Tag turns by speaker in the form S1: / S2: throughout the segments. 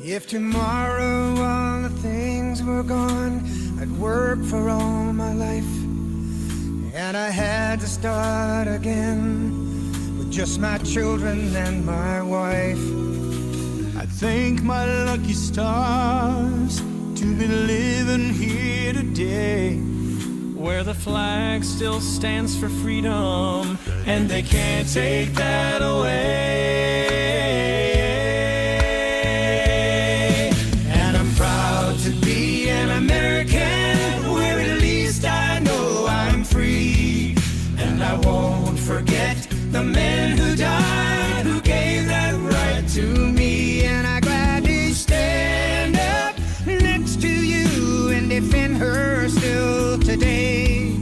S1: If tomorrow all the things were gone, I'd work for all my life, and I had to start again with just my children and my wife. I thank my lucky stars to be living here today, where the flag still stands for freedom, and they can't take that away. And I'm proud to be an American, where at least I know I'm free. And I won't forget the men who died, who gave that right to me. And I gladly stand up next to you and defend her still today,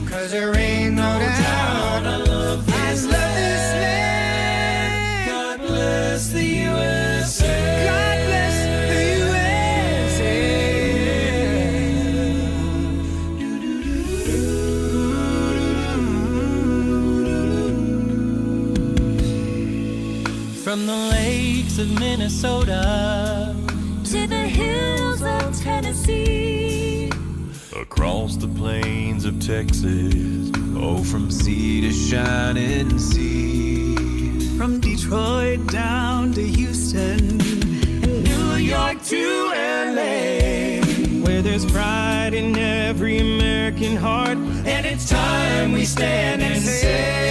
S1: 'cause there ain't no doubt I love this land. God bless the USA. God bless the USA. From the lakes of Minnesota to the hills of Tennessee, across the plains of Texas, oh, from sea to shining sea, from Detroit down to Houston, and New York to LA, where there's pride in every American heart, and it's time we stand and say,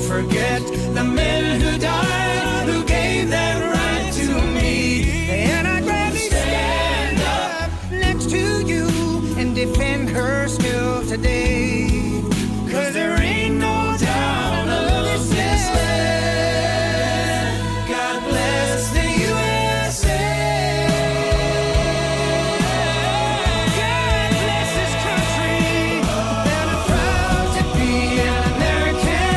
S1: forget the men who died, who gave that right to me. And I'd gladly stand up next to you and defend her still today, 'cause there ain't no doubt I love this land. God bless the USA. God bless this country, and I'm proud to be an American.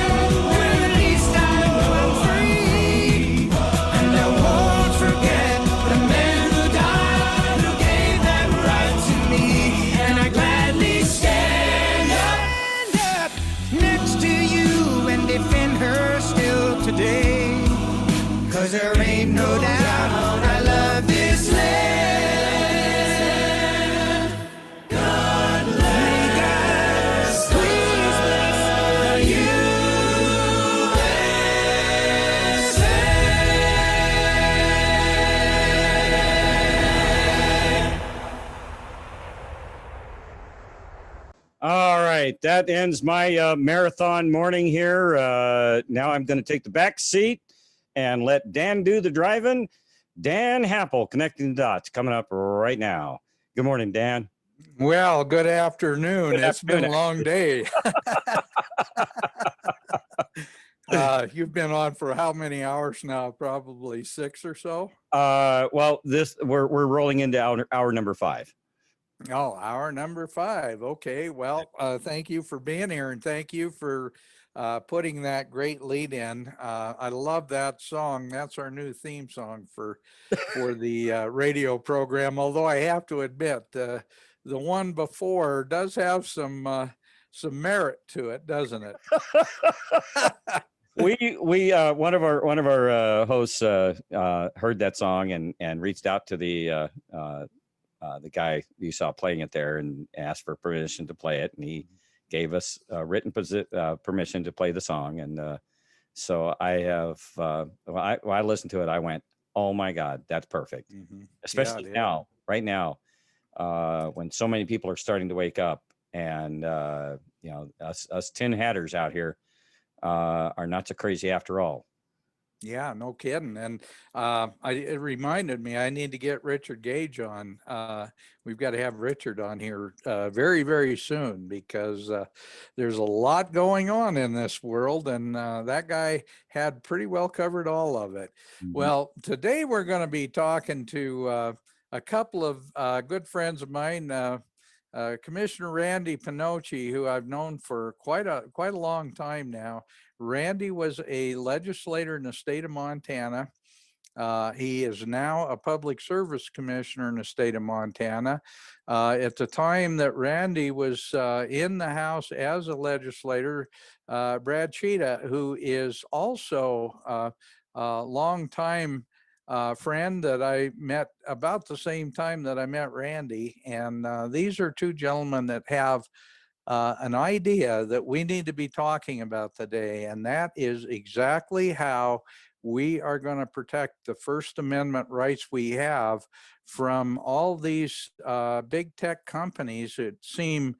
S1: Today, 'cause there ain't no doubt I love this land. God bless, please bless the USA.
S2: All right, that ends my marathon morning here. Now I'm going to take the back seat and let Dan do the driving. Dan Happel, connecting the dots, coming up right now. Good morning, Dan.
S3: Well, good afternoon. It's been a long day. You've been on for how many hours now? Probably 6 or so.
S2: Well, we're rolling into hour number 5.
S3: Oh, hour number 5. Okay. Well, thank you for being here, and thank you for putting that great lead in. I love that song. That's our new theme song for the radio program. Although I have to admit, the one before does have some merit to it, doesn't it?
S2: we one of our hosts heard that song and reached out to the guy you saw playing it there and asked for permission to play it, and he gave us written permission to play the song. And so I have when I listened to it, I went, oh my God, that's perfect. Mm-hmm. Especially now, right now, when so many people are starting to wake up, and us tin hatters out here are not so crazy after all.
S3: Yeah, no kidding. And it reminded me, I need to get Richard Gage on. We've got to have Richard on here very, very soon, because there's a lot going on in this world, and that guy had pretty well covered all of it. Mm-hmm. Well, today we're going to be talking to a couple of good friends of mine, Commissioner Randy Pinocci, who I've known for quite a long time now. Randy was a legislator in the state of Montana. He is now a public service commissioner in the state of Montana. At the time that Randy was in the House as a legislator, Brad Tschida, who is also a longtime friend that I met about the same time that I met Randy. And these are two gentlemen that have an idea that we need to be talking about today, and that is exactly how we are going to protect the First Amendment rights we have from all these big tech companies that seem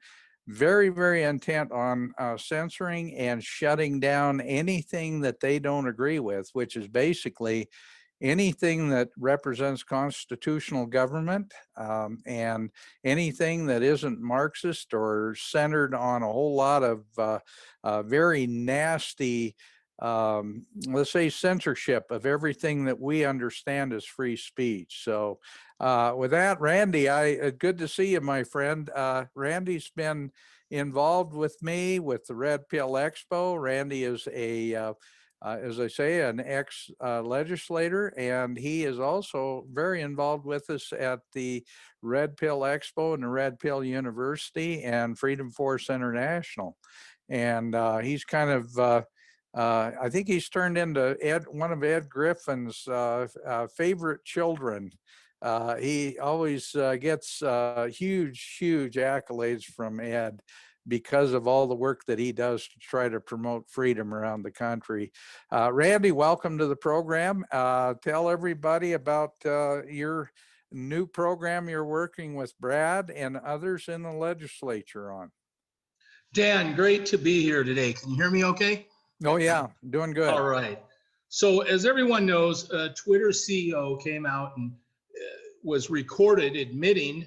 S3: very, very intent on censoring and shutting down anything that they don't agree with, which is basically anything that represents constitutional government, and anything that isn't Marxist or centered on a whole lot of very nasty, let's say, censorship of everything that we understand as free speech. So with that, Randy, good to see you, my friend. Randy's been involved with me with the Red Pill Expo. Randy is as I say, an ex-legislator, and he is also very involved with us at the Red Pill Expo and the Red Pill University and Freedom Force International. And he's kind of, I think he's turned into one of Ed Griffin's favorite children. He always gets huge, huge accolades from Ed because of all the work that he does to try to promote freedom around the country. Randy, welcome to the program. Tell everybody about your new program you're working with Brad and others in the legislature on.
S4: Dan, great to be here today. Can you hear me okay?
S3: Oh yeah, doing good.
S4: All right. So as everyone knows, Twitter's CEO came out and was recorded admitting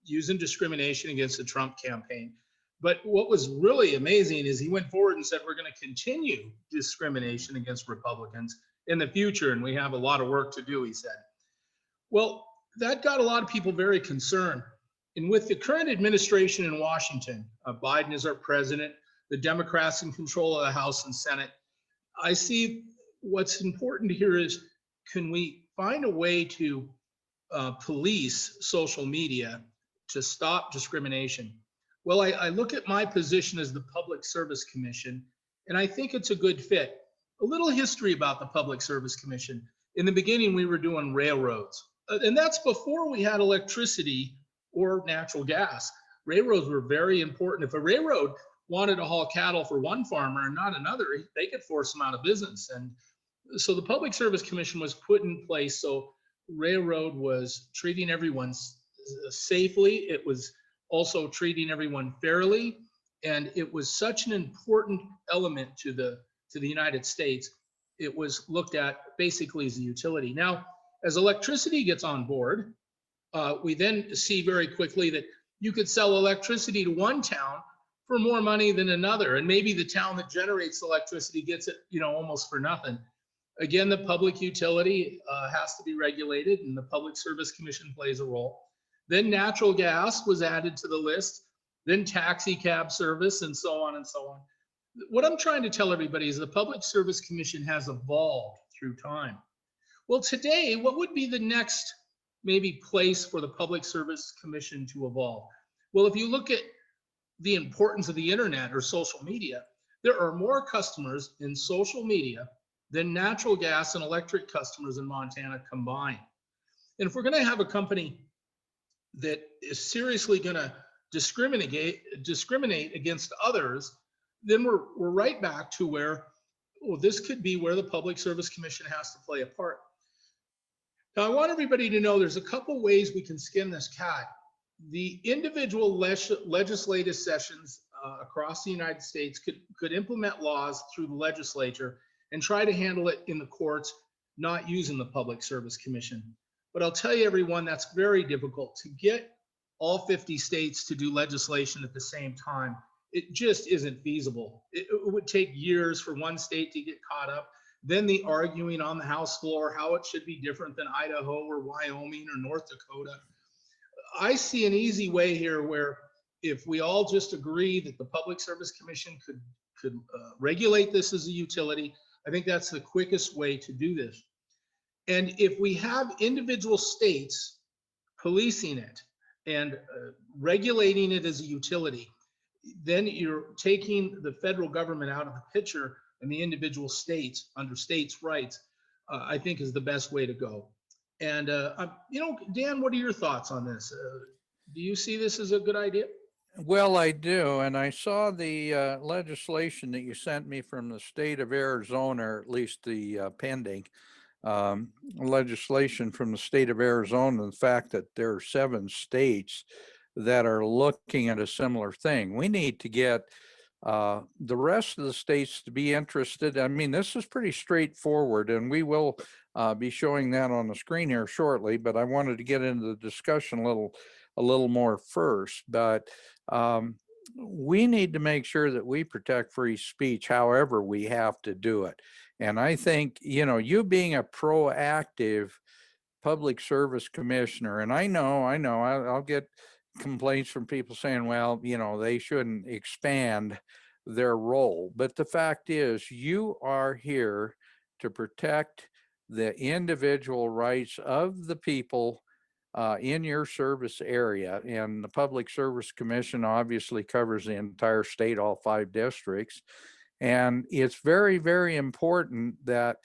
S4: using discrimination against the Trump campaign. But what was really amazing is he went forward and said, we're going to continue discrimination against Republicans in the future, and we have a lot of work to do, he said. Well, that got a lot of people very concerned. And with the current administration in Washington, Biden is our president, the Democrats in control of the House and Senate, I see what's important here is, can we find a way to police social media to stop discrimination? Well, I look at my position as the Public Service Commission, and I think it's a good fit. A little history about the Public Service Commission. In the beginning, we were doing railroads, and that's before we had electricity or natural gas. Railroads were very important. If a railroad wanted to haul cattle for one farmer and not another, they could force them out of business. And so the Public Service Commission was put in place so railroad was treating everyone safely. It was also treating everyone fairly, and it was such an important element to the United States. It was looked at basically as a utility. Now, as electricity gets on board, we then see very quickly that you could sell electricity to one town for more money than another, and maybe the town that generates electricity gets it, almost for nothing. Again, the public utility has to be regulated, and the Public Service Commission plays a role. Then natural gas was added to the list, then taxi cab service, and so on and so on. What I'm trying to tell everybody is the Public Service Commission has evolved through time. Well, today, what would be the next maybe place for the Public Service Commission to evolve? Well, if you look at the importance of the internet or social media, there are more customers in social media than natural gas and electric customers in Montana combined. And if we're going to have a company that is seriously going to discriminate against others, then we're right back to where, well, this could be where the Public Service Commission has to play a part. Now, I want everybody to know there's a couple ways we can skin this cat. The individual legislative sessions across the United States could implement laws through the legislature and try to handle it in the courts, not using the Public Service Commission. But I'll tell you, everyone, that's very difficult to get all 50 states to do legislation at the same time. It just isn't feasible. It would take years for one state to get caught up. Then the arguing on the House floor, how it should be different than Idaho or Wyoming or North Dakota. I see an easy way here where if we all just agree that the Public Service Commission could regulate this as a utility, I think that's the quickest way to do this. And if we have individual states policing it and regulating it as a utility, then you're taking the federal government out of the picture, and the individual states under states' rights, I think is the best way to go. And, Dan, what are your thoughts on this? Do you see this as a good idea?
S3: Well, I do, and I saw the legislation that you sent me from the state of Arizona, or at least the pending legislation from the state of Arizona, and the fact that there are 7 states that are looking at a similar thing. We need to get the rest of the states to be interested. I mean, this is pretty straightforward, and we will be showing that on the screen here shortly, but I wanted to get into the discussion a little more first. But we need to make sure that we protect free speech however we have to do it. And I think, you being a proactive public service commissioner, and I know, I'll get complaints from people saying, well, they shouldn't expand their role. But the fact is, you are here to protect the individual rights of the people in your service area. And the Public Service Commission obviously covers the entire state, all 5 districts. And it's very, very important that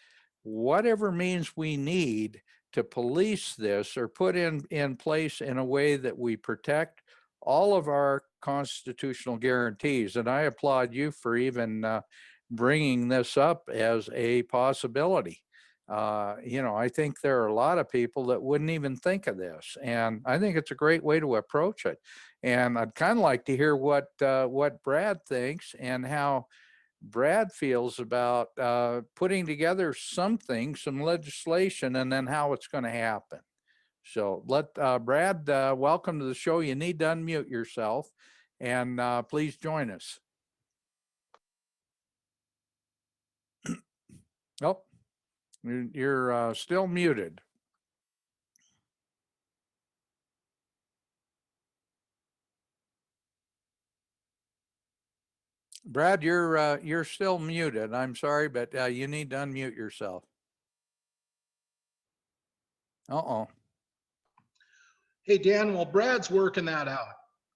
S3: whatever means we need to police this or put in place in a way that we protect all of our constitutional guarantees. And I applaud you for even bringing this up as a possibility. I think there are a lot of people that wouldn't even think of this, and I think it's a great way to approach it. And I'd kind of like to hear what Brad thinks and how Brad feels about putting together some legislation, and then how it's going to happen. So let Brad, welcome to the show. You need to unmute yourself, and please join us. Oh, you're still muted. Brad, you're still muted. I'm sorry, but you need to unmute yourself. Uh-oh.
S4: Hey, Dan, well, Brad's working that out.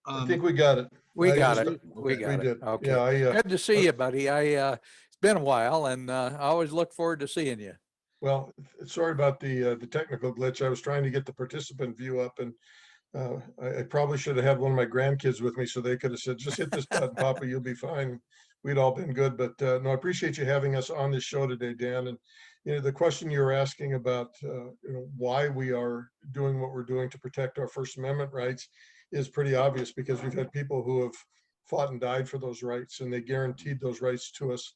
S5: I think we got it.
S3: We got it.
S5: We
S3: got it.
S5: did.
S3: Okay.
S5: Yeah,
S3: Good to see you, buddy. It's been a while, and I always look forward to seeing you.
S5: well, sorry about the technical glitch. I was trying to get the participant view up, and I probably should have had one of my grandkids with me so they could have said, just hit this button, Papa, you'll be fine. We'd all been good. But no, I appreciate you having us on this show today, Dan. And the question you were asking about why we are doing what we're doing to protect our First Amendment rights is pretty obvious, because we've had people who have fought and died for those rights, and they guaranteed those rights to us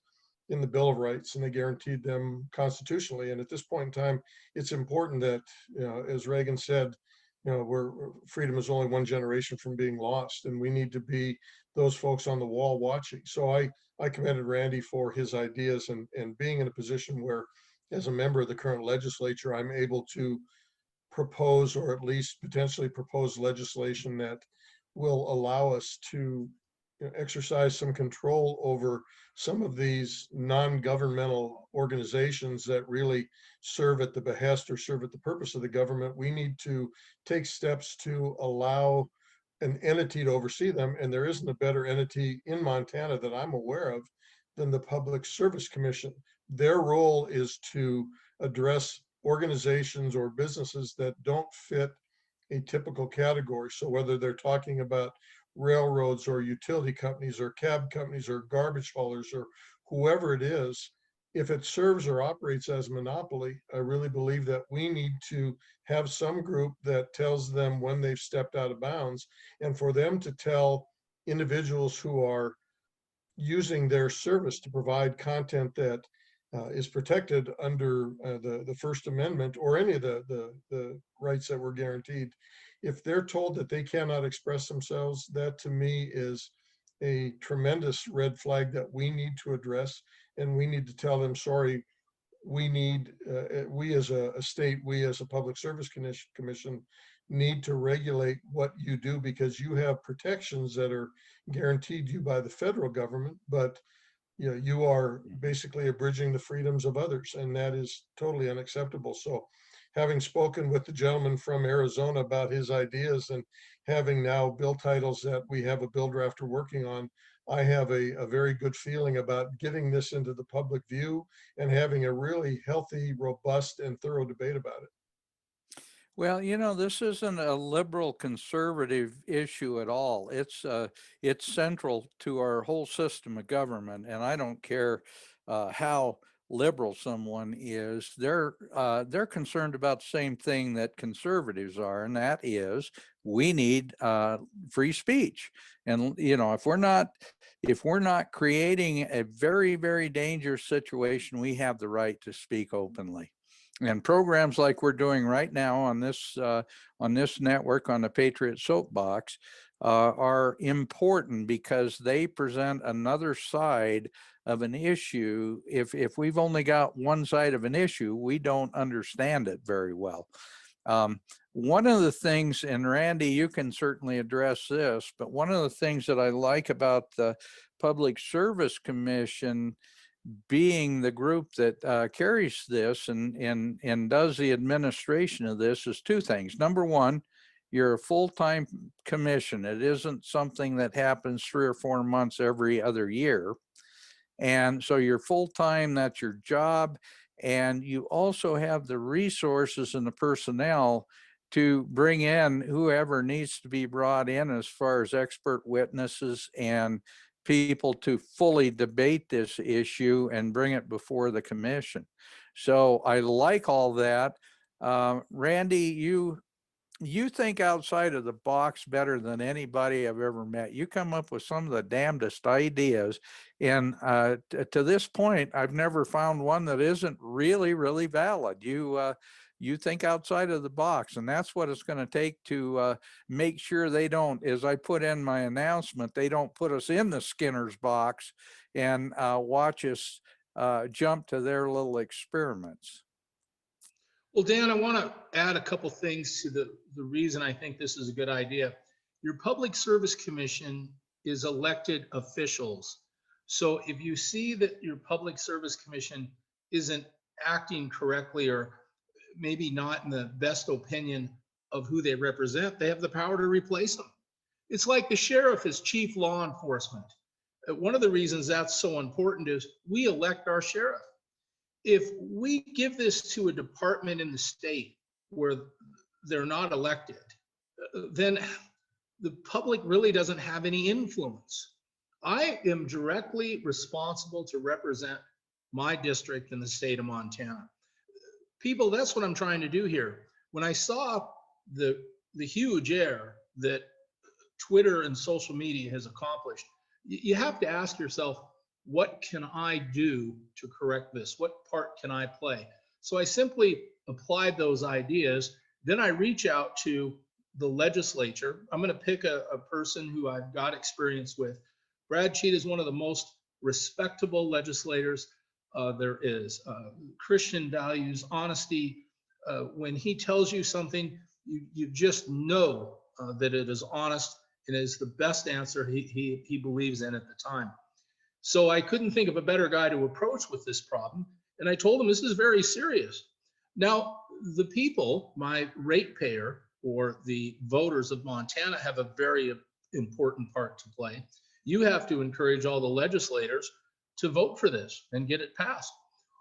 S5: in the Bill of Rights, and they guaranteed them constitutionally. And at this point in time, it's important that, as Reagan said, freedom is only one generation from being lost, and we need to be those folks on the wall watching. So I commended Randy for his ideas, and being in a position where, as a member of the current legislature, I'm able to propose, or at least potentially propose, legislation that will allow us to exercise some control over some of these non-governmental organizations that really serve at the behest or serve at the purpose of the government. We need to take steps to allow an entity to oversee them. And there isn't a better entity in Montana that I'm aware of than the Public Service Commission. Their role is to address organizations or businesses that don't fit a typical category. So whether they're talking about railroads or utility companies or cab companies or garbage haulers or whoever it is, if it serves or operates as a monopoly, I really believe that we need to have some group that tells them when they've stepped out of bounds, and for them to tell individuals who are using their service to provide content that is protected under the First Amendment or any of the rights that were guaranteed. If they're told that they cannot express themselves, that to me is a tremendous red flag that we need to address, and we need to tell them, sorry, we need, we as a state, we as a Public Service Commission need to regulate what you do, because you have protections that are guaranteed you by the federal government, but you know, you are basically abridging the freedoms of others, and that is totally unacceptable. So having spoken with the gentleman from Arizona about his ideas and having now bill titles that we have a bill drafter working on, I have a very good feeling about getting this into the public view and having a really healthy, robust, and thorough debate about it.
S3: Well, you know, this isn't a liberal conservative issue at all. It's central to our whole system of government, and I don't care how liberal someone is. They're concerned about the same thing that conservatives are, and that is we need free speech. And you know, if we're not creating a very, very dangerous situation, we have the right to speak openly. And programs like we're doing right now on this network, on the Patriot Soapbox, are important because they present another side of an issue. If we've only got one side of an issue, we don't understand it very well. One of the things, and Randy, you can certainly address this, but one of the things that I like about the Public Service Commission being the group that carries this and does the administration of this is two things. Number one, you're a full-time commission. It isn't something that happens 3 or 4 months every other year. And so you're full-time, that's your job. And you also have the resources and the personnel to bring in whoever needs to be brought in as far as expert witnesses and people to fully debate this issue and bring it before the commission. So I like all that. Randy, you think outside of the box better than anybody I've ever met. You come up with some of the damnedest ideas. And to this point, I've never found one that isn't really, really valid. You think outside of the box, and that's what it's going to take to make sure they don't, as I put in my announcement, they don't put us in the Skinner's box and watch us jump to their little experiments.
S4: Well, Dan, I want to add a couple things to the reason I think this is a good idea. Your Public Service Commission is elected officials. So if you see that your Public Service Commission isn't acting correctly or maybe not in the best opinion of who they represent, they have the power to replace them. It's like the sheriff is chief law enforcement. One of the reasons that's so important is we elect our sheriff. If we give this to a department in the state where they're not elected, then the public really doesn't have any influence. I am directly responsible to represent my district in the state of Montana. People, that's what I'm trying to do here. When I saw the huge error that Twitter and social media has accomplished, you have to ask yourself, what can I do to correct this? What part can I play? So I simply applied those ideas. Then I reach out to the legislature. I'm going to pick a person who I've got experience with. Brad Tschida is one of the most respectable legislators there is. Christian values, honesty. When he tells you something, you just know that it is honest and is the best answer he believes in at the time. So I couldn't think of a better guy to approach with this problem. And I told him this is very serious. Now, the people, my ratepayer or the voters of Montana, have a very important part to play. You have to encourage all the legislators to vote for this and get it passed.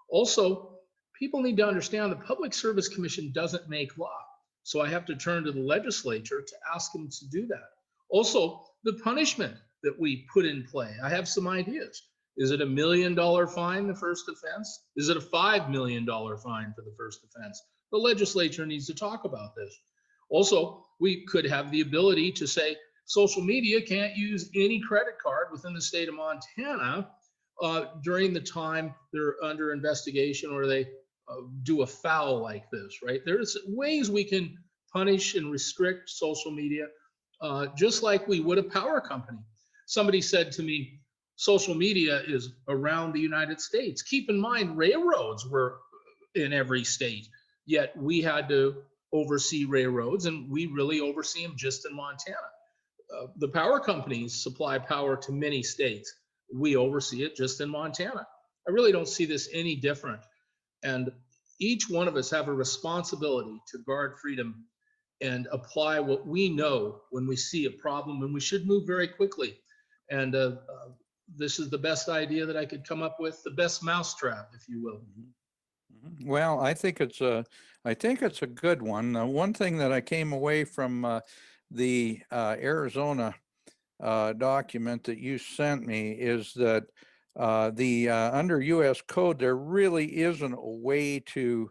S4: Also, people need to understand the Public Service Commission doesn't make law. So I have to turn to the legislature to ask them to do that. Also, the punishment that we put in play. I have some ideas. Is it $1 million fine, the first offense? Is it a $5 million fine for the first offense? The legislature needs to talk about this. Also, we could have the ability to say social media can't use any credit card within the state of Montana during the time they're under investigation or they do a foul like this, right? There's ways we can punish and restrict social media just like we would a power company. Somebody said to me, social media is around the United States. Keep in mind, railroads were in every state, yet we had to oversee railroads, and we really oversee them just in Montana. The power companies supply power to many states. we oversee it just in Montana. I really don't see this any different. And each one of us have a responsibility to guard freedom and apply what we know when we see a problem, and we should move very quickly. And this is the best idea that I could come up with, the best mousetrap, if you will.
S3: Well, I think it's a good one. One thing that I came away from the Arizona document that you sent me is that the under U.S. code, there really isn't a way to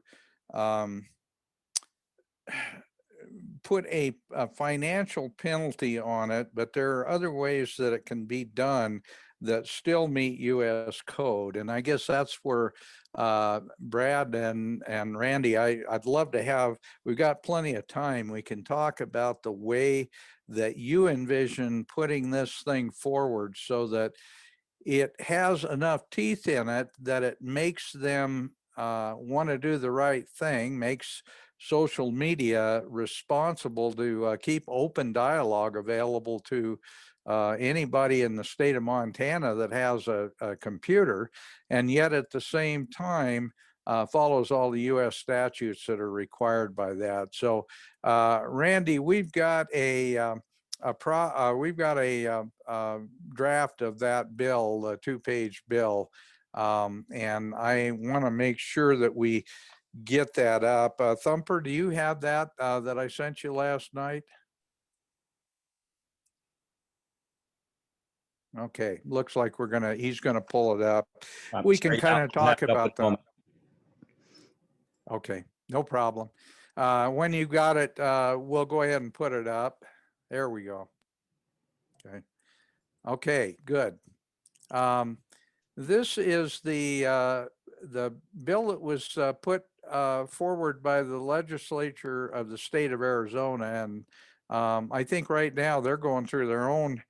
S3: put a financial penalty on it, but there are other ways that it can be done that still meet U.S. code. And I guess that's where Brad and Randy, I'd love to have, we've got plenty of time. We can talk about the way that you envision putting this thing forward so that it has enough teeth in it that it makes them want to do the right thing, makes social media responsible to keep open dialogue available to anybody in the state of Montana that has a computer, and yet at the same time follows all the U.S. statutes that are required by that. So, Randy, we've got a draft of that bill, a 2-page bill, and I want to make sure that we get that up. Thumper, do you have that that I sent you last night? Okay, looks like he's gonna pull it up. We can kind of talk about that. Okay, no problem. When you got it, we'll go ahead and put it up. There we go. Okay, good. This is the bill that was put forward by the legislature of the state of Arizona, and I think right now they're going through their own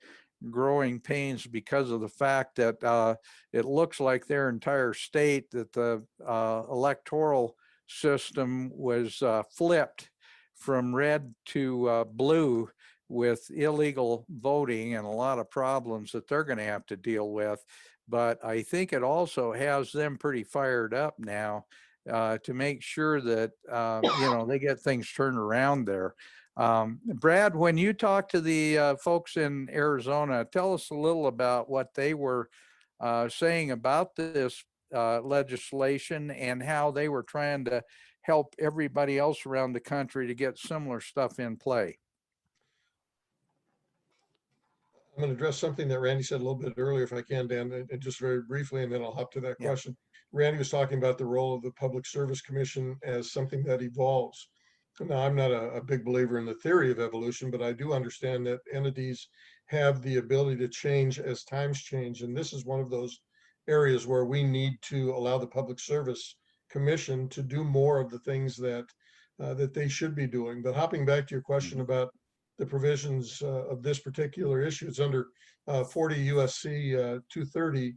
S3: growing pains because of the fact that it looks like their entire state, that the electoral system was flipped from red to blue with illegal voting and a lot of problems that they're going to have to deal with. But I think it also has them pretty fired up now to make sure that, they get things turned around there. Brad, when you talk to the folks in Arizona, tell us a little about what they were saying about this legislation and how they were trying to help everybody else around the country to get similar stuff in play.
S5: I'm going to address something that Randy said a little bit earlier, if I can, Dan, and just very briefly, and then I'll hop to that question. Randy was talking about the role of the Public Service Commission as something that evolves. Now, I'm not a big believer in the theory of evolution, but I do understand that entities have the ability to change as times change. And this is one of those areas where we need to allow the Public Service Commission to do more of the things that they should be doing. But hopping back to your question about the provisions of this particular issue, it's under 40 USC 230.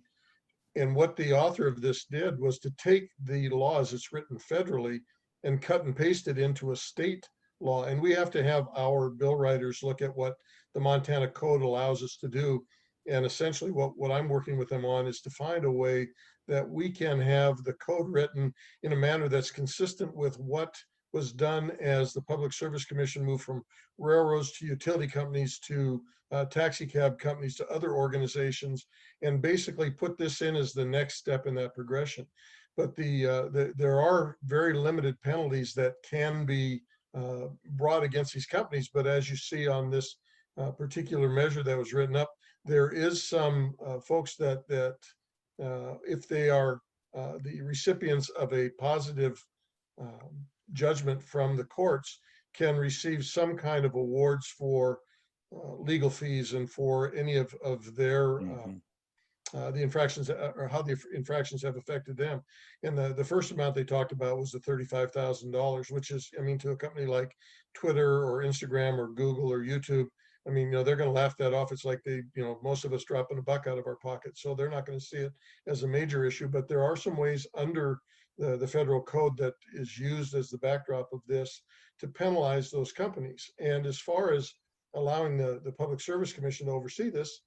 S5: And what the author of this did was to take the law as it's written federally and cut and paste it into a state law. And we have to have our bill writers look at what the Montana code allows us to do. And essentially what I'm working with them on is to find a way that we can have the code written in a manner that's consistent with what was done as the Public Service Commission moved from railroads to utility companies to taxi cab companies to other organizations, and basically put this in as the next step in that progression. But there are very limited penalties that can be brought against these companies. But as you see on this particular measure that was written up, there is some folks that if they are the recipients of a positive judgment from the courts, can receive some kind of awards for legal fees and for any of their the infractions or how the infractions have affected them. And the first amount they talked about was the $35,000, which is, I mean, to a company like Twitter or Instagram or Google or YouTube, I mean, they're going to laugh that off. It's like most of us dropping a buck out of our pocket. So they're not going to see it as a major issue, but there are some ways under the federal code that is used as the backdrop of this to penalize those companies. And as far as allowing the Public Service Commission to oversee this,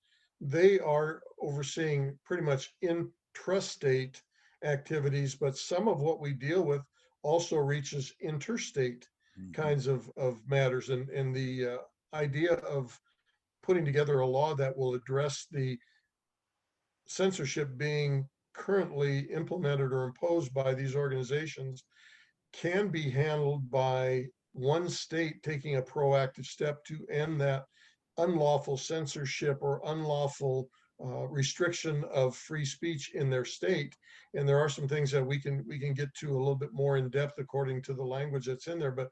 S5: they are overseeing pretty much intrastate activities, but some of what we deal with also reaches interstate kinds of matters. And the idea of putting together a law that will address the censorship being currently implemented or imposed by these organizations can be handled by one state taking a proactive step to end that unlawful censorship or unlawful restriction of free speech in their state. And there are some things that we can get to a little bit more in depth according to the language that's in there. But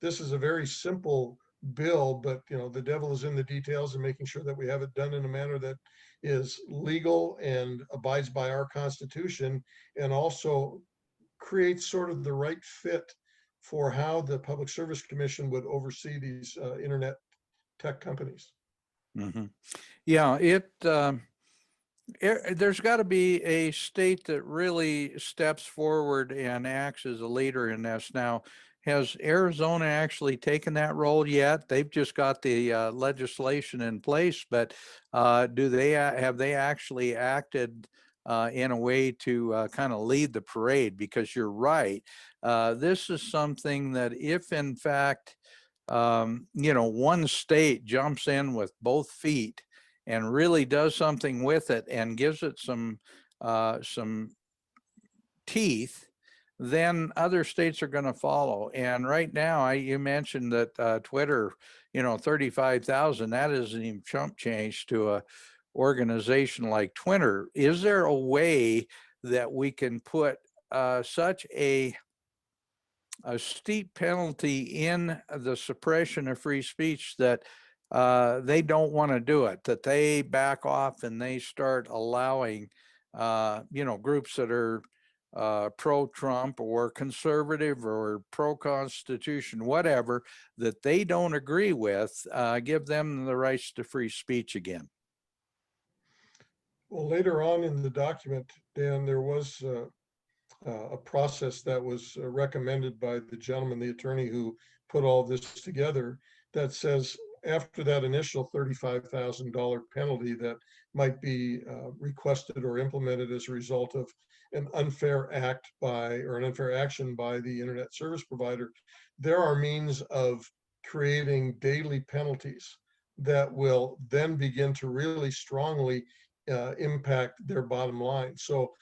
S5: this is a very simple bill, but the devil is in the details and making sure that we have it done in a manner that is legal and abides by our Constitution, and also creates sort of the right fit for how the Public Service Commission would oversee these internet tech companies.
S3: Yeah, there's got to be a state that really steps forward and acts as a leader in this. Now, has Arizona actually taken that role yet? They've just got the legislation in place, but have they actually acted in a way to kind of lead the parade? Because you're right, this is something that if in fact one state jumps in with both feet and really does something with it and gives it some teeth, then other states are going to follow. And right now, you mentioned that Twitter, 35,000, that isn't even chump change to a organization like Twitter. Is there a way that we can put such a steep penalty in the suppression of free speech that they don't want to do it, that they back off and they start allowing, groups that are pro-Trump or conservative or pro-Constitution, whatever, that they don't agree with, give them the rights to free speech again?
S5: Well, later on in the document, Dan, there was a process that was recommended by the gentleman, the attorney who put all this together, that says after that initial $35,000 penalty that might be requested or implemented as a result of an unfair act by, or an unfair action by the internet service provider, there are means of creating daily penalties that will then begin to really strongly impact their bottom line. So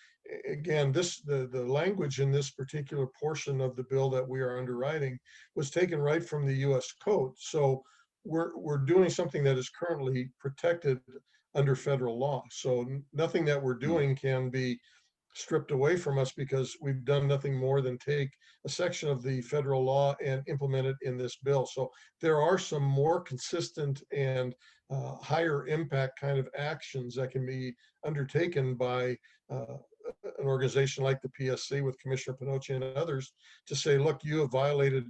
S5: again, the language in this particular portion of the bill that we are underwriting was taken right from the U.S. Code. So we're doing something that is currently protected under federal law. So nothing that we're doing can be stripped away from us, because we've done nothing more than take a section of the federal law and implement it in this bill. So there are some more consistent and higher impact kind of actions that can be undertaken by an organization like the PSC with Commissioner Pinocci and others to say, look, you have violated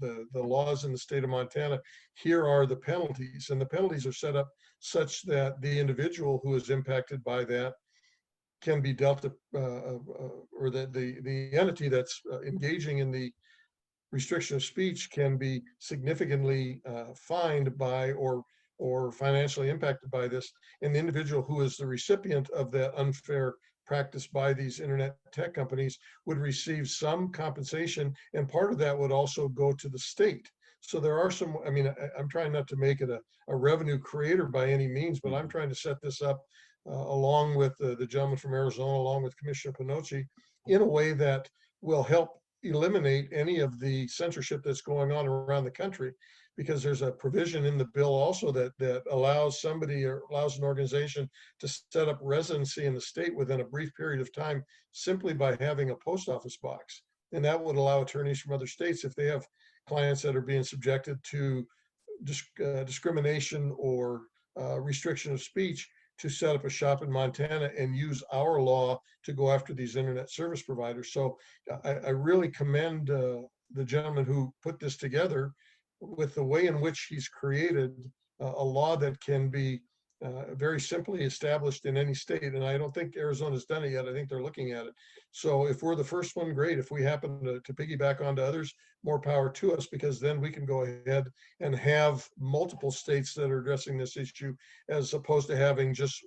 S5: the laws in the state of Montana. Here are the penalties. And the penalties are set up such that the individual who is impacted by that can be dealt, or that the entity that's engaging in the restriction of speech can be significantly fined by or financially impacted by this. And the individual who is the recipient of that unfair practice by these internet tech companies would receive some compensation, and part of that would also go to the state. So there are some, I'm trying not to make it a revenue creator by any means, but I'm trying to set this up along with the gentleman from Arizona, along with Commissioner Pinocci, in a way that will help eliminate any of the censorship that's going on around the country. Because there's a provision in the bill also that allows somebody, or allows an organization, to set up residency in the state within a brief period of time simply by having a post office box. And that would allow attorneys from other states, if they have clients that are being subjected to discrimination or restriction of speech, to set up a shop in Montana and use our law to go after these internet service providers. So I really commend the gentleman who put this together, with the way in which he's created a law that can be very simply established in any state. And I don't think Arizona's done it yet. I think they're looking at it. So if we're the first one, great. If we happen to piggyback onto others, more power to us, because then we can go ahead and have multiple states that are addressing this issue as opposed to having just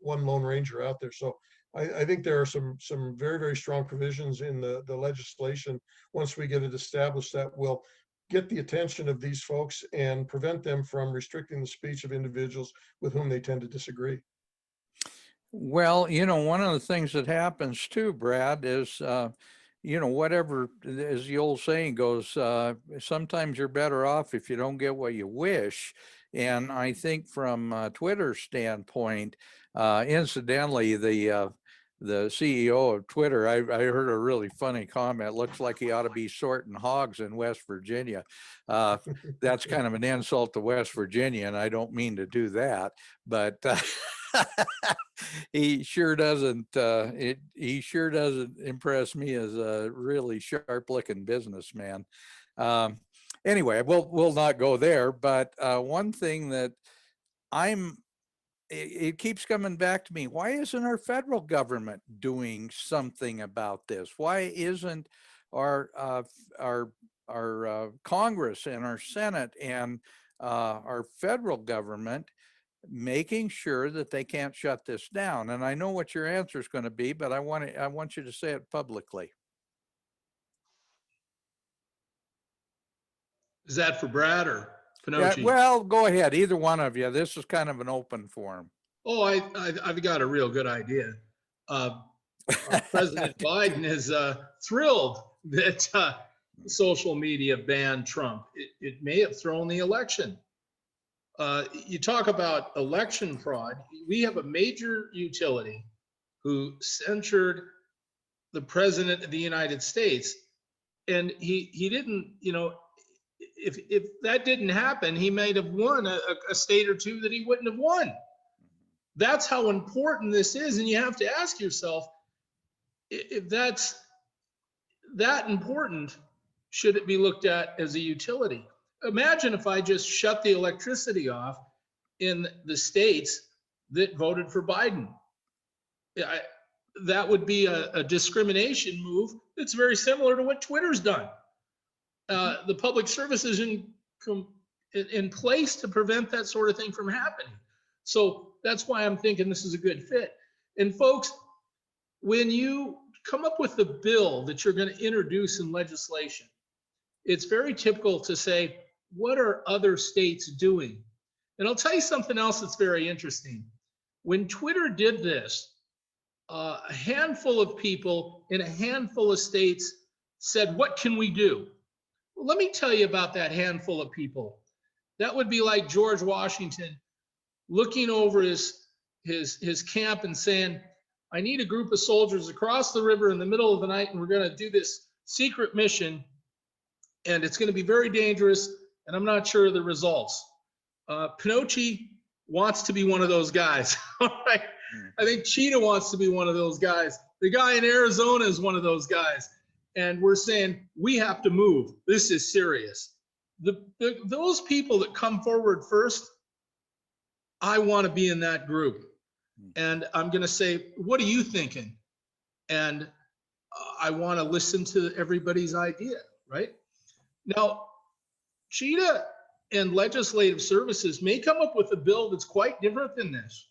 S5: one Lone Ranger out there. So I think there are some very, very strong provisions in the legislation once we get it established that will get the attention of these folks and prevent them from restricting the speech of individuals with whom they tend to disagree.
S3: Well, one of the things that happens too, Brad, is, whatever, as the old saying goes, sometimes you're better off if you don't get what you wish. And I think from Twitter's standpoint, incidentally, the CEO of Twitter, I heard a really funny comment. Looks like he ought to be sorting hogs in West Virginia. That's kind of an insult to West Virginia, and I don't mean to do that, but he sure doesn't. He sure doesn't impress me as a really sharp-looking businessman. Anyway, we'll not go there. But one thing that it keeps coming back to me. Why isn't our federal government doing something about this? Why isn't our Congress and our Senate and our federal government making sure that they can't shut this down? And I know what your answer is going to be, but I want you to say it publicly.
S4: Is that for Brad or
S3: Yeah,
S4: Pinocci?
S3: well, go ahead. Either one of you. This is kind of an open forum.
S4: Oh, I've got a real good idea. President Biden is thrilled that social media banned Trump. It may have thrown the election. You talk about election fraud. We have a major utility who censured the president of the United States, and he didn't, if that didn't happen, he might have won a state or two that he wouldn't have won. That's how important this is. And you have to ask yourself, if that's that important, should it be looked at as a utility? Imagine if I just shut the electricity off in the states that voted for Biden. That would be a discrimination move that's very similar to what Twitter's done. The public service is in place to prevent that sort of thing from happening. So that's why I'm thinking this is a good fit. And folks, when you come up with the bill that you're going to introduce in legislation, it's very typical to say, what are other states doing? And I'll tell you something else that's very interesting. When Twitter did this, a handful of people in a handful of states said, what can we do? Well, let me tell you about that handful of people. That would be like George Washington looking over his camp and saying, I need a group of soldiers across the river in the middle of the night, and we're going to do this secret mission, and it's going to be very dangerous, and I'm not sure of the results. Pinocci wants to be one of those guys. All right. I think Tschida wants to be one of those guys. The guy in Arizona is one of those guys. And we're saying, we have to move. This is serious. Those people that come forward first, I want to be in that group. And I'm going to say, what are you thinking? And I want to listen to everybody's idea, right? Now, Tschida and Legislative Services may come up with a bill that's quite different than this,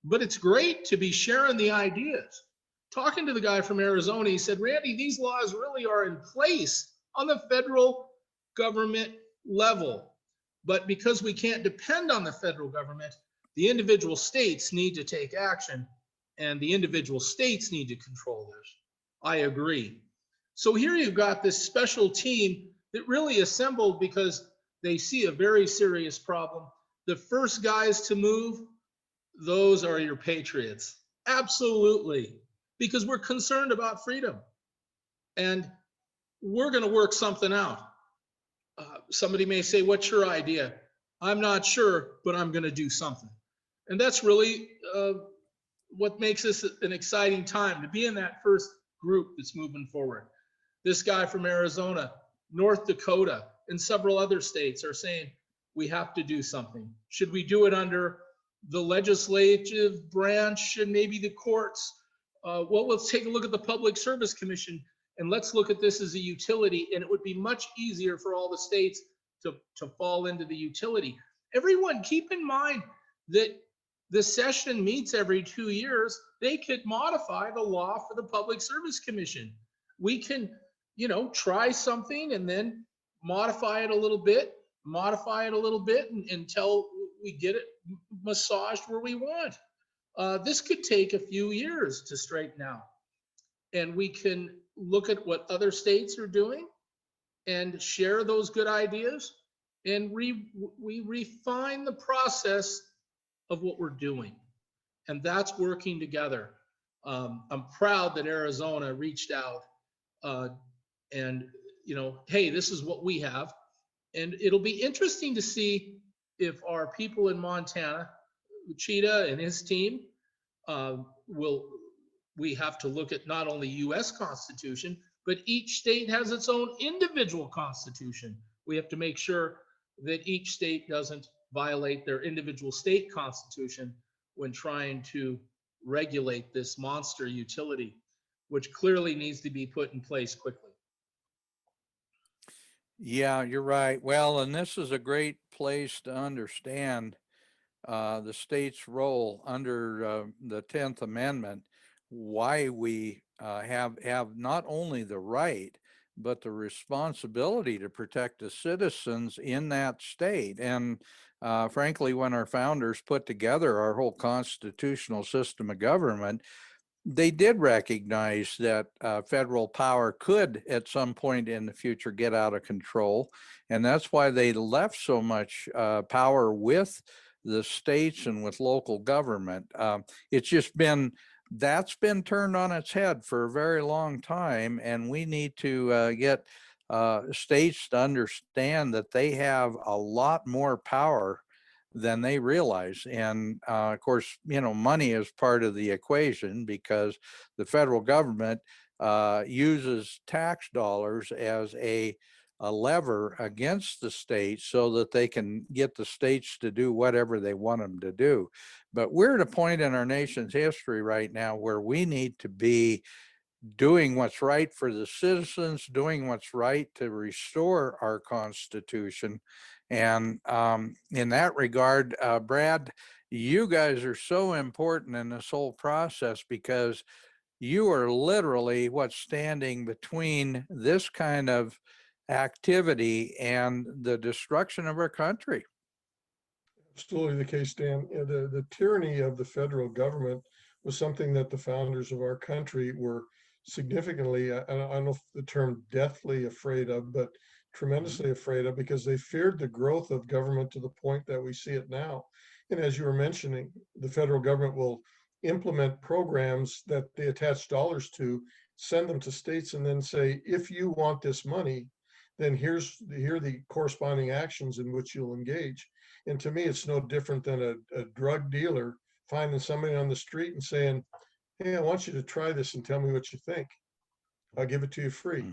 S4: but it's great to be sharing the ideas. Talking to the guy from Arizona, he said, Randy, these laws really are in place on the federal government level. But because we can't depend on the federal government, the individual states need to take action, and the individual states need to control this. I agree. So here you've got this special team that really assembled because they see a very serious problem. The first guys to move, those are your patriots. Absolutely. Because we're concerned about freedom. And we're going to work something out. Somebody may say, what's your idea? I'm not sure, but I'm going to do something. And that's really what makes this an exciting time, to be in that first group that's moving forward. This guy from Arizona, North Dakota, and several other states are saying, we have to do something. Should we do it under the legislative branch and maybe the courts. Well, let's take a look at the Public Service Commission and let's look at this as a utility, and it would be much easier for all the states to fall into the utility. Everyone, keep in mind that the session meets every 2 years. They could modify the law for the Public Service Commission. We can, try something and then modify it a little bit, until we get it massaged where we want. This could take a few years to straighten out. And we can look at what other states are doing and share those good ideas. And we refine the process of what we're doing. And that's working together. I'm proud that Arizona reached out and, hey, this is what we have. And it'll be interesting to see if our people in Montana, Tschida and his team, we have to look at not only US Constitution, but each state has its own individual constitution. We have to make sure that each state doesn't violate their individual state constitution when trying to regulate this monster utility, which clearly needs to be put in place quickly.
S3: Yeah, you're right. Well, and this is a great place to understand the state's role under the 10th Amendment, why we have not only the right, but the responsibility to protect the citizens in that state. And frankly, when our founders put together our whole constitutional system of government, they did recognize that federal power could at some point in the future get out of control. And that's why they left so much power with the states and with local government. It's just that's been turned on its head for a very long time. And we need to get states to understand that they have a lot more power than they realize. And of course, money is part of the equation because the federal government uses tax dollars as a lever against the states so that they can get the states to do whatever they want them to do. But we're at a point in our nation's history right now where we need to be doing what's right for the citizens, doing what's right to restore our Constitution. And in that regard, Brad, you guys are so important in this whole process because you are literally what's standing between this kind of activity and the destruction of our country.
S5: Absolutely the case, Dan. The tyranny of the federal government was something that the founders of our country were significantly, I don't know if the term deathly afraid of, but tremendously afraid of, because they feared the growth of government to the point that we see it now. And as you were mentioning, the federal government will implement programs that they attach dollars to, send them to states, and then say, if you want this money, then here are the corresponding actions in which you'll engage. And to me, it's no different than a drug dealer finding somebody on the street and saying, hey, I want you to try this and tell me what you think. I'll give it to you free.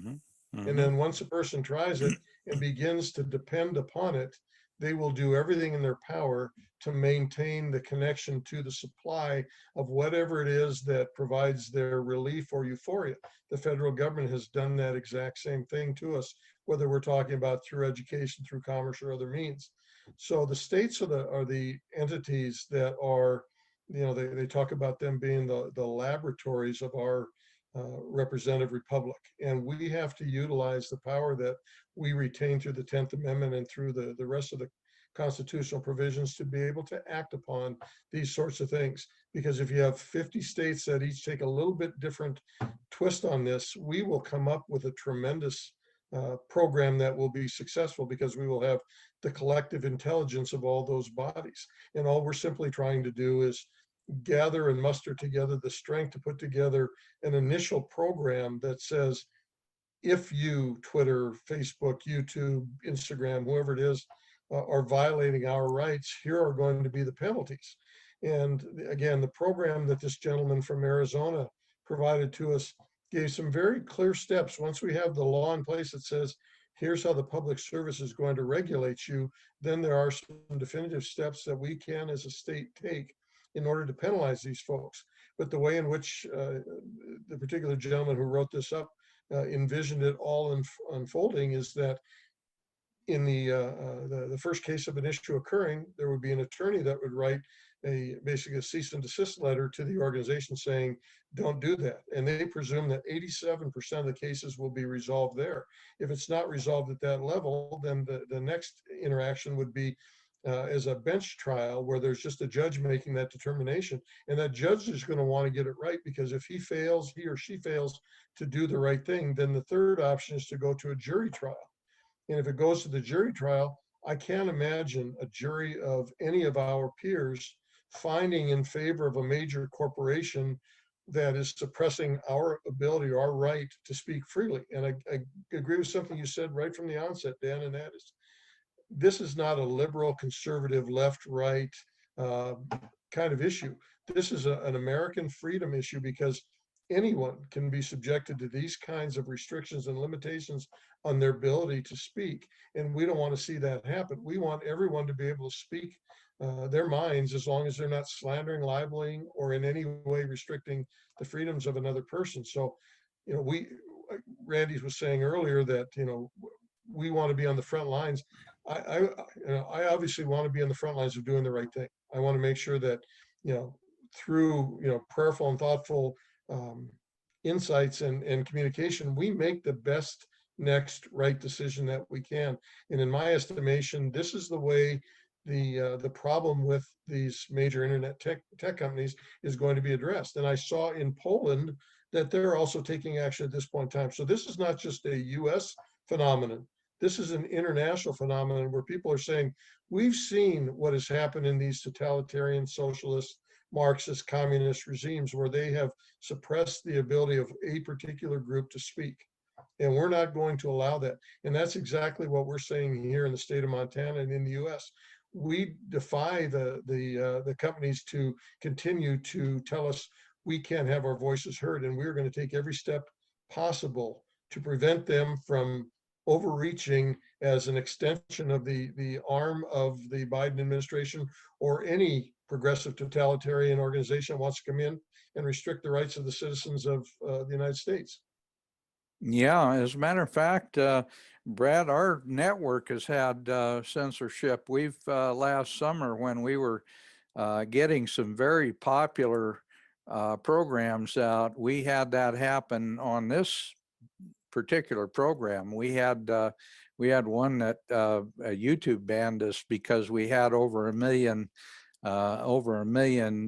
S5: And then once a person tries it and begins to depend upon it, they will do everything in their power to maintain the connection to the supply of whatever it is that provides their relief or euphoria. The federal government has done that exact same thing to us, whether we're talking about through education, through commerce, or other means. So the states are the entities that are, they talk about them being the laboratories of our representative republic. And we have to utilize the power that we retain through the 10th Amendment and through the rest of the constitutional provisions to be able to act upon these sorts of things. Because if you have 50 states that each take a little bit different twist on this, we will come up with a tremendous program that will be successful because we will have the collective intelligence of all those bodies. And all we're simply trying to do is gather and muster together the strength to put together an initial program that says, if you, Twitter, Facebook, YouTube, Instagram, whoever it is, are violating our rights, here are going to be the penalties. And again, the program that this gentleman from Arizona provided to us gave some very clear steps. Once we have the law in place that says, here's how the public service is going to regulate you, then there are some definitive steps that we can as a state take in order to penalize these folks. But the way in which the particular gentleman who wrote this up envisioned it all unfolding is that in the first case of an issue occurring, there would be an attorney that would write basically a cease and desist letter to the organization saying, don't do that. And they presume that 87% of the cases will be resolved there. If it's not resolved at that level, then the next interaction would be as a bench trial where there's just a judge making that determination. And that judge is going to want to get it right, because if he or she fails to do the right thing, then the third option is to go to a jury trial. And if it goes to the jury trial, I can't imagine a jury of any of our peers finding in favor of a major corporation that is suppressing our ability or our right to speak freely. And I agree with something you said right from the onset, Dan, and that is, this is not a liberal, conservative, left, right kind of issue. This is an American freedom issue, because anyone can be subjected to these kinds of restrictions and limitations on their ability to speak. And we don't want to see that happen. We want everyone to be able to speak their minds, as long as they're not slandering, libeling, or in any way restricting the freedoms of another person. So, Randy was saying earlier that, we want to be on the front lines. I obviously want to be on the front lines of doing the right thing. I want to make sure that, through, prayerful and thoughtful insights and communication, we make the best next right decision that we can. And in my estimation, this is the way the problem with these major internet tech companies is going to be addressed. And I saw in Poland that they're also taking action at this point in time. So this is not just a US phenomenon. This is an international phenomenon where people are saying, we've seen what has happened in these totalitarian, socialist, Marxist, communist regimes, where they have suppressed the ability of a particular group to speak. And we're not going to allow that. And that's exactly what we're saying here in the state of Montana and in the US. We defy the companies to continue to tell us we can't have our voices heard. And we're going to take every step possible to prevent them from overreaching as an extension of the arm of the Biden administration or any progressive totalitarian organization wants to come in and restrict the rights of the citizens of the United States.
S3: Yeah, as a matter of fact, Brad, our network has had censorship. We've last summer, when we were getting some very popular programs out, we had that happen on this particular program. We had one that YouTube banned us because we had over a million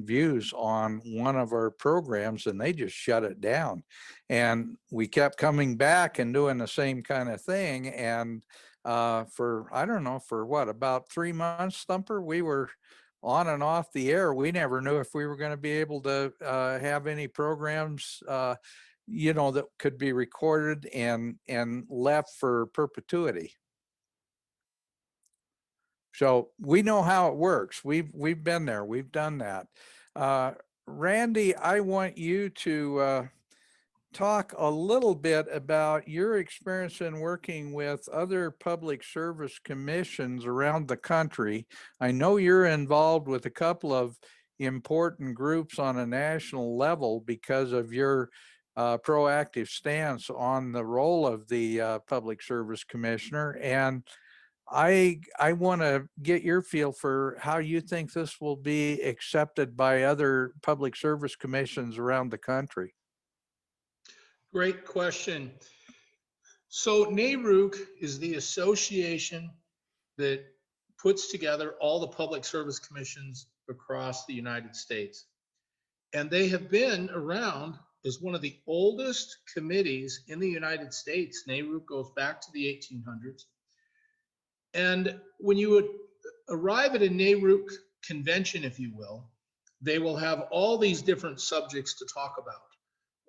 S3: views on one of our programs, and they just shut it down. And we kept coming back and doing the same kind of thing. And for, I don't know, for what, about 3 months, Thumper, we were on and off the air. We never knew if we were going to be able to have any programs that could be recorded and left for perpetuity. So we know how it works. We've been there. We've done that. Randy, I want you to talk a little bit about your experience in working with other public service commissions around the country. I know you're involved with a couple of important groups on a national level because of your proactive stance on the role of the public service commissioner. And I want to get your feel for how you think this will be accepted by other public service commissions around the country.
S4: Great question. So NARUC is the association that puts together all the public service commissions across the United States. And they have been around as one of the oldest committees in the United States. NARUC goes back to the 1800s. And when you would arrive at a NARUC convention, if you will, they will have all these different subjects to talk about,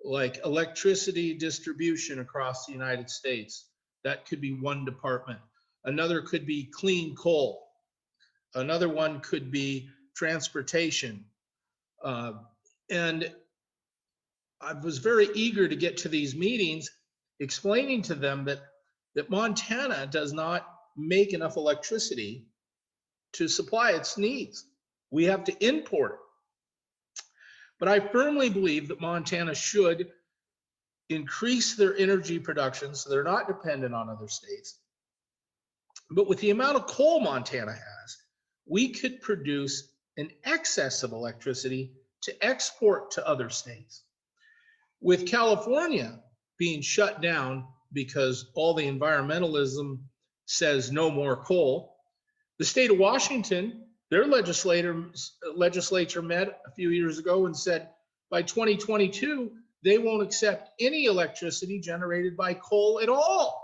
S4: like electricity distribution across the United States. That could be one department. Another could be clean coal. Another one could be transportation. And I was very eager to get to these meetings, explaining to them that that Montana does not make enough electricity to supply its needs. We have to import it. But I firmly believe that Montana should increase their energy production so they're not dependent on other states. But with the amount of coal Montana has, we could produce an excess of electricity to export to other states. With California being shut down because all the environmentalism says no more coal, the state of Washington, their legislature met a few years ago and said by 2022, they won't accept any electricity generated by coal at all.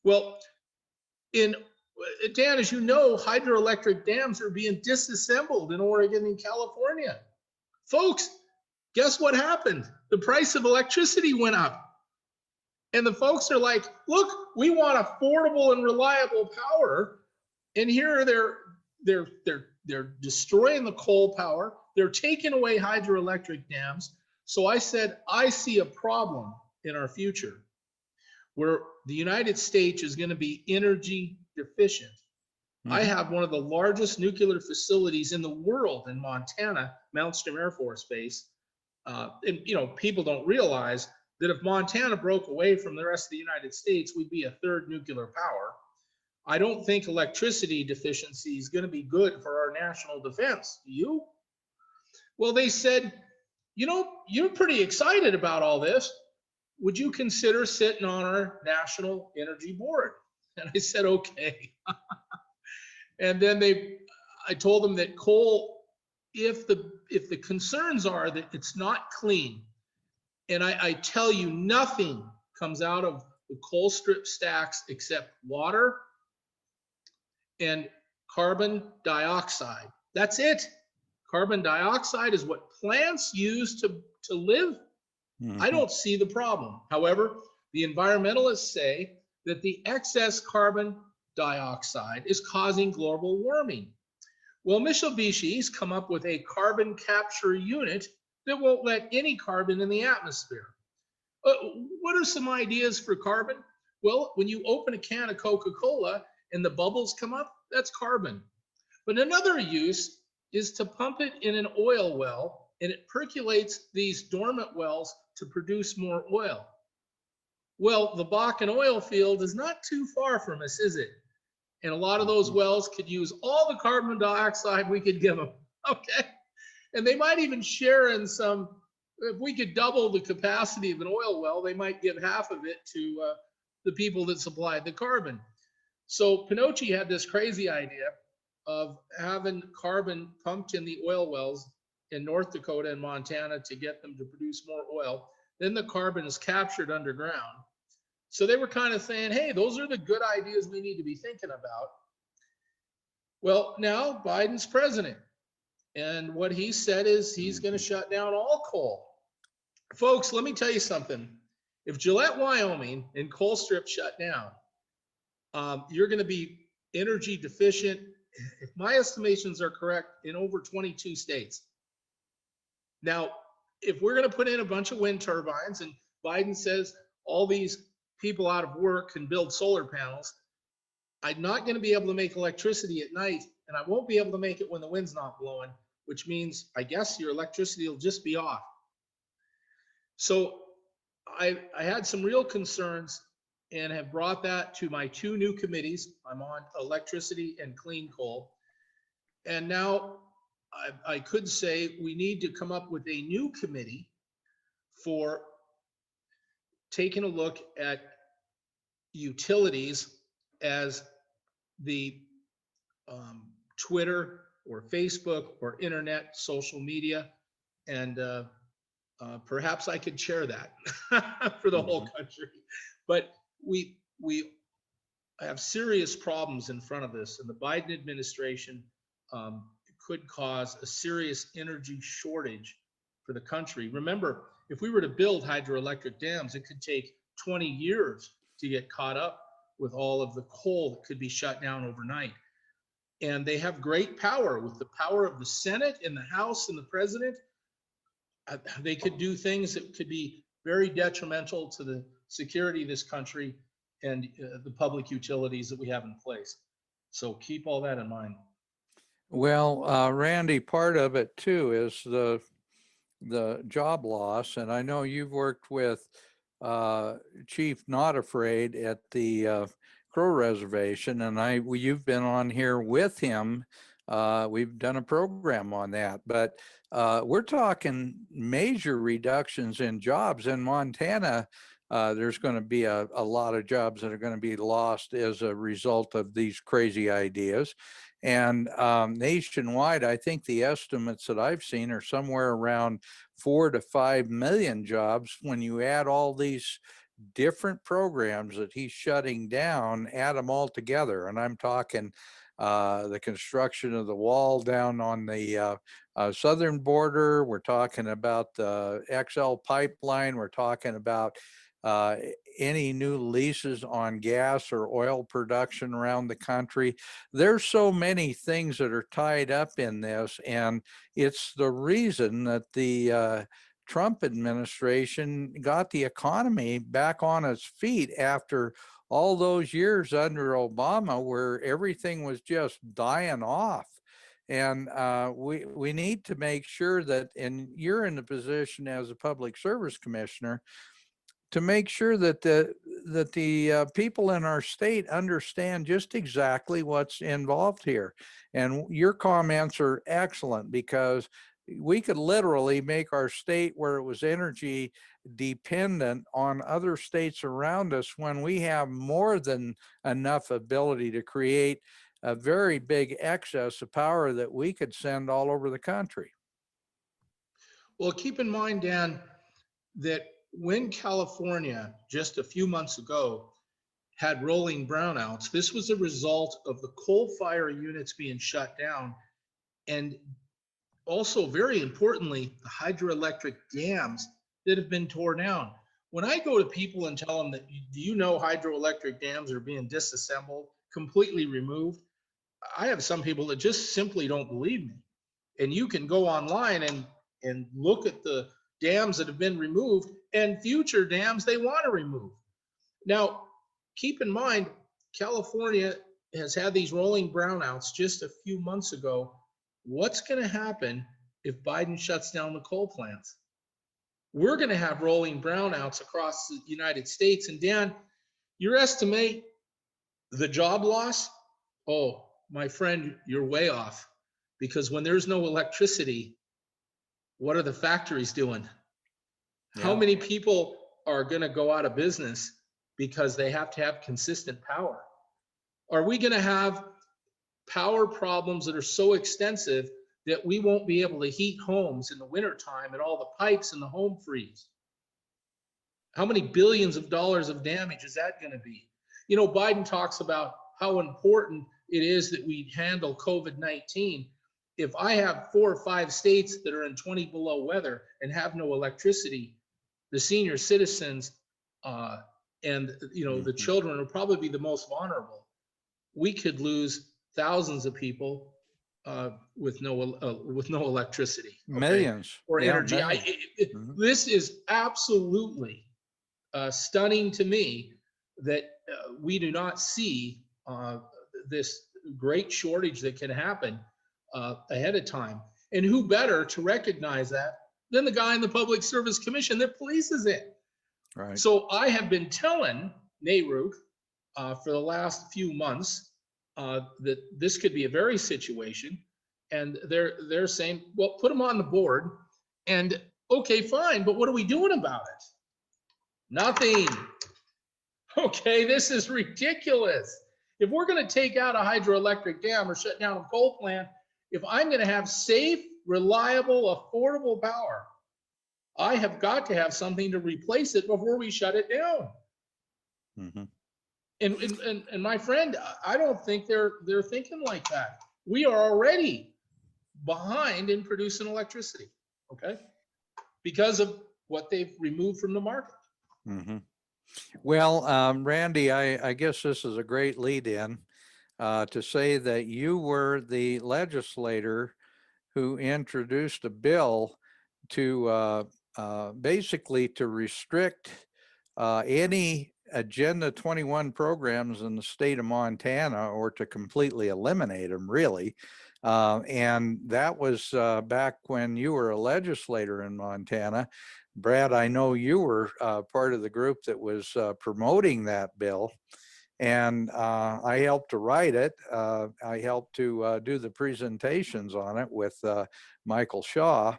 S4: Well, Dan, as you know, hydroelectric dams are being disassembled in Oregon and California. Folks, guess what happened? The price of electricity went up. And the folks are like, look, we want affordable and reliable power. And here they're destroying the coal power. They're taking away hydroelectric dams. So I said, I see a problem in our future where the United States is going to be energy deficient. I have one of the largest nuclear facilities in the world in Montana, Malmstrom Air Force Base. And you know, people don't realize that if Montana broke away from the rest of the United States, we'd be a third nuclear power. I don't think electricity deficiency is going to be good for our national defense. Do you? Well, they said, you know, you're pretty excited about all this. Would you consider sitting on our National Energy Board? And I said, okay. And then I told them that coal, if the concerns are that it's not clean, and I tell you, nothing comes out of the coal strip stacks except water and carbon dioxide. That's it. Carbon dioxide is what plants use to live. I don't see the problem. However, the environmentalists say that the excess carbon dioxide is causing global warming. Well, Mitsubishi's come up with a carbon capture unit that won't let any carbon in the atmosphere. What are some ideas for carbon? Well, when you open a can of Coca-Cola and the bubbles come up, that's carbon. But another use is to pump it in an oil well, and it percolates these dormant wells to produce more oil. Well, the Bakken oil field is not too far from us, is it? And a lot of those wells could use all the carbon dioxide we could give them, okay? And they might even share in some, if we could double the capacity of an oil well, they might give half of it to the people that supplied the carbon. So Pinocci had this crazy idea of having carbon pumped in the oil wells in North Dakota and Montana to get them to produce more oil. Then the carbon is captured underground. So they were kind of saying, hey, those are the good ideas we need to be thinking about. Well, now Biden's president. And what he said is he's going to shut down all coal. Folks, let me tell you something. If Gillette, Wyoming and coal strip shut down, you're going to be energy deficient, if my estimations are correct, in over 22 states. Now, if we're going to put in a bunch of wind turbines and Biden says all these people out of work can build solar panels, I'm not going to be able to make electricity at night, and I won't be able to make it when the wind's not blowing, which means I guess your electricity will just be off. So I had some real concerns and have brought that to my two new committees. I'm on electricity and clean coal. And now I could say we need to come up with a new committee for taking a look at utilities as the Twitter or Facebook or internet, social media, and perhaps I could chair that for the whole country. But we have serious problems in front of us, and the Biden administration could cause a serious energy shortage for the country. Remember, if we were to build hydroelectric dams, it could take 20 years to get caught up with all of the coal that could be shut down overnight. And they have great power. With the power of the Senate and the House and the president, they could do things that could be very detrimental to the security of this country. and the public utilities that we have in place. So keep all that in mind.
S3: Well, Randy, part of it too is the job loss, and I know you've worked with Chief Not Afraid at the Crow Reservation, and you've been on here with him. We've done a program on that, but we're talking major reductions in jobs in Montana. There's going to be a lot of jobs that are going to be lost as a result of these crazy ideas. And nationwide, I think the estimates that I've seen are somewhere around 4 to 5 million jobs. When you add all these different programs that he's shutting down, add them all together. And I'm talking the construction of the wall down on the southern border. We're talking about the XL pipeline. We're talking about any new leases on gas or oil production around the country. There's so many things that are tied up in this, and it's the reason that the Trump administration got the economy back on its feet after all those years under Obama where everything was just dying off. And we need to make sure that, and you're in the position as a public service commissioner, to make sure that the people in our state understand just exactly what's involved here. And your comments are excellent, because we could literally make our state, where it was energy dependent on other states around us, when we have more than enough ability to create a very big excess of power that we could send all over the country.
S4: Well, keep in mind, Dan, that when California just a few months ago had rolling brownouts, this was a result of the coal fire units being shut down, and also, very importantly, the hydroelectric dams that have been torn down. When I go to people and tell them that, do you know hydroelectric dams are being disassembled, completely removed? I have some people that just simply don't believe me. And you can go online and look at the dams that have been removed and future dams they want to remove. Now, keep in mind, California has had these rolling brownouts just a few months ago. What's going to happen if Biden shuts down the coal plants? We're going to have rolling brownouts across the United States. And Dan, you estimate the job loss? Oh, my friend, you're way off. Because when there's no electricity, what are the factories doing? Yeah. How many people are going to go out of business because they have to have consistent power? Are we going to have power problems that are so extensive that we won't be able to heat homes in the wintertime and all the pipes in the home freeze? How many billions of dollars of damage is that going to be? You know, Biden talks about how important it is that we handle COVID-19. If I have 4 or 5 states that are in 20 below weather and have no electricity, the senior citizens and the children will probably be the most vulnerable. We could lose thousands of people with no electricity. Okay?
S3: Millions.
S4: Or energy.
S3: Millions.
S4: This is absolutely stunning to me that we do not see this great shortage that can happen ahead of time. And who better to recognize that than the guy in the Public Service Commission that polices it?
S3: Right.
S4: So I have been telling NARUC for the last few months that this could be a very situation, and they're saying, well, put them on the board, and okay, fine, but what are we doing about it? Nothing. Okay, this is ridiculous. If we're going to take out a hydroelectric dam or shut down a coal plant, if I'm going to have safe, reliable, affordable power, I have got to have something to replace it before we shut it down.
S3: Mm-hmm.
S4: And my friend, I don't think they're thinking like that. We are already behind in producing electricity, okay? Because of what they've removed from the market.
S3: Mm-hmm. Well, Randy, I guess this is a great lead in to say that you were the legislator who introduced a bill to basically to restrict any Agenda 21 programs in the state of Montana, or to completely eliminate them, really. And that was back when you were a legislator in Montana. Brad, I know you were part of the group that was promoting that bill. And I helped to write it. I helped to do the presentations on it with Michael Shaw.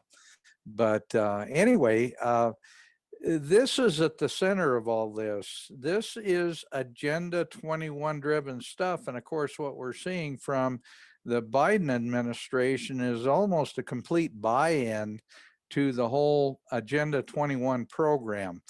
S3: But anyway, this is at the center of all this. This is Agenda 21 driven stuff. And of course, what we're seeing from the Biden administration is almost a complete buy-in to the whole Agenda 21 program.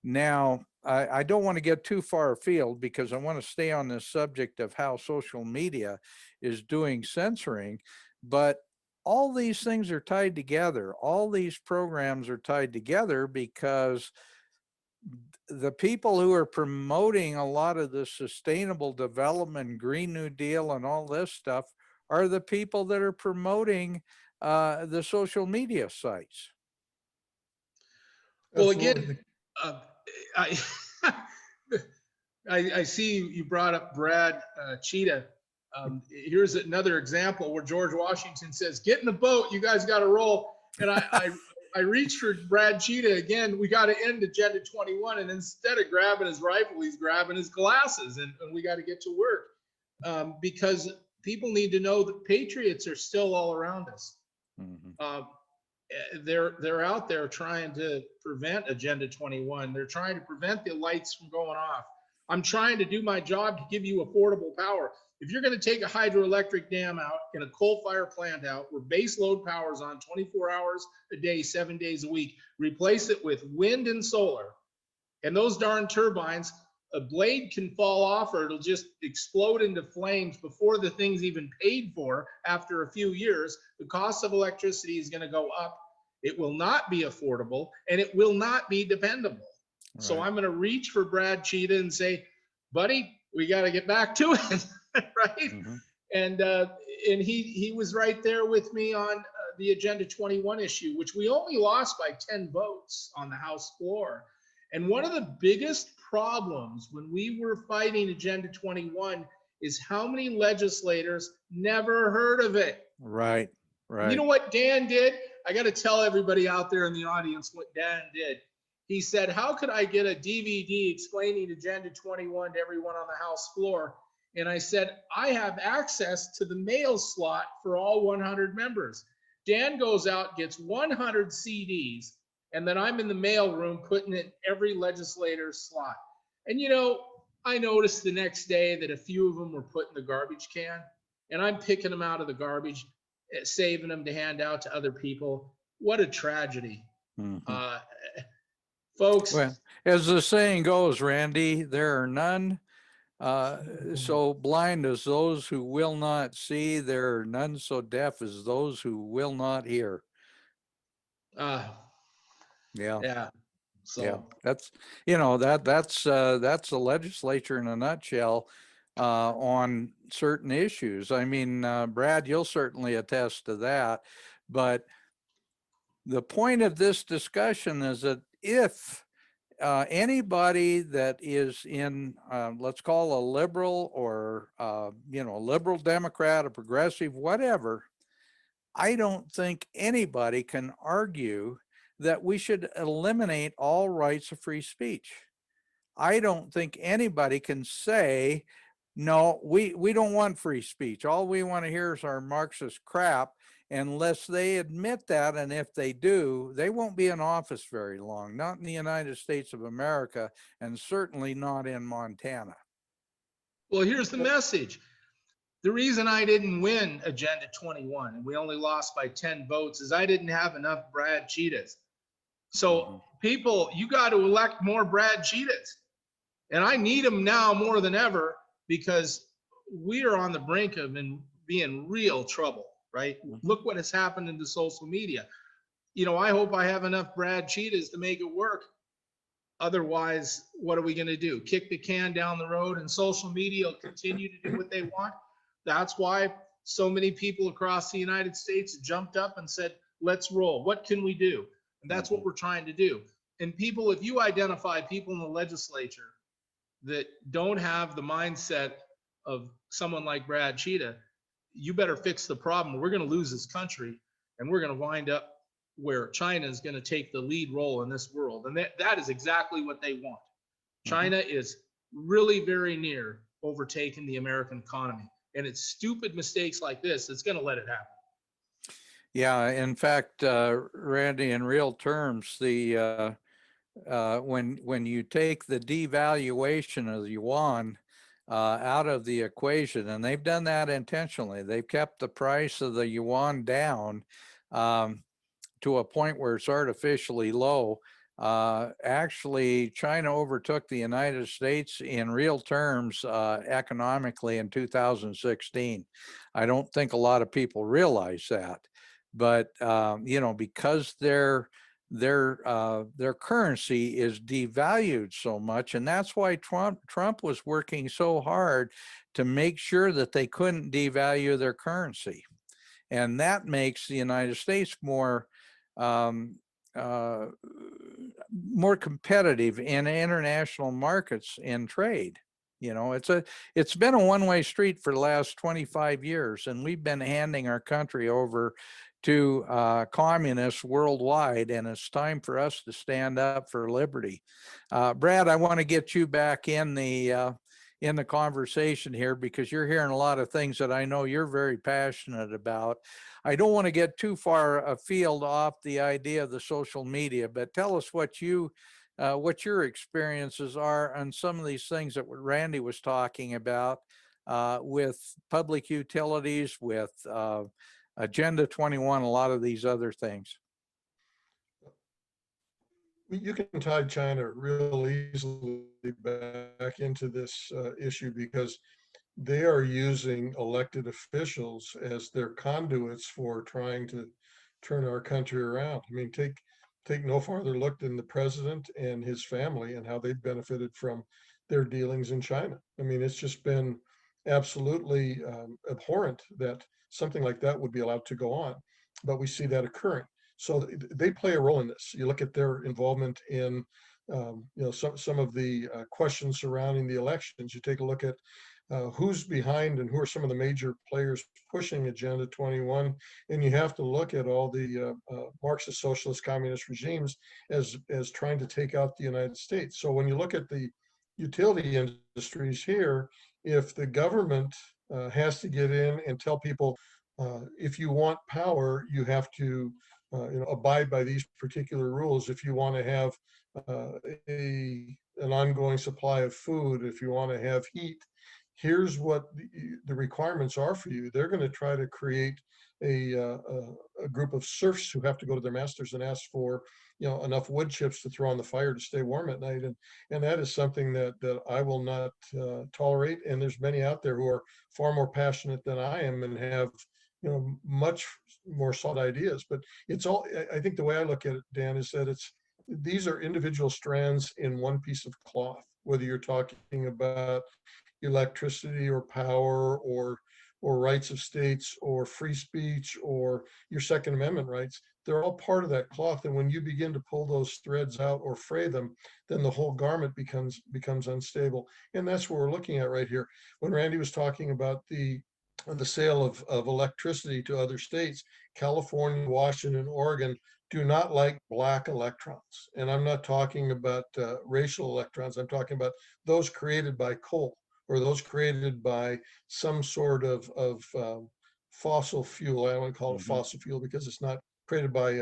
S3: Now, I don't want to get too far afield because I want to stay on this subject of how social media is doing censoring, but all these things are tied together. All these programs are tied together because the people who are promoting a lot of the sustainable development, Green New Deal and all this stuff are the people that are promoting the social media sites.
S4: Well,
S5: Absolutely.
S4: again, I, I see you brought up Brad Tschida. Here's another example where George Washington says, "Get in the boat, you guys got to roll." And I reached for Brad Tschida again. We got to end Agenda 21, and instead of grabbing his rifle, he's grabbing his glasses, and we got to get to work because people need to know that patriots are still all around us. Mm-hmm. They're out there trying to prevent Agenda 21. They're trying to prevent the lights from going off. I'm trying to do my job to give you affordable power. If you're going to take a hydroelectric dam out and a coal fire plant out where base load power is on 24 hours a day, 7 days a week, replace it with wind and solar, and those darn turbines, a blade can fall off or it'll just explode into flames before the thing's even paid for. After a few years, the cost of electricity is going to go up. It will not be affordable and it will not be dependable. Right. So I'm going to reach for Brad Tschida and say, buddy, we got to get back to it. Right. Mm-hmm. And he was right there with me on the Agenda 21 issue, which we only lost by 10 votes on the House floor. And one of the biggest problems when we were fighting Agenda 21 is how many legislators never heard of it.
S3: Right, right.
S4: You know what Dan did? I got to tell everybody out there in the audience what Dan did. He said, how could I get a DVD explaining Agenda 21 to everyone on the House floor? And I said, I have access to the mail slot for all 100 members. Dan goes out, gets 100 CDs, and then I'm in the mail room putting it in every legislator's slot. And, you know, I noticed the next day that a few of them were put in the garbage can, and I'm picking them out of the garbage, saving them to hand out to other people. What a tragedy. Mm-hmm. Folks.
S3: Well, as the saying goes, Randy, there are none so blind as those who will not see. There are none so deaf as those who will not hear. Yeah. So yeah, that's, you know, that's the legislature in a nutshell on certain issues. I mean, Brad, you'll certainly attest to that. But the point of this discussion is that if anybody that is in, let's call a liberal or, you know, a liberal Democrat, a progressive, whatever, I don't think anybody can argue that we should eliminate all rights of free speech. I don't think anybody can say, no, we don't want free speech. All we want to hear is our Marxist crap, unless they admit that. And if they do, they won't be in office very long, not in the United States of America, and certainly not in Montana.
S4: Well, here's the message. The reason I didn't win Agenda 21, and we only lost by 10 votes, is I didn't have enough Brad Tschidas. So people, you got to elect more Brad Tschidas. And I need them now more than ever because we are on the brink of being real trouble, right? Look what has happened in the social media. You know, I hope I have enough Brad Tschidas to make it work. Otherwise, what are we going to do? Kick the can down the road and social media will continue to do what they want? That's why so many people across the United States jumped up and said, let's roll. What can we do? And that's what we're trying to do. And people, if you identify people in the legislature that don't have the mindset of someone like Brad Tschida, you better fix the problem. We're going to lose this country, and we're going to wind up where China is going to take the lead role in this world. And that is exactly what they want. China is really very near overtaking the American economy. And it's stupid mistakes like this that's going to let it happen.
S3: Yeah, in fact, Randy, in real terms, the when you take the devaluation of the yuan out of the equation, and they've done that intentionally, they've kept the price of the yuan down to a point where it's artificially low. Actually, China overtook the United States in real terms economically in 2016. I don't think a lot of people realize that, but you know, because their currency is devalued so much, and that's why Trump was working so hard to make sure that they couldn't devalue their currency, and that makes the United States more more competitive in international markets in trade. You know, it's been a one-way street for the last 25 years, and we've been handing our country over to communists worldwide, and it's time for us to stand up for liberty. Brad, I want to get you back in the conversation here, because you're hearing a lot of things that I know you're very passionate about. I don't want to get too far afield off the idea of the social media, but tell us what your experiences are on some of these things that Randy was talking about with public utilities, with Agenda 21, a lot of these other things.
S5: You can tie China real easily back into this issue, because they are using elected officials as their conduits for trying to turn our country around. I mean, take no farther look than the president and his family and how they've benefited from their dealings in China. I mean, it's just been absolutely abhorrent that something like that would be allowed to go on, but we see that occurring. So they play a role in this. You look at their involvement in, you know, some of the questions surrounding the elections. You take a look at who's behind and who are some of the major players pushing Agenda 21, and you have to look at all the Marxist, socialist, communist regimes as trying to take out the United States. So when you look at the utility industries here, if the government has to get in and tell people, if you want power, you have to you know, abide by these particular rules. If you want to have an ongoing supply of food, if you want to have heat, here's what the requirements are for you. They're going to try to create a group of serfs who have to go to their masters and ask for, you know, enough wood chips to throw on the fire to stay warm at night. And that is something that I will not tolerate. And there's many out there who are far more passionate than I am and have, you know, much more solid ideas. But it's all, I think the way I look at it, Dan, is that these are individual strands in one piece of cloth, whether you're talking about electricity or power or rights of states or free speech or your Second Amendment rights. They're all part of that cloth. And when you begin to pull those threads out or fray them, then the whole garment becomes unstable. And that's what we're looking at right here. When Randy was talking about the sale of electricity to other states, California, Washington, Oregon do not like black electrons. And I'm not talking about racial electrons. I'm talking about those created by coal or those created by some sort of fossil fuel. I don't want to call it fossil fuel because it's not created by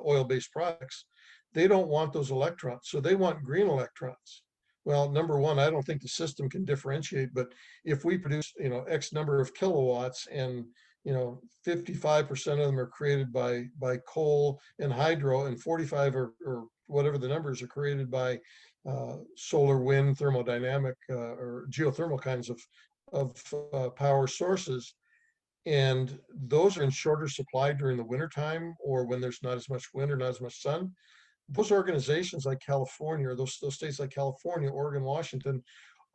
S5: oil-based products. They don't want those electrons. So they want green electrons. Well, number one, I don't think the system can differentiate, but if we produce, you know, X number of kilowatts and, you know, 55% of them are created by coal and hydro, and 45 or whatever the numbers are created by solar, wind, thermodynamic or geothermal kinds of power sources. And those are in shorter supply during the wintertime or when there's not as much wind or not as much sun. Those organizations like California, or those states like California, Oregon, Washington,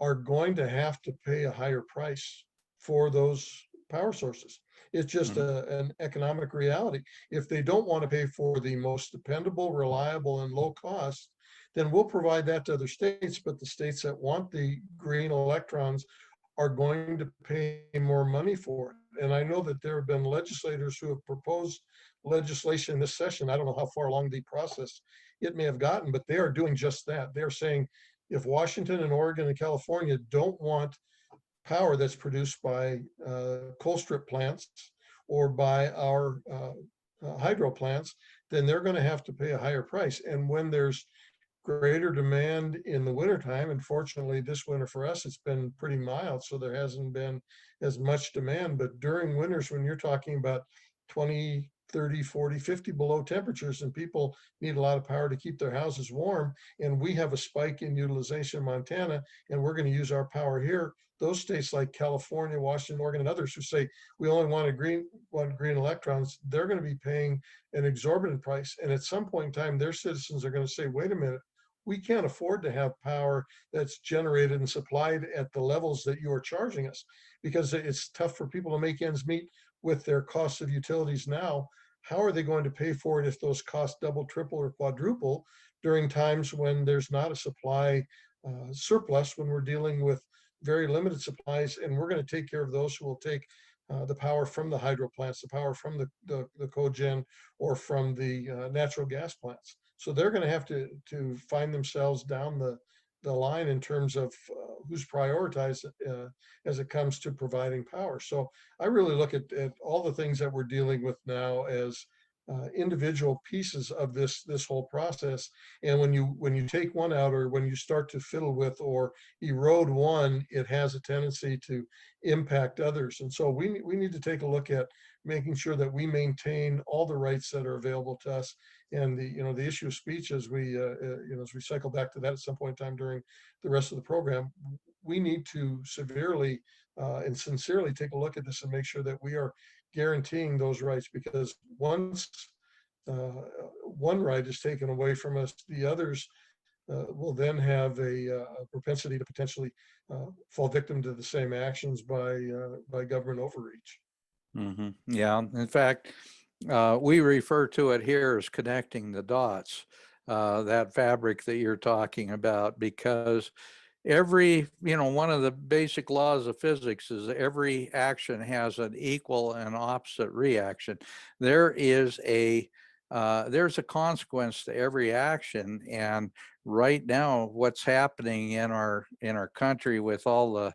S5: are going to have to pay a higher price for those power sources. It's just an economic reality. If they don't want to pay for the most dependable, reliable, and low cost, then we'll provide that to other states. But the states that want the green electrons are going to pay more money for it. And I know that there have been legislators who have proposed legislation in this session. I don't know how far along the process it may have gotten, but they are doing just that. They're saying if Washington and Oregon and California don't want power that's produced by coal strip plants or by our hydro plants, then they're going to have to pay a higher price. And when there's greater demand in the wintertime, and fortunately this winter for us, it's been pretty mild, so there hasn't been as much demand. But during winters, when you're talking about 20, 30, 40, 50 below temperatures, and people need a lot of power to keep their houses warm, and we have a spike in utilization in Montana, and we're going to use our power here, those states like California, Washington, Oregon, and others who say we only want green electrons, they're going to be paying an exorbitant price. And at some point in time, their citizens are going to say, wait a minute, we can't afford to have power that's generated and supplied at the levels that you are charging us, because it's tough for people to make ends meet with their costs of utilities now. How are they going to pay for it if those costs double, triple, or quadruple during times when there's not a supply surplus, when we're dealing with very limited supplies, and we're going to take care of those who will take the power from the hydro plants, the power from the cogen, or from the natural gas plants. So they're going to have to find themselves down the line in terms of who's prioritized as it comes to providing power. So I really look at all the things that we're dealing with now as individual pieces of this whole process. And when you take one out, or when you start to fiddle with or erode one, it has a tendency to impact others. And so we need to take a look at making sure that we maintain all the rights that are available to us. And the issue of speech, as we as we cycle back to that at some point in time during the rest of the program, we need to severely and sincerely take a look at this and make sure that we are guaranteeing those rights, because once one right is taken away from us, the others will then have a propensity to potentially fall victim to the same actions by government overreach.
S3: Mm-hmm. Yeah, in fact, we refer to it here as connecting the dots, that fabric that you're talking about, because one of the basic laws of physics is every action has an equal and opposite reaction. There's a consequence to every action. And right now, what's happening in our country with all the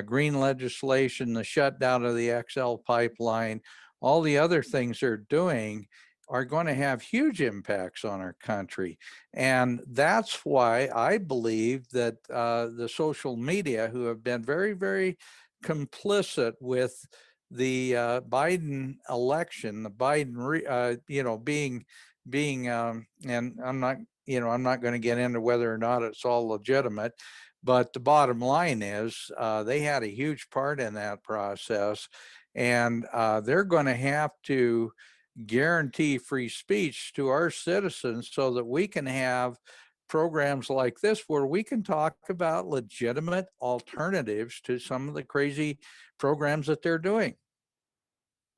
S3: green legislation, the shutdown of the XL pipeline, all the other things they're doing are going to have huge impacts on our country. And that's why I believe that the social media, who have been very, very complicit with the Biden election, the Biden, being, and I'm not going to get into whether or not it's all legitimate, but the bottom line is they had a huge part in that process, and they're going to have to guarantee free speech to our citizens so that we can have programs like this where we can talk about legitimate alternatives to some of the crazy programs that they're doing.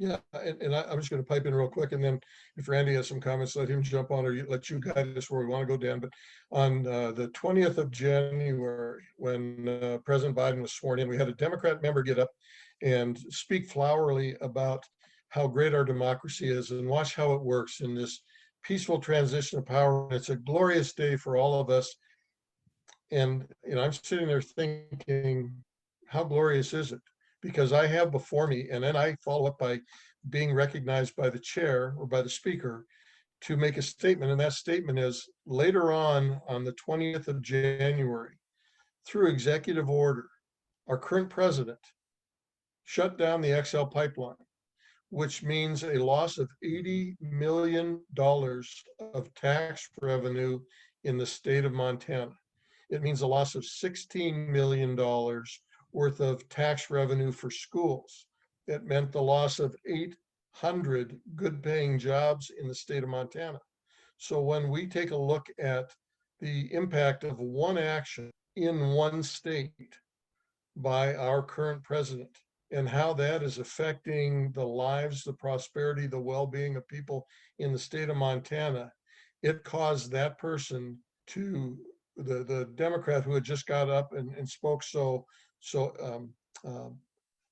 S5: Yeah, and I'm just going to pipe in real quick, and then if Randy has some comments, let him jump on, or let you guide us where we want to go, Dan. But on the 20th of January, when President Biden was sworn in, we had a Democrat member get up and speak flowery about how great our democracy is, and watch how it works in this peaceful transition of power. It's a glorious day for all of us. And I'm sitting there thinking, how glorious is it? Because I have before me, and then I follow up by being recognized by the chair or by the speaker to make a statement. And that statement is, later on the 20th of January, through executive order, our current president shut down the XL pipeline, which means a loss of $80 million of tax revenue in the state of Montana. It means a loss of $16 million worth of tax revenue for schools. It meant the loss of 800 good paying jobs in the state of Montana. So when we take a look at the impact of one action in one state by our current president, and how that is affecting the lives, the prosperity, the well-being of people in the state of Montana, it caused that person to the Democrat who had just got up and spoke so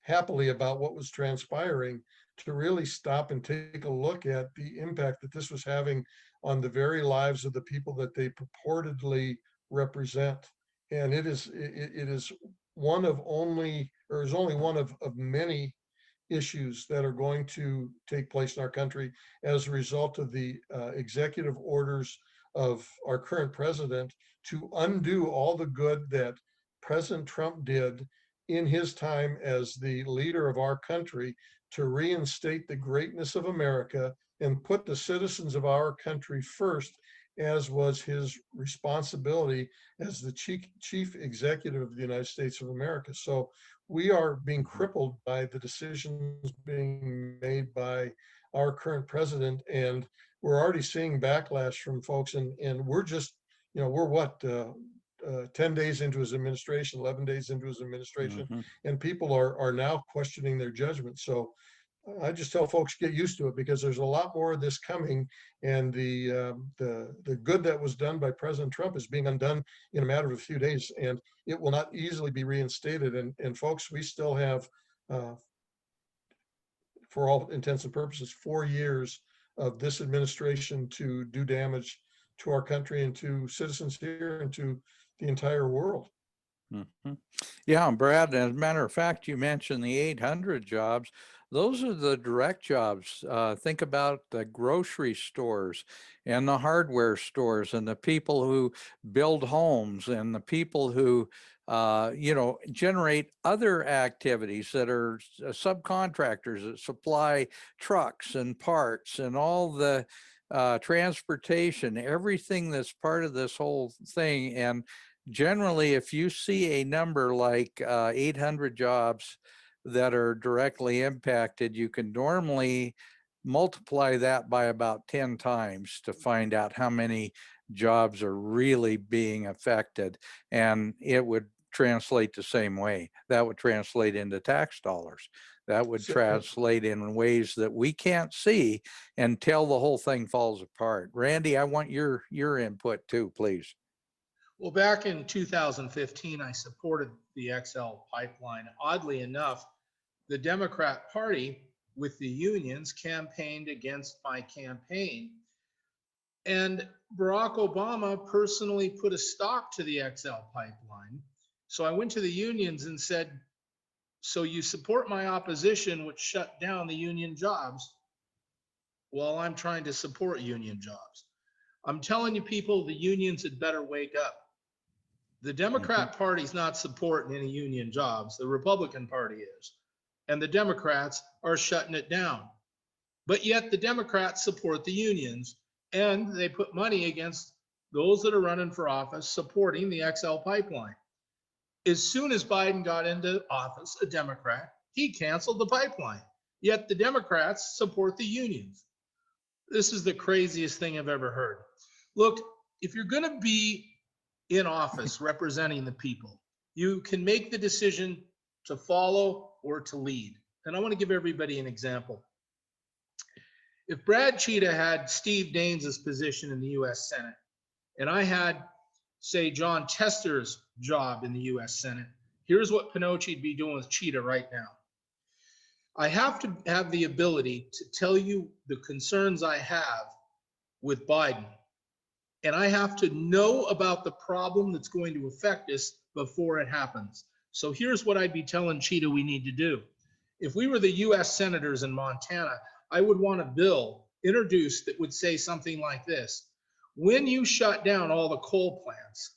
S5: happily about what was transpiring, to really stop and take a look at the impact that this was having on the very lives of the people that they purportedly represent. And it is one of only, or is only one of many issues that are going to take place in our country as a result of the executive orders of our current president to undo all the good that President Trump did in his time as the leader of our country, to reinstate the greatness of America and put the citizens of our country first, as was his responsibility as the chief executive of the United States of America. So we are being crippled by the decisions being made by our current president, and we're already seeing backlash from folks, and we're just, we're what, 10 days into his administration, 11 days into his administration, and people are now questioning their judgment. So I just tell folks, get used to it, because there's a lot more of this coming, and the good that was done by President Trump is being undone in a matter of a few days, and it will not easily be reinstated. And folks, we still have, for all intents and purposes, 4 years of this administration to do damage to our country and to citizens here and to the entire world.
S3: Yeah, Brad, as a matter of fact, you mentioned the 800 jobs. Those are the direct jobs. Think about the grocery stores and the hardware stores and the people who build homes and the people who, generate other activities that are subcontractors that supply trucks and parts and all the transportation, everything that's part of this whole thing. And generally, if you see a number like 800 jobs that are directly impacted, you can normally multiply that by about 10 times to find out how many jobs are really being affected. And it would translate the same way. That would translate into tax dollars. That would translate in ways that we can't see until the whole thing falls apart. Randy, I want your input too, please.
S4: Well, back in 2015, I supported the XL pipeline. Oddly enough, the Democrat Party with the unions campaigned against my campaign. And Barack Obama personally put a stop to the XL pipeline. So I went to the unions and said, so you support my opposition, which shut down the union jobs, while I'm trying to support union jobs. I'm telling you, people, the unions had better wake up. The Democrat Party's not supporting any union jobs. The Republican Party is. And the Democrats are shutting it down. But yet the Democrats support the unions, and they put money against those that are running for office supporting the XL pipeline. As soon as Biden got into office, a Democrat, he canceled the pipeline. Yet the Democrats support the unions. This is the craziest thing I've ever heard. Look, if you're going to be in office representing the people, you can make the decision to follow or to lead. And I want to give everybody an example. If Brad Tschida had Steve Daines' position in the US Senate, and I had, say, John Tester's job in the US Senate, here's what Pinocchi would be doing with Tschida right now. I have to have the ability to tell you the concerns I have with Biden. And I have to know about the problem that's going to affect us before it happens. So here's what I'd be telling Tschida we need to do. If we were the US senators in Montana, I would want a bill introduced that would say something like this. When you shut down all the coal plants,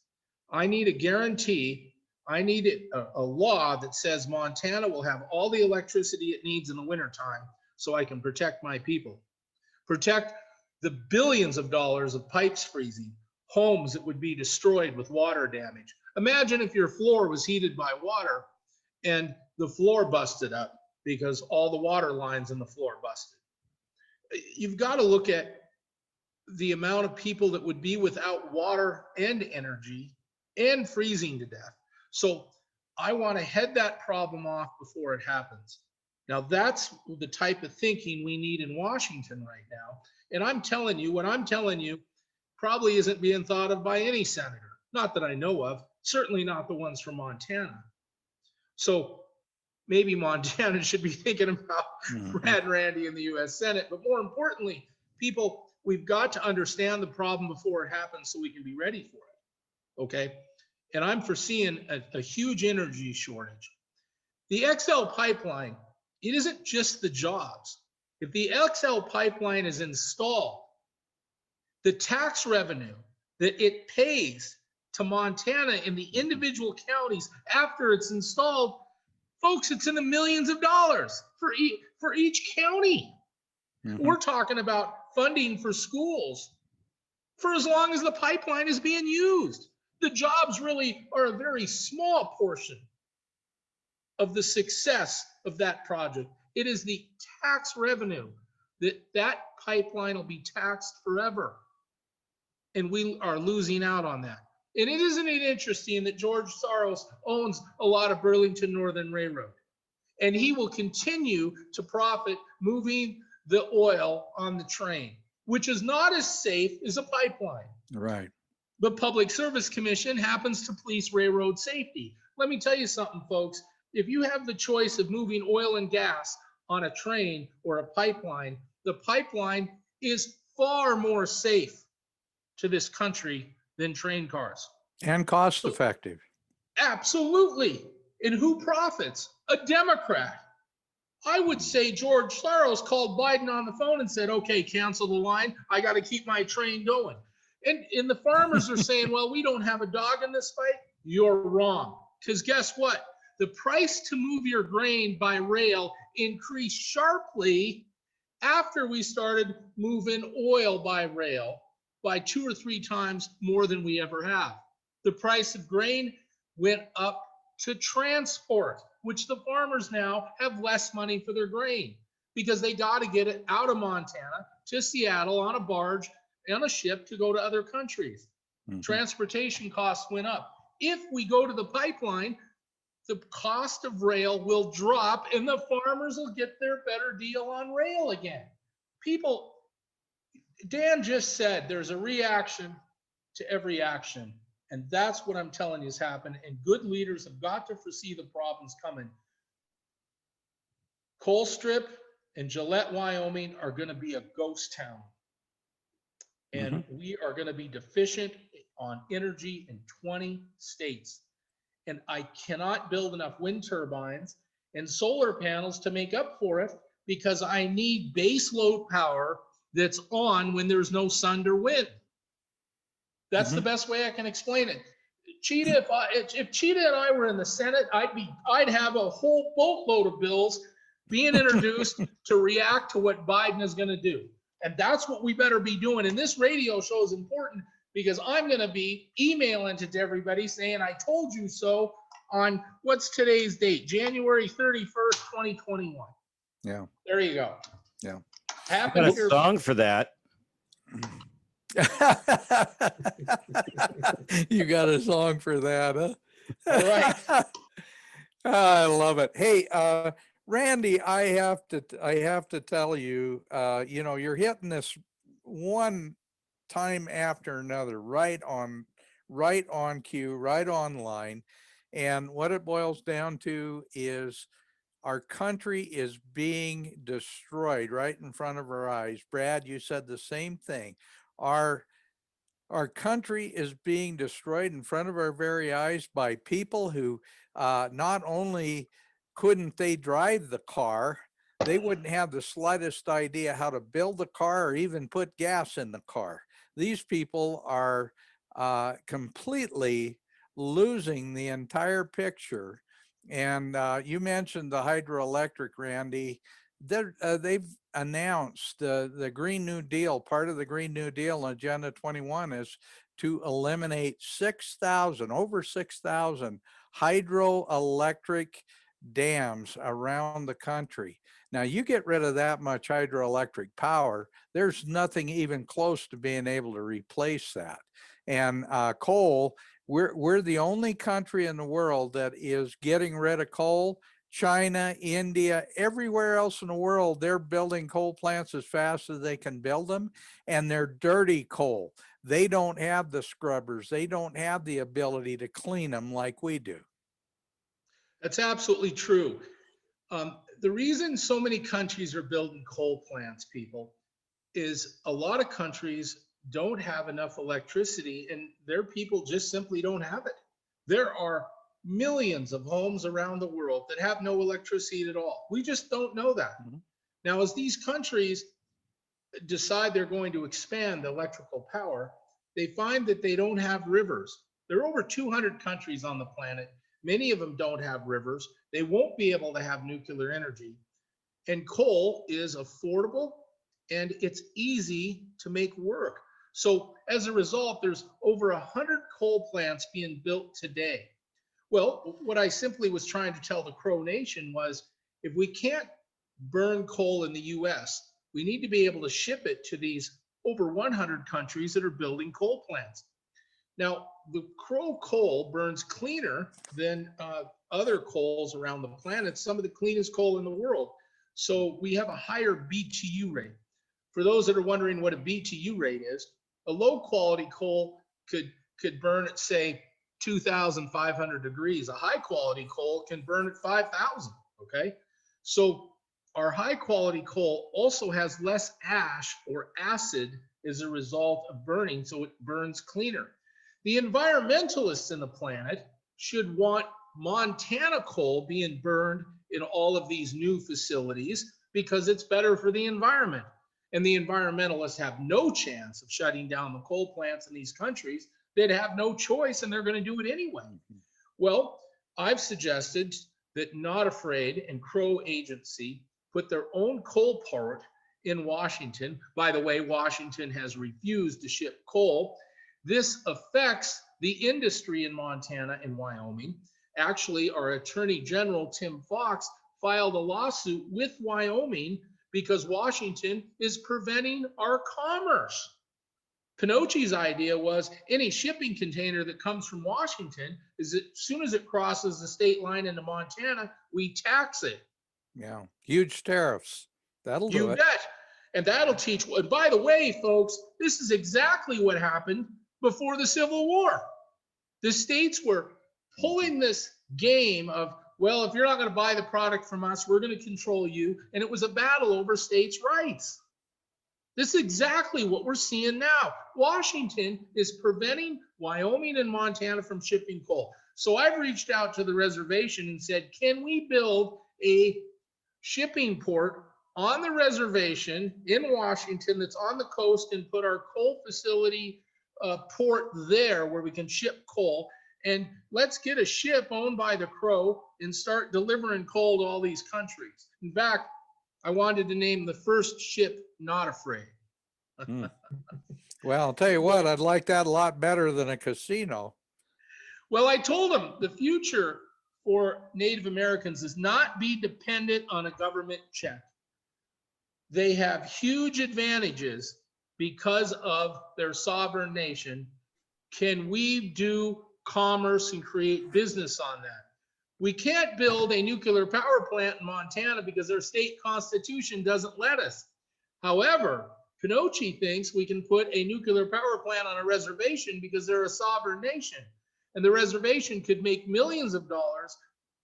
S4: I need a guarantee, I need a law that says Montana will have all the electricity it needs in the wintertime so I can protect my people. Protect the billions of dollars of pipes freezing, homes that would be destroyed with water damage. Imagine if your floor was heated by water and the floor busted up because all the water lines in the floor busted. You've got to look at the amount of people that would be without water and energy and freezing to death. So I want to head that problem off before it happens. Now that's the type of thinking we need in Washington right now. And I'm telling you, what I'm telling you probably isn't being thought of by any senator. Not that I know of, certainly not the ones from Montana. So maybe Montana should be thinking about Brad and Randy in the US Senate. But more importantly, people, we've got to understand the problem before it happens so we can be ready for it. Okay. And I'm foreseeing a huge energy shortage. The XL pipeline, it isn't just the jobs. If the XL pipeline is installed, the tax revenue that it pays to Montana in the individual counties after it's installed, folks, it's in the millions of dollars for each county. We're talking about funding for schools for as long as the pipeline is being used. The jobs really are a very small portion of the success of that project. It is the tax revenue that pipeline will be taxed forever. And we are losing out on that. And isn't it interesting that George Soros owns a lot of Burlington Northern Railroad? And he will continue to profit moving the oil on the train, which is not as safe as a pipeline.
S3: Right.
S4: The Public Service Commission happens to police railroad safety. Let me tell you something, folks. If you have the choice of moving oil and gas on a train or a pipeline, the pipeline is far more safe to this country than train cars.
S3: And cost effective.
S4: Absolutely. And who profits? A Democrat. I would say George Soros called Biden on the phone and said, okay, cancel the line. I got to keep my train going. And the farmers are saying, well, we don't have a dog in this fight. You're wrong. Because guess what? The price to move your grain by rail increased sharply after we started moving oil by rail by 2 or 3 times more than we ever have. The price of grain went up to transport, which the farmers now have less money for their grain because they got to get it out of Montana to Seattle on a barge and a ship to go to other countries. Transportation costs went up. If we go to the pipeline, the cost of rail will drop and the farmers will get their better deal on rail again. People, Dan just said there's a reaction to every action. And that's what I'm telling you has happened. And good leaders have got to foresee the problems coming. Coal Strip and Gillette, Wyoming are going to be a ghost town. And we are going to be deficient on energy in 20 states. And I cannot build enough wind turbines and solar panels to make up for it because I need base load power that's on when there's no sun or wind. That's the best way I can explain it. Tschida, if Tschida and I were in the Senate, I'd have a whole boatload of bills being introduced to react to what Biden is going to do. And that's what we better be doing. And this radio show is important because I'm going to be emailing it to everybody saying, I told you so on what's today's date? January 31st, 2021.
S3: Yeah.
S4: There you go.
S3: Yeah.
S2: I got a song for that.
S3: You got a song for that, huh?
S4: All right.
S3: I love it. Hey, Randy, I have to tell you, you're hitting this one time after another, right on cue, right on line. And what it boils down to is our country is being destroyed right in front of our eyes. Brad, you said the same thing. Our country is being destroyed in front of our very eyes by people who not only couldn't they drive the car, they wouldn't have the slightest idea how to build the car or even put gas in the car. These people are completely losing the entire picture. And you mentioned the hydroelectric, Randy. They've announced the Green New Deal. Part of the Green New Deal, Agenda 21, is to eliminate over 6,000 hydroelectric dams around the country. Now, you get rid of that much hydroelectric power, there's nothing even close to being able to replace that. And coal, we're the only country in the world that is getting rid of coal. China, India, everywhere else in the world, they're building coal plants as fast as they can build them, and they're dirty coal. They don't have the scrubbers. They don't have the ability to clean them like we do.
S4: That's absolutely true. The reason so many countries are building coal plants, people, is a lot of countries don't have enough electricity and their people just simply don't have it. There are millions of homes around the world that have no electricity at all. We just don't know that.
S3: Mhm.
S4: Now, as these countries decide they're going to expand the electrical power, they find that they don't have rivers. There are over 200 countries on the planet. Many of them don't have rivers. They won't be able to have nuclear energy. And coal is affordable and it's easy to make work. So as a result, there's over 100 coal plants being built today. Well, what I simply was trying to tell the Crow Nation was, if we can't burn coal in the US, we need to be able to ship it to these over 100 countries that are building coal plants. Now, the Crow coal burns cleaner than other coals around the planet, some of the cleanest coal in the world. So we have a higher BTU rate. For those that are wondering what a BTU rate is, a low quality coal could burn at, say, 2,500 degrees. A high quality coal can burn at 5,000, okay? So our high quality coal also has less ash or acid as a result of burning, so it burns cleaner. The environmentalists in the planet should want Montana coal being burned in all of these new facilities because it's better for the environment. And the environmentalists have no chance of shutting down the coal plants in these countries. They'd have no choice and they're going to do it anyway. Well, I've suggested that Not Afraid and Crow Agency put their own coal port in Washington. By the way, Washington has refused to ship coal. This affects the industry in Montana and Wyoming. Actually, our Attorney General, Tim Fox, filed a lawsuit with Wyoming because Washington is preventing our commerce. Pinocci's idea was any shipping container that comes from Washington, is that as soon as it crosses the state line into Montana, we tax it.
S3: Yeah, huge tariffs. That'll do
S4: You
S3: it.
S4: bet. And that'll teach. And by the way, folks, this is exactly what happened before the Civil War. The states were pulling this game of, well, if you're not going to buy the product from us, we're going to control you. And it was a battle over states' rights. This is exactly what we're seeing now. Washington is preventing Wyoming and Montana from shipping coal. So I've reached out to the reservation and said, can we build a shipping port on the reservation in Washington that's on the coast and put our coal facility port there where we can ship coal? And let's get a ship owned by the Crow and start delivering coal to all these countries. In fact, I wanted to name the first ship Not Afraid.
S3: Well, I'll tell you what, I'd like that a lot better than a casino.
S4: Well, I told them the future for Native Americans is not be dependent on a government check. They have huge advantages because of their sovereign nation. Can we do commerce and create business on that? We can't build a nuclear power plant in Montana because their state constitution doesn't let us. However, Pinocci thinks we can put a nuclear power plant on a reservation because they're a sovereign nation. And the reservation could make millions of dollars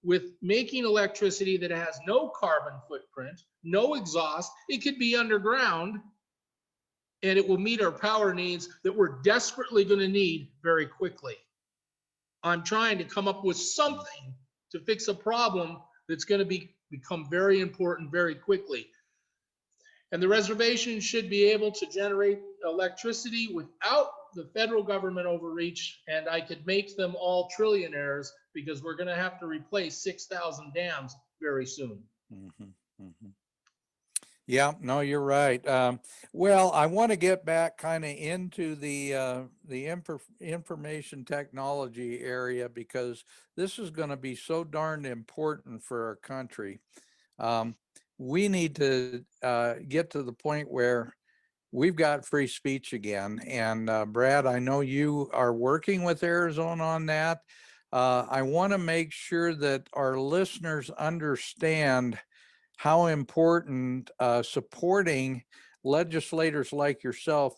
S4: with making electricity that has no carbon footprint, no exhaust. It could be underground and it will meet our power needs that we're desperately going to need very quickly. I'm trying to come up with something to fix a problem that's going to become very important very quickly. And the reservation should be able to generate electricity without the federal government overreach, and I could make them all trillionaires because we're going to have to replace 6,000 dams very soon.
S3: Yeah, no, you're right. Well, I want to get back kind of into the information technology area because this is going to be so darn important for our country. We need to get to the point where we've got free speech again. And Brad, I know you are working with Arizona on that. I want to make sure that our listeners understand how important supporting legislators like yourself,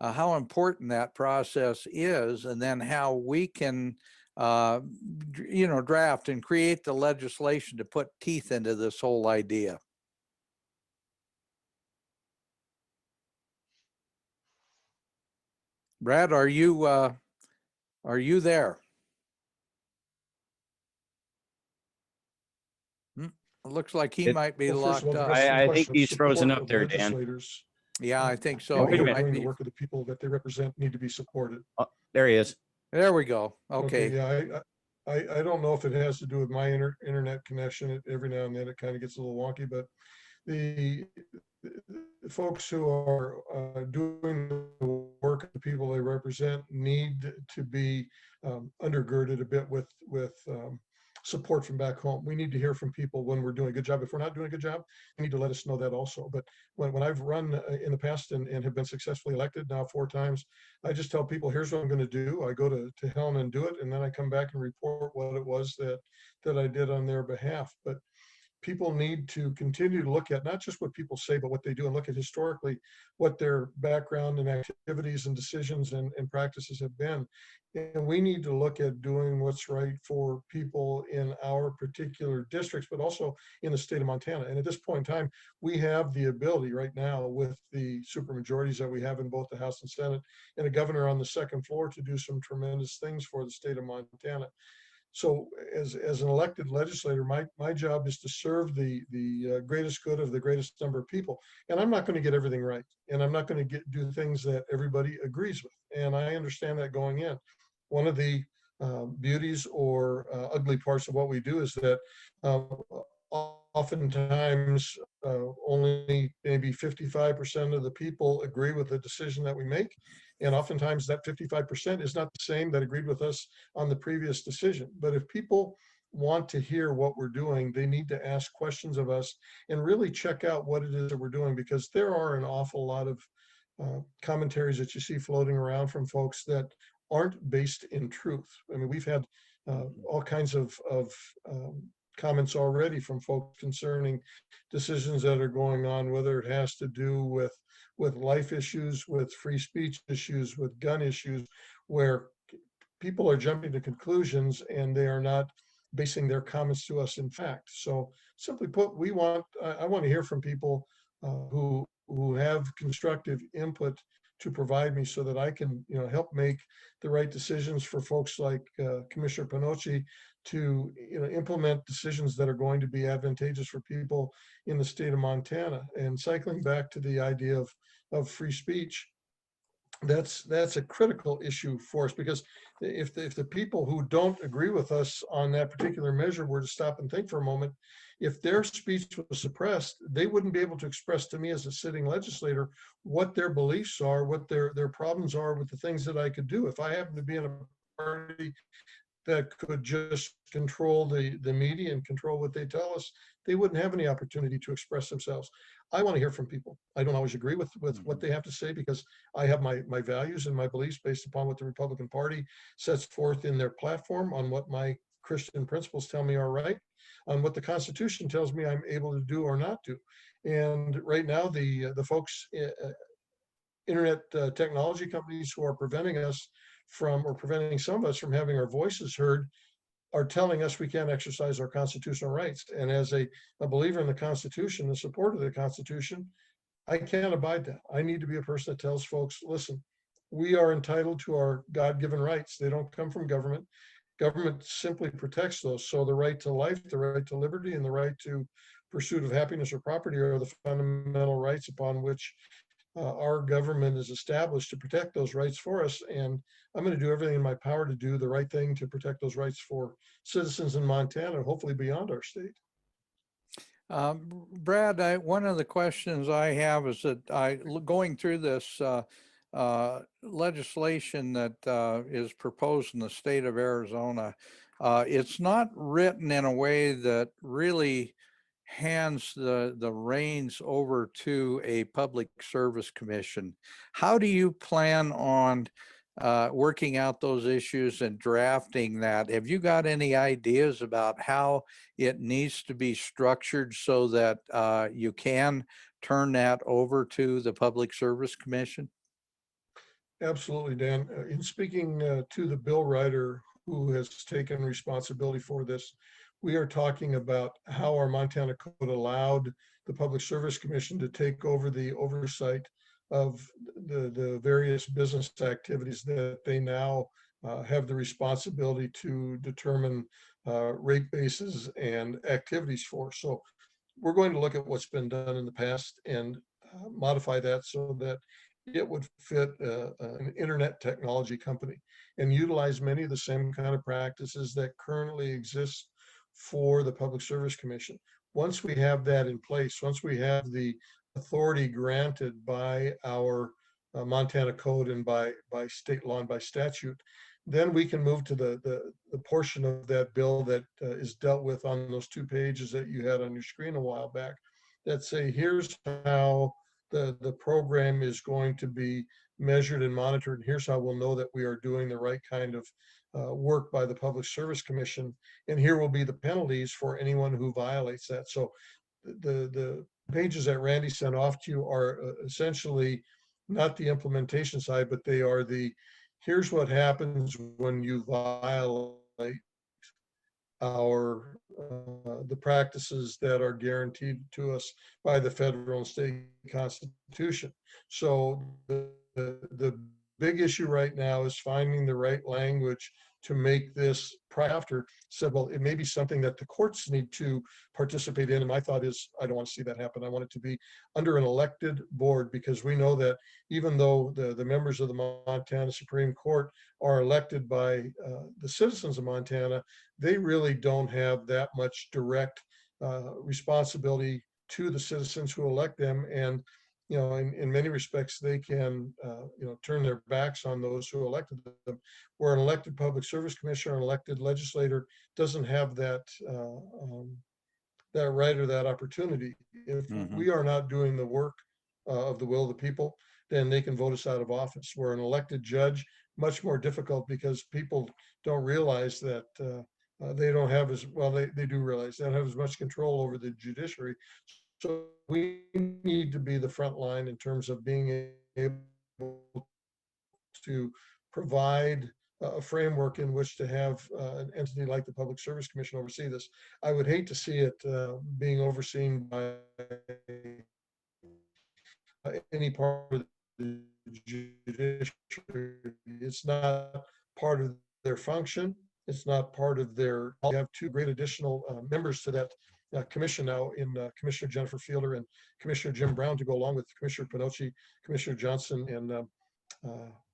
S3: how important that process is, and then how we can, draft and create the legislation to put teeth into this whole idea. Brad, are you there? It looks like he might be
S5: Well, first of
S3: locked
S5: all,
S3: up.
S5: addressing the
S2: I think
S5: question of
S2: he's frozen
S5: support
S2: up
S5: of
S2: there, Dan.
S5: legislators.
S3: Yeah, I think so.
S2: Oh, wait a
S3: He
S2: minute.
S3: might
S5: Doing the
S3: be.
S5: work of the people that they represent need to be supported.
S2: Oh, there he is.
S3: There we go. Okay.
S5: Yeah, I don't know if it has to do with my internet connection. Every now and then it kind of gets a little wonky, but the folks who are doing the work of the people they represent need to be undergirded a bit with support from back home. We need to hear from people when we're doing a good job. If we're not doing a good job, they need to let us know that also. But when I've run in the past and have been successfully elected now 4 times, I just tell people, here's what I'm going to do. I go to Helen and do it, and then I come back and report what it was that I did on their behalf. But people need to continue to look at not just what people say, but what they do, and look at historically what their background and activities and decisions and practices have been. And we need to look at doing what's right for people in our particular districts, but also in the state of Montana. And at this point in time, we have the ability right now with the supermajorities that we have in both the House and Senate and a governor on the second floor to do some tremendous things for the state of Montana. So as an elected legislator, my job is to serve the greatest good of the greatest number of people. And I'm not going to get everything right. And I'm not going to do things that everybody agrees with. And I understand that going in. One of the beauties or ugly parts of what we do is that oftentimes only maybe 55% of the people agree with the decision that we make. And oftentimes that 55% is not the same that agreed with us on the previous decision. But if people want to hear what we're doing, they need to ask questions of us and really check out what it is that we're doing, because there are an awful lot of commentaries that you see floating around from folks that aren't based in truth. I mean, we've had all kinds of comments already from folks concerning decisions that are going on, whether it has to do with life issues, with free speech issues, with gun issues, where people are jumping to conclusions and they are not basing their comments to us in fact. So simply put, I want to hear from people who have constructive input to provide me so that I can, help make the right decisions for folks like Commissioner Pinocci to, implement decisions that are going to be advantageous for people in the state of Montana. And cycling back to the idea of free speech, that's a critical issue for us, because if the people who don't agree with us on that particular measure were to stop and think for a moment, if their speech was suppressed, they wouldn't be able to express to me as a sitting legislator what their beliefs are, what their problems are with the things that I could do. If I happen to be in a party that could just control the media and control what they tell us, they wouldn't have any opportunity to express themselves. I want to hear from people. I don't always agree with what they have to say, because I have my values and my beliefs based upon what the Republican Party sets forth in their platform, on what my Christian principles tell me are right, on what the Constitution tells me I'm able to do or not do. And right now, the folks, internet technology companies who are preventing us from, or preventing some of us from having our voices heard, are telling us we can't exercise our constitutional rights. And as a believer in the Constitution, the support of the Constitution, I can't abide that. I need to be a person that tells folks, listen, we are entitled to our God-given rights. They don't come from government. Government simply protects those. So the right to life, the right to liberty, and the right to pursuit of happiness or property are the fundamental rights upon which our government is established to protect those rights for us. And I'm going to do everything in my power to do the right thing to protect those rights for citizens in Montana, hopefully beyond our state.
S3: Brad, one of the questions I have is that going through this legislation that is proposed in the state of Arizona, it's not written in a way that really hands the reins over to a public service commission. How do you plan on working out those issues and drafting that. Have you got any ideas about how it needs to be structured so that you can turn that over to the Public Service Commission?
S5: Absolutely, Dan. In speaking to the bill writer who has taken responsibility for this, we are talking about how our Montana code allowed the Public Service Commission to take over the oversight of the various business activities that they now have the responsibility to determine rate bases and activities for. So we're going to look at what's been done in the past and modify that so that it would fit an internet technology company and utilize many of the same kind of practices that currently exist for the Public Service Commission. Once we have that in place, once we have the authority granted by our Montana code and by state law and by statute, then we can move to the portion of that bill that is dealt with on those 2 pages that you had on your screen a while back that say, here's how the program is going to be measured and monitored. And here's how we'll know that we are doing the right kind of work by the Public Service Commission. And here will be the penalties for anyone who violates that. So the pages that Randy sent off to you are essentially not the implementation side, but they are here's what happens when you violate our the practices that are guaranteed to us by the federal and state constitution. So the big issue right now is finding the right language to make this after said, well, it may be something that the courts need to participate in. And my thought is, I don't want to see that happen. I want it to be under an elected board, because we know that even though the members of the Montana Supreme Court are elected by the citizens of Montana, they really don't have that much direct responsibility to the citizens who elect them. And in many respects, they can, turn their backs on those who elected them. Where an elected public service commissioner, an elected legislator doesn't have that right or that opportunity. If we are not doing the work of the will of the people, then they can vote us out of office. Where an elected judge, much more difficult, because people don't realize that they don't have as well. They do realize they don't have as much control over the judiciary. So we need to be the front line in terms of being able to provide a framework in which to have an entity like the Public Service Commission oversee this. I would hate to see it being overseen by any part of the judiciary. It's not part of their function. It's not part of their. We have 2 great additional members to that commission now in Commissioner Jennifer Fielder and Commissioner Jim Brown, to go along with Commissioner Pinocci, Commissioner Johnson, and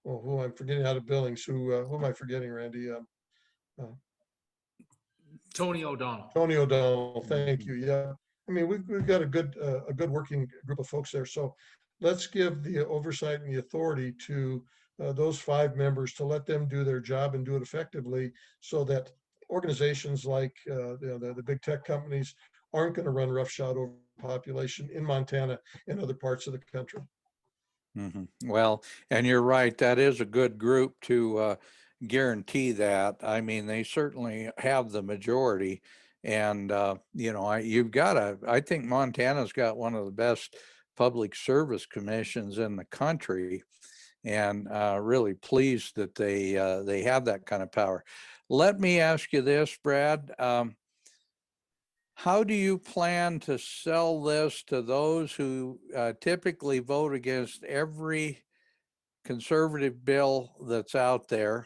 S5: who I'm forgetting out of Billings. Who am I forgetting, Randy?
S4: Tony O'Donnell.
S5: Tony O'Donnell. Thank you. Yeah, I mean we've got a good working group of folks there. So let's give the oversight and the authority to those 5 members to let them do their job and do it effectively, so that organizations like the big tech companies aren't going to run roughshod over population in Montana and other parts of the country.
S3: Well, and you're right, that is a good group to guarantee that. I mean, they certainly have the majority, and I think Montana's got one of the best public service commissions in the country, and really pleased that they have that kind of power. Let me ask you this, Brad. How do you plan to sell this to those who typically vote against every conservative bill that's out there?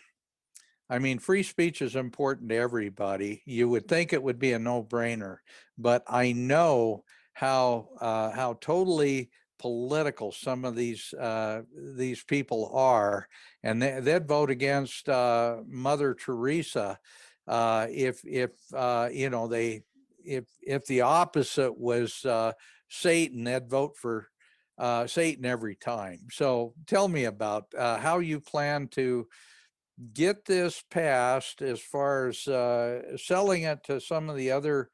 S3: I mean, free speech is important to everybody. You would think it would be a no-brainer, but I know how totally political some of these people are, and they'd vote against Mother Teresa if the opposite was Satan. They'd vote for Satan every time. So tell me about how you plan to get this passed as far as selling it to some of the other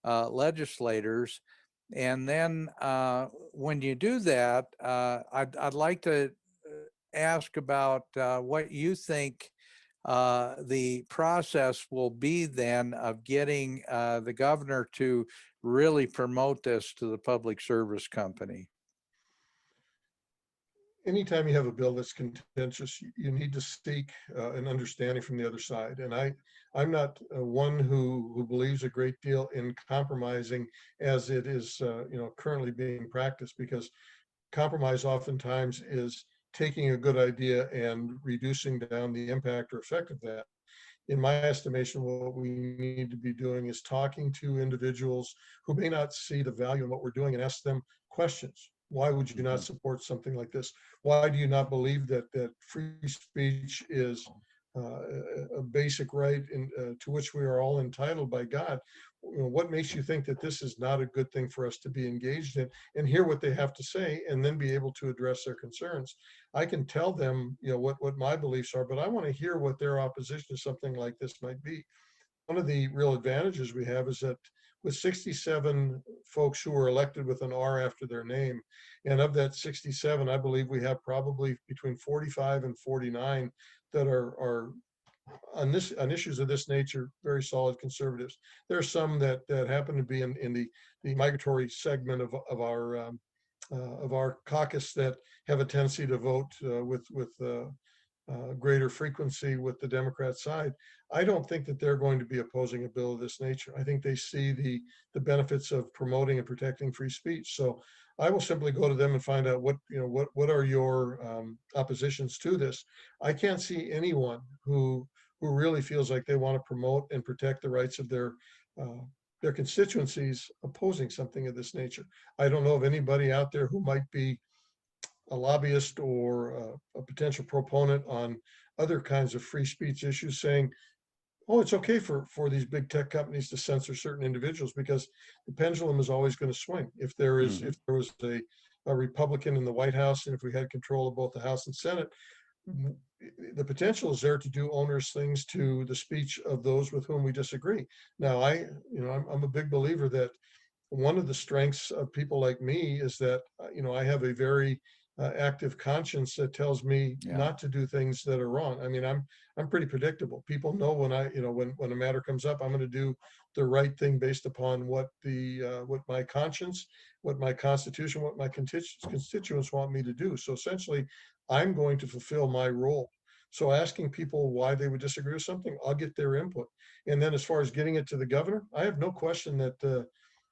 S3: legislators. And then when you do that, I'd like to ask about what you think the process will be then of getting the governor to really promote this to the Public Service Company.
S5: Anytime you have a bill that's contentious, you need to seek an understanding from the other side. And I'm not one who believes a great deal in compromising as it is currently being practiced, because compromise oftentimes is taking a good idea and reducing down the impact or effect of that. In my estimation, what we need to be doing is talking to individuals who may not see the value in what we're doing and ask them questions. Why would you not support something like this? Why do you not believe that free speech is a basic right to which we are all entitled by God? What makes you think that this is not a good thing for us to be engaged in, and hear what they have to say and then be able to address their concerns? I can tell them, what my beliefs are, but I want to hear what their opposition to something like this might be. One of the real advantages we have is that with 67 folks who were elected with an R after their name, and of that 67, I believe we have probably between 45 and 49 that are on issues of this nature, very solid conservatives. There are some that happen to be in the migratory segment of our caucus that have a tendency to vote with greater frequency with the Democrat side. I don't think that they're going to be opposing a bill of this nature. I think they see the benefits of promoting and protecting free speech. So I will simply go to them and find out what are your oppositions to this. I can't see anyone who really feels like they want to promote and protect the rights of their constituencies opposing something of this nature. I don't know of anybody out there who might be a lobbyist or a potential proponent on other kinds of free speech issues saying, oh, it's okay for these big tech companies to censor certain individuals, because the pendulum is always going to swing. If there was a Republican in the White House, and if we had control of both the House and Senate, the potential is there to do onerous things to the speech of those with whom we disagree. Now, I'm a big believer that one of the strengths of people like me is that, I have a very active conscience that tells me not to do things that are wrong. I mean, I'm pretty predictable. People know when when a matter comes up, I'm going to do the right thing based upon what my conscience, what my constitution, what my constituents want me to do. So essentially, I'm going to fulfill my role. So asking people why they would disagree with something, I'll get their input. And then as far as getting it to the governor, I have no question that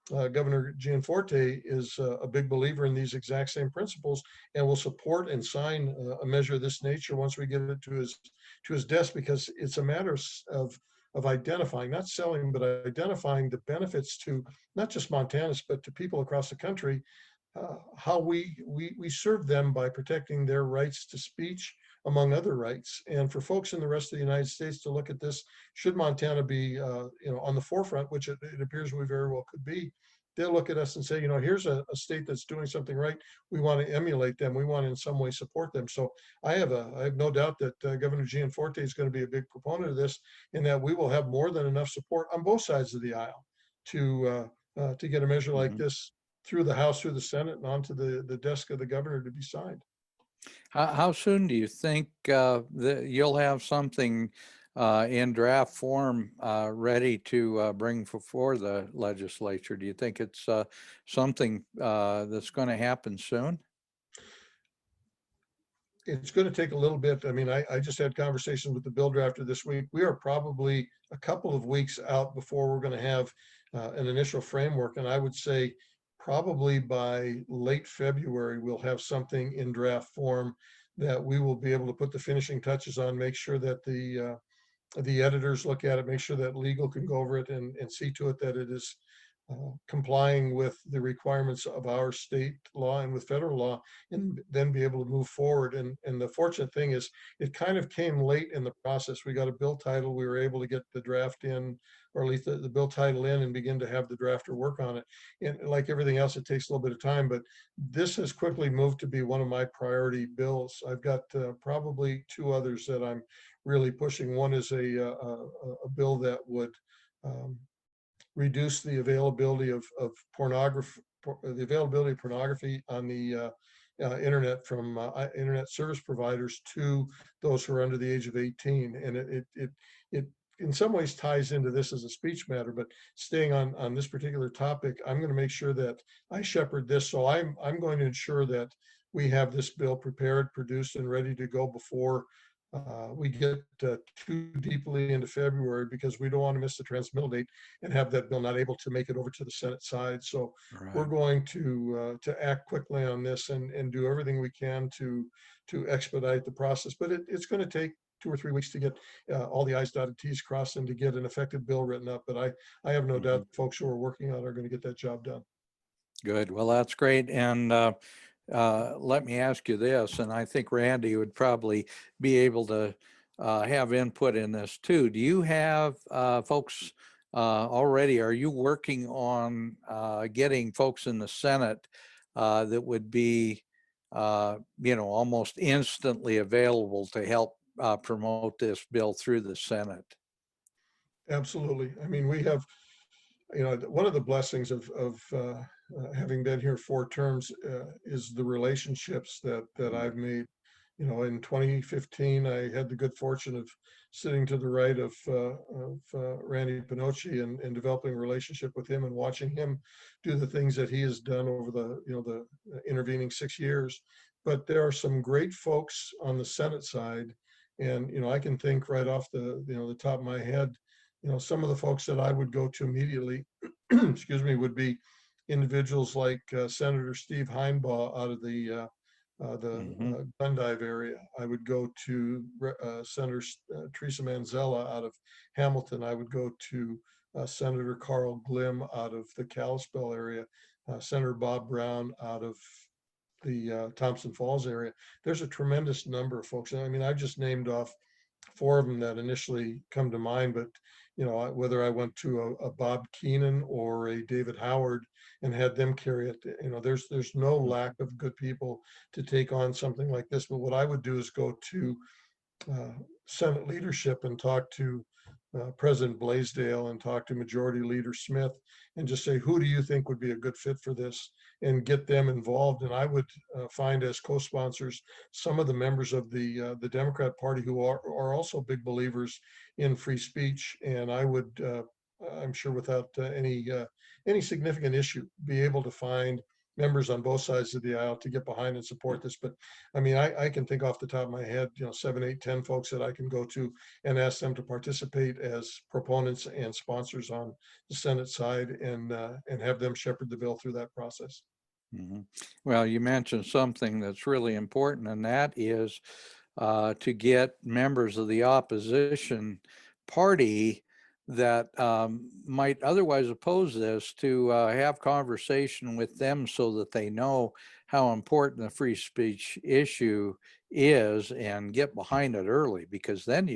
S5: Governor Gianforte is a big believer in these exact same principles and will support and sign a measure of this nature once we get it to his desk, because it's a matter of identifying, not selling, but identifying the benefits to not just Montanans, but to people across the country, how we serve them by protecting their rights to speech, among other rights. And for folks in the rest of the United States to look at this, should Montana be on the forefront, which it appears we very well could be, they'll look at us and say, here's a state that's doing something right. We want to emulate them. We want to in some way support them. So I have no doubt that Governor Gianforte is going to be a big proponent of this, and that we will have more than enough support on both sides of the aisle to get a measure like this through the House, through the Senate, and onto the desk of the governor to be signed.
S3: How soon do you think that you'll have something in draft form ready to bring before the legislature? Do you think it's something that's going to happen soon?
S5: It's going to take a little bit. I mean, I just had conversations with the bill drafter this week. We are probably a couple of weeks out before we're going to have an initial framework. And I would say probably by late February, we'll have something in draft form that we will be able to put the finishing touches on, make sure that the editors look at it, make sure that legal can go over it and see to it that it is complying with the requirements of our state law and with federal law, and then be able to move forward. And the fortunate thing is it kind of came late in the process. We got a bill title, we were able to get the draft in, or at least the bill title in, and begin to have the drafter work on it. And like everything else, it takes a little bit of time, but this has quickly moved to be one of my priority bills. I've got probably two others that I'm really pushing. One is a bill that would reduce the availability of pornography, on the internet from internet service providers to those who are under the age of 18. And it in some ways ties into this as a speech matter, but staying on this particular topic, I'm going to make sure that I shepherd this. So I'm going to ensure that we have this bill prepared, produced, and ready to go before we get too deeply into February, because we don't want to miss the transmittal date and have that bill not able to make it over to the Senate side. So we're going to act quickly on this and do everything we can to expedite the process. But it's going to take 2 or 3 weeks to get all the I's dotted, T's crossed, and to get an effective bill written up. But I have no doubt folks who are working on it are going to get that job done.
S3: Good. Well, that's great. And let me ask you this, and I think Randy would probably be able to have input in this too. Do you have folks already, are you working on getting folks in the Senate that would be, almost instantly available to help promote this bill through the Senate?
S5: Absolutely. I mean, we have, one of the blessings of having been here 4 terms is the relationships that I've made. In 2015, I had the good fortune of sitting to the right of Randy Pinocci and developing a relationship with him and watching him do the things that he has done over the intervening 6 years. But there are some great folks on the Senate side, and I can think right off the top of my head. Some of the folks that I would go to immediately, excuse me, would be individuals like Senator Steve Heinbaugh out of the Glendive area. I would go to Senator Teresa Manzella out of Hamilton. I would go to Senator Carl Glimm out of the Kalispell area, Senator Bob Brown out of the Thompson Falls area. There's a tremendous number of folks. I mean, I've just named off 4 of them that initially come to mind, but whether I went to a Bob Keenan or a David Howard and had them carry it, there's no lack of good people to take on something like this. But what I would do is go to Senate leadership and talk to President Blaisdell and talk to Majority Leader Smith and just say, who do you think would be a good fit for this, and get them involved. And I would find as co-sponsors some of the members of the Democrat Party who are also big believers in free speech. And I would, I'm sure without any significant issue, be able to find members on both sides of the aisle to get behind and support this. But I mean, I can think off the top of my head, 7, 8, 10 folks that I can go to and ask them to participate as proponents and sponsors on the Senate side, and have them shepherd the bill through that process.
S3: Mm-hmm. Well, you mentioned something that's really important, and that is to get members of the opposition party that might otherwise oppose this to have conversation with them so that they know how important the free speech issue is and get behind it early, because then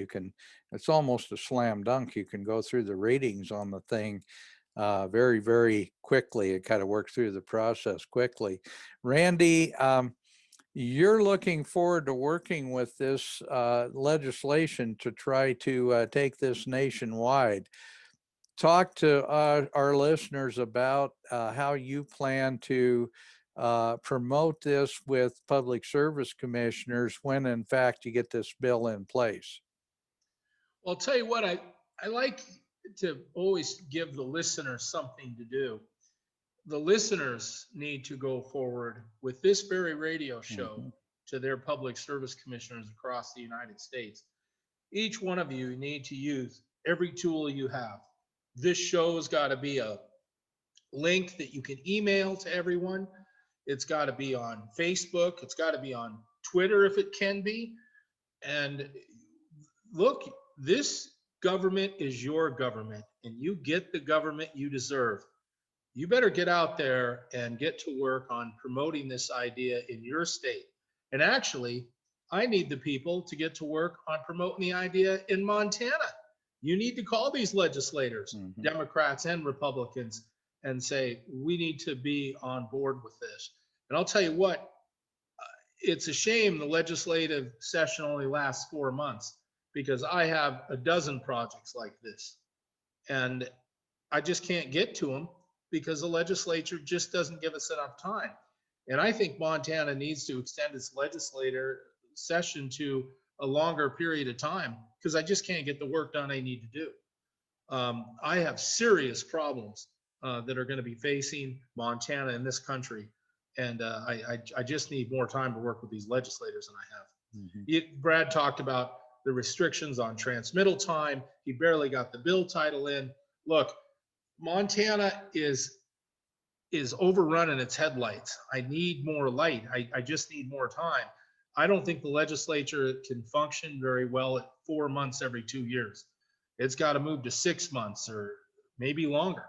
S3: it's almost a slam dunk. You can go through the ratings on the thing very, very quickly. It kind of works through the process quickly. Randy, you're looking forward to working with this legislation to try to take this nationwide. Talk to our listeners about how you plan to promote this with public service commissioners when, in fact, you get this bill in place.
S4: Well, I'll tell you what, I like to always give the listener something to do. The listeners need to go forward with this very radio show to their public service commissioners across the United States. Each one of you need to use every tool you have. This show has got to be a link that you can email to everyone. It's got to be on Facebook. It's got to be on Twitter if it can be. And look, this government is your government, and you get the government you deserve. You better get out there and get to work on promoting this idea in your state. And actually, I need the people to get to work on promoting the idea in Montana. You need to call these legislators, Democrats and Republicans, and say, we need to be on board with this. And I'll tell you what, it's a shame the legislative session only lasts 4 months, because I have a dozen projects like this, and I just can't get to them because the legislature just doesn't give us enough time. And I think Montana needs to extend its legislator session to a longer period of time because I just can't get the work done I need to do. I have serious problems that are going to be facing Montana in this country. And I just need more time to work with these legislators than I have. Brad talked about the restrictions on transmittal time. He barely got the bill title in. Look, Montana is overrunning its headlights. I need more light. I just need more time. I don't think the legislature can function very well at 4 months every 2 years. It's got to move to 6 months or maybe longer.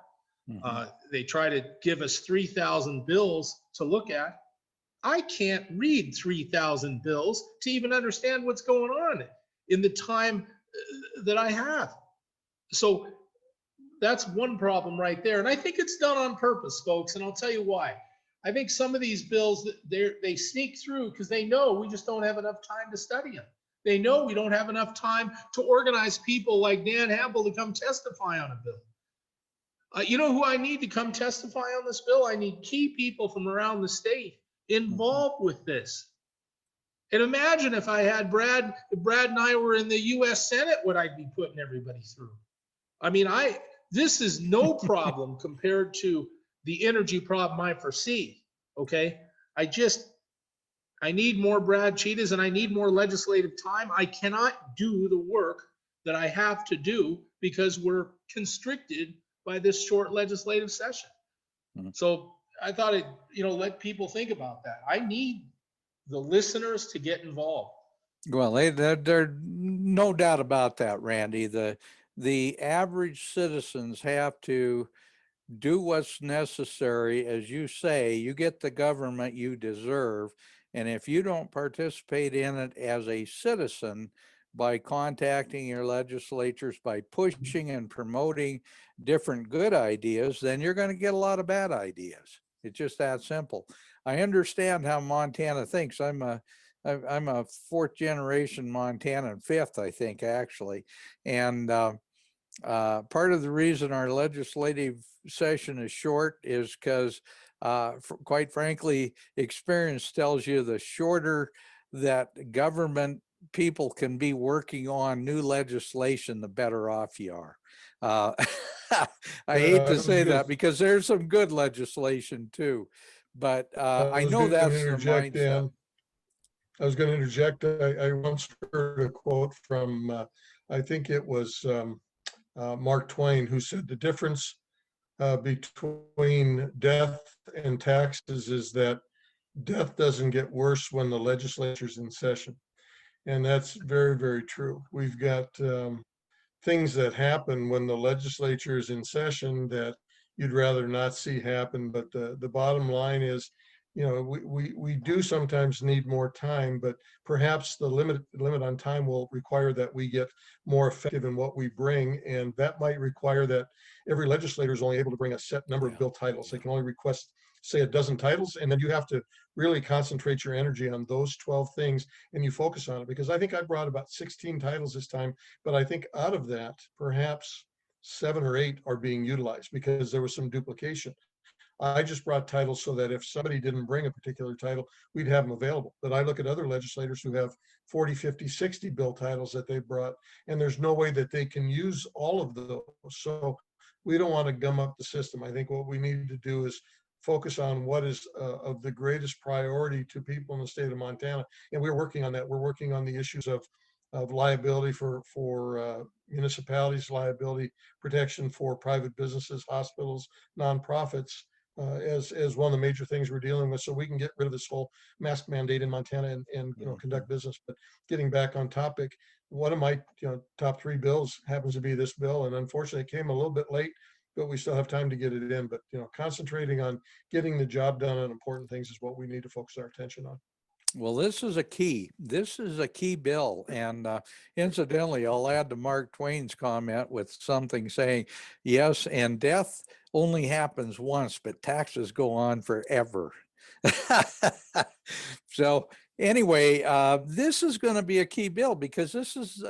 S4: They try to give us 3,000 bills to look at. I can't read 3,000 bills to even understand what's going on in the time that I have. So that's one problem right there. And I think it's done on purpose, folks. And I'll tell you why. I think some of these bills, they sneak through because they know we just don't have enough time to study them. They know we don't have enough time to organize people like Dan Happel to come testify on a bill. You know who I need to come testify on this bill? I need key people from around the state involved with this. And imagine if I had Brad and I were in the US Senate, what I'd be putting everybody through. I mean, this is no problem compared to the energy problem I foresee. Okay. I need more Brad Tschidas and I need more legislative time. I cannot do the work that I have to do because we're constricted by this short legislative session. So I thought let people think about that. I need the listeners to get involved.
S3: Well, there's no doubt about that, Randy. The average citizens have to do what's necessary. As you say, you get the government you deserve. And if you don't participate in it as a citizen by contacting your legislatures, by pushing and promoting different good ideas, then you're going to get a lot of bad ideas. It's just that simple. I understand how Montana thinks. I'm a fourth generation Montanan, fifth, I think, actually. And part of the reason our legislative session is short is because, quite frankly, experience tells you the shorter that government people can be working on new legislation, the better off you are. I hate to say that because there's some good legislation too, but I know that's the mindset.
S5: Dan. I was going to interject. I once heard a quote from, I think it was Mark Twain, who said the difference between death and taxes is that death doesn't get worse when the legislature's in session. And that's very, very true. We've got things that happen when the legislature is in session that you'd rather not see happen. But the bottom line is, we do sometimes need more time, but perhaps the limit on time will require that we get more effective in what we bring. And that might require that every legislator is only able to bring a set number of bill titles. They can only request, say, a dozen titles, and then you have to really concentrate your energy on those 12 things and you focus on it. Because I think I brought about 16 titles this time, but I think out of that, perhaps 7 or 8 are being utilized because there was some duplication. I just brought titles so that if somebody didn't bring a particular title, we'd have them available. But I look at other legislators who have 40, 50, 60 bill titles that they brought, and there's no way that they can use all of those. So we don't want to gum up the system. I think what we need to do is focus on what is of the greatest priority to people in the state of Montana. And we're working on that. We're working on the issues of liability for municipalities, liability protection for private businesses, hospitals, nonprofits, as one of the major things we're dealing with, so we can get rid of this whole mask mandate in Montana and conduct business. But getting back on topic, one of my top 3 bills happens to be this bill, and unfortunately it came a little bit late, but we still have time to get it in. But concentrating on getting the job done on important things is what we need to focus our attention on.
S3: Well, this is a key bill. And incidentally, I'll add to Mark Twain's comment with something saying, yes, and death only happens once, but taxes go on forever. So anyway, this is going to be a key bill because this is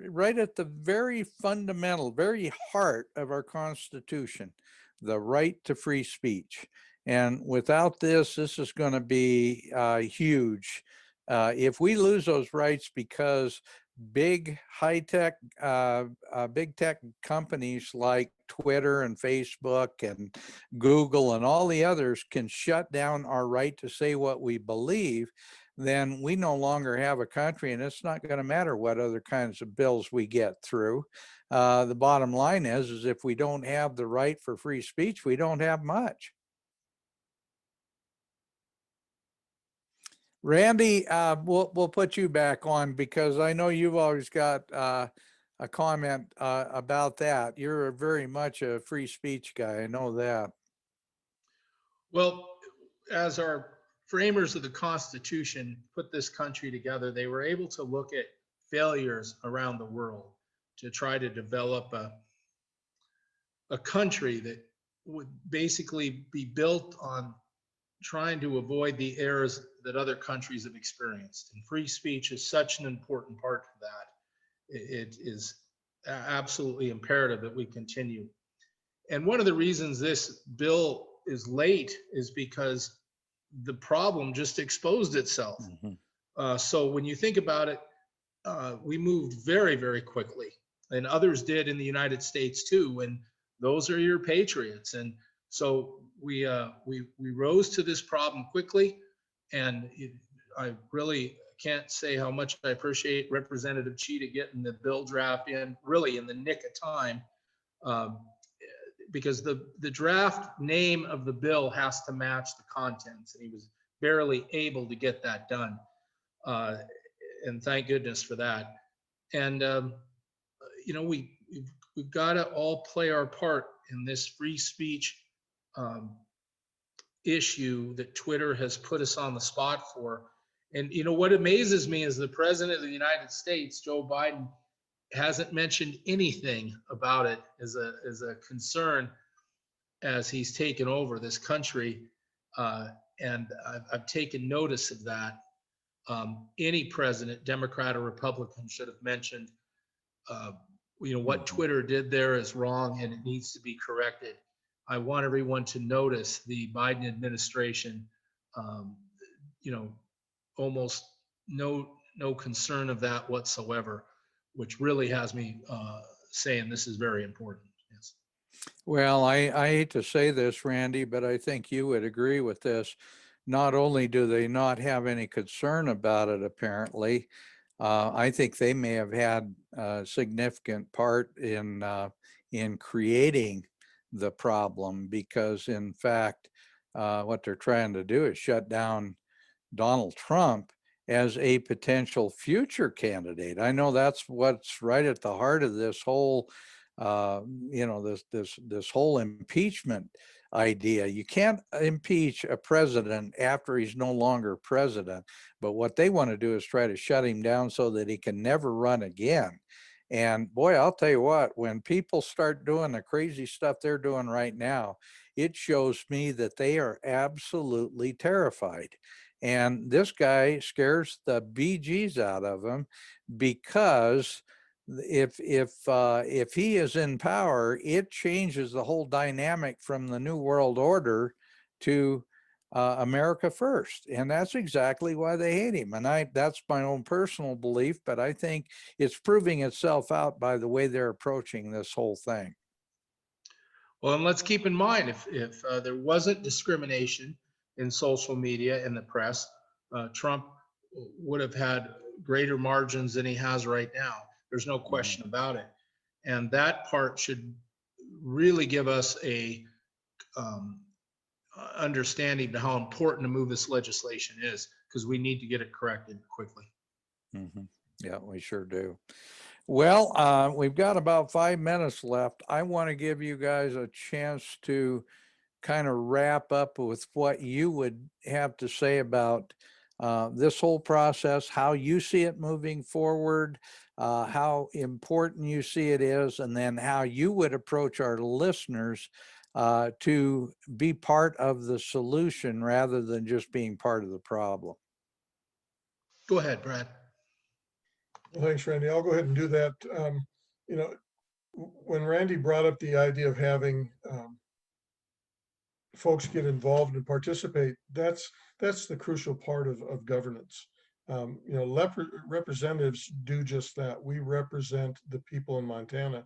S3: right at the very fundamental, very heart of our Constitution, the right to free speech. And without this, this is going to be huge. If we lose those rights because big big tech companies like Twitter and Facebook and Google and all the others can shut down our right to say what we believe, then we no longer have a country, and it's not going to matter what other kinds of bills we get through. The bottom line is if we don't have the right for free speech, we don't have much. Randy, we'll put you back on because I know you've always got a comment about that. You're very much a free speech guy. I know that.
S4: Well, as our framers of the Constitution put this country together, they were able to look at failures around the world to try to develop a country that would basically be built on trying to avoid the errors that other countries have experienced. And free speech is such an important part of that. It is absolutely imperative that we continue. And one of the reasons this bill is late is because the problem just exposed itself. So when you think about it, we moved very, very quickly, and others did in the United States too. And those are your patriots. And so we rose to this problem quickly, and I really can't say how much I appreciate Representative Tschida getting the bill draft in really in the nick of time, because the draft name of the bill has to match the contents, and he was barely able to get that done, and thank goodness for that. And you know, we've got to all play our part in this free speech issue that Twitter has put us on the spot for. And you know what amazes me is the President of the United States, Joe Biden, hasn't mentioned anything about it as a concern as he's taken over this country, and I've taken notice of that. Any president, Democrat or Republican, should have mentioned, you know, what Twitter did there is wrong and it needs to be corrected. I want everyone to notice the Biden administration, you know, almost no concern of that whatsoever, which really has me saying this is very important. Yes.
S3: Well, I hate to say this, Randy, but I think you would agree with this. Not only do they not have any concern about it, apparently, I think they may have had a significant part in creating the problem, because in fact, what they're trying to do is shut down Donald Trump as a potential future candidate. I know that's what's right at the heart of this whole, you know, this whole impeachment idea. You can't impeach a president after he's no longer president, but what they want to do is try to shut him down so that he can never run again. And boy, I'll tell you what, when people start doing the crazy stuff they're doing right now, it shows me that they are absolutely terrified. And this guy scares the BGs out of them, because if he is in power, it changes the whole dynamic from the New World Order to America first. And that's exactly why they hate him. And that's my own personal belief, but I think it's proving itself out by the way they're approaching this whole thing.
S4: Well, and let's keep in mind, if there wasn't discrimination in social media and the press, Trump would have had greater margins than he has right now. There's no question about it. And that part should really give us a understanding to how important to move this legislation is, because we need to get it corrected quickly.
S3: Yeah, we sure do. Well, we've got about 5 minutes left. I want to give you guys a chance to kind of wrap up with what you would have to say about this whole process, how you see it moving forward, how important you see it is, and then how you would approach our listeners to be part of the solution rather than just being part of the problem.
S4: Go ahead, Brad.
S5: Well, thanks, Randy. I'll go ahead and do that. You know, when Randy brought up the idea of having folks get involved and participate, that's the crucial part of governance. Representatives do just that. We represent the people in Montana.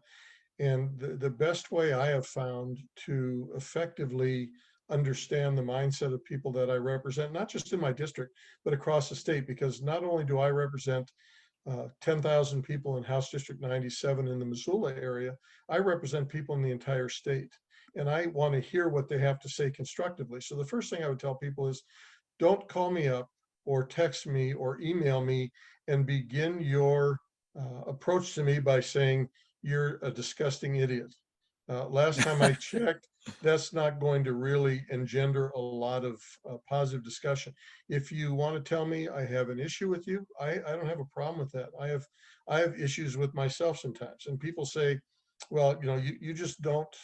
S5: And the best way I have found to effectively understand the mindset of people that I represent, not just in my district, but across the state, because not only do I represent 10,000 people in House District 97 in the Missoula area, I represent people in the entire state. And I want to hear what they have to say constructively. So the first thing I would tell people is, don't call me up or text me or email me and begin your approach to me by saying, you're a disgusting idiot. Last time I checked, that's not going to really engender a lot of positive discussion. If you want to tell me I have an issue with you, I don't have a problem with that. I have issues with myself sometimes. And people say, well, you just don't,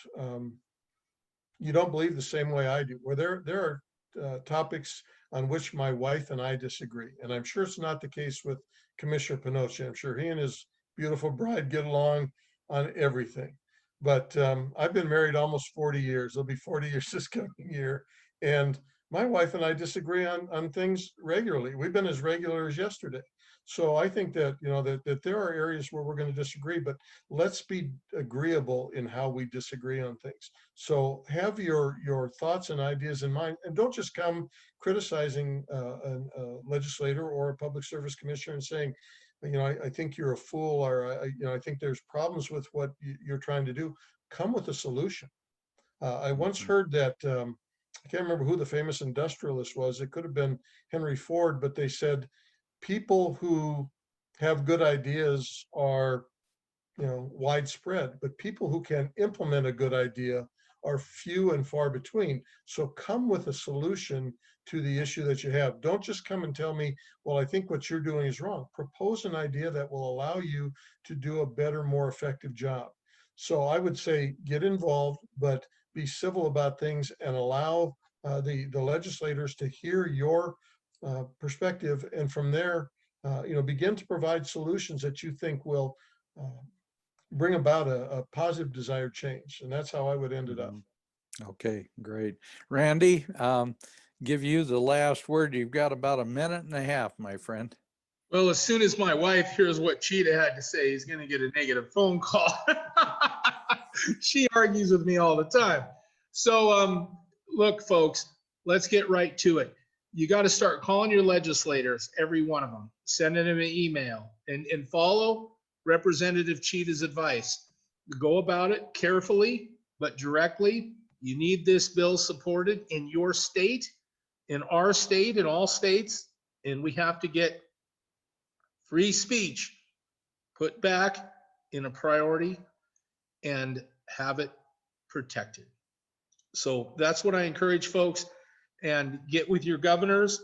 S5: you don't believe the same way I do. Well, there are topics on which my wife and I disagree. And I'm sure it's not the case with Commissioner Pinocci. I'm sure he and his beautiful bride get along on everything. But I've been married almost 40 years. It'll be 40 years this coming year. And my wife and I disagree on things regularly. We've been as regular as yesterday. So I think that, that there are areas where we're going to disagree, but let's be agreeable in how we disagree on things. So have your thoughts and ideas in mind, and don't just come criticizing a legislator or a public service commissioner and saying, I think you're a fool, or I think there's problems with what you're trying to do. Come with a solution. I once heard that, I can't remember who the famous industrialist was. It could have been Henry Ford, but they said, people who have good ideas are, widespread, but people who can implement a good idea are few and far between. So come with a solution to the issue that you have. Don't just come and tell me, well, I think what you're doing is wrong. Propose an idea that will allow you to do a better, more effective job. So I would say get involved, but be civil about things and allow the legislators to hear your perspective, and from there, begin to provide solutions that you think will bring about a positive desired change. And that's how I would end it up.
S3: Okay, great. Randy, give you the last word. You've got about a minute and a half, my friend.
S4: Well, as soon as my wife hears what Tschida had to say, he's going to get a negative phone call. She argues with me all the time. So look, folks, let's get right to it. You got to start calling your legislators, every one of them, sending them an email, and follow Representative Tschida's advice. Go about it carefully, but directly. You need this bill supported in your state, in our state, in all states, and we have to get free speech put back in a priority and have it protected. So that's what I encourage folks. And get with your governors,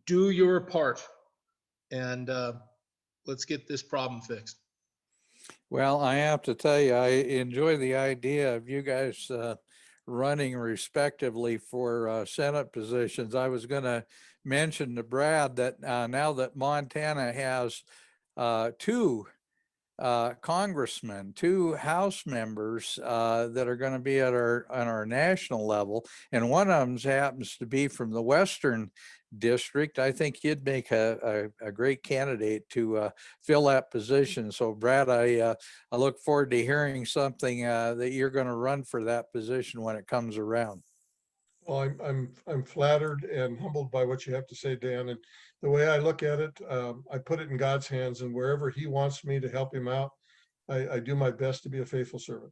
S4: do your part, and let's get this problem fixed.
S3: Well, I have to tell you, I enjoy the idea of you guys running respectively for Senate positions. I was going to mention to Brad that now that Montana has two congressmen, two House members that are going to be at on our national level, and one of them happens to be from the Western District. I think he'd make a great candidate to fill that position. So, Brad, I look forward to hearing something that you're going to run for that position when it comes around.
S5: Well, I'm flattered and humbled by what you have to say, Dan. And the way I look at it, I put it in God's hands, and wherever He wants me to help Him out, I do my best to be a faithful servant.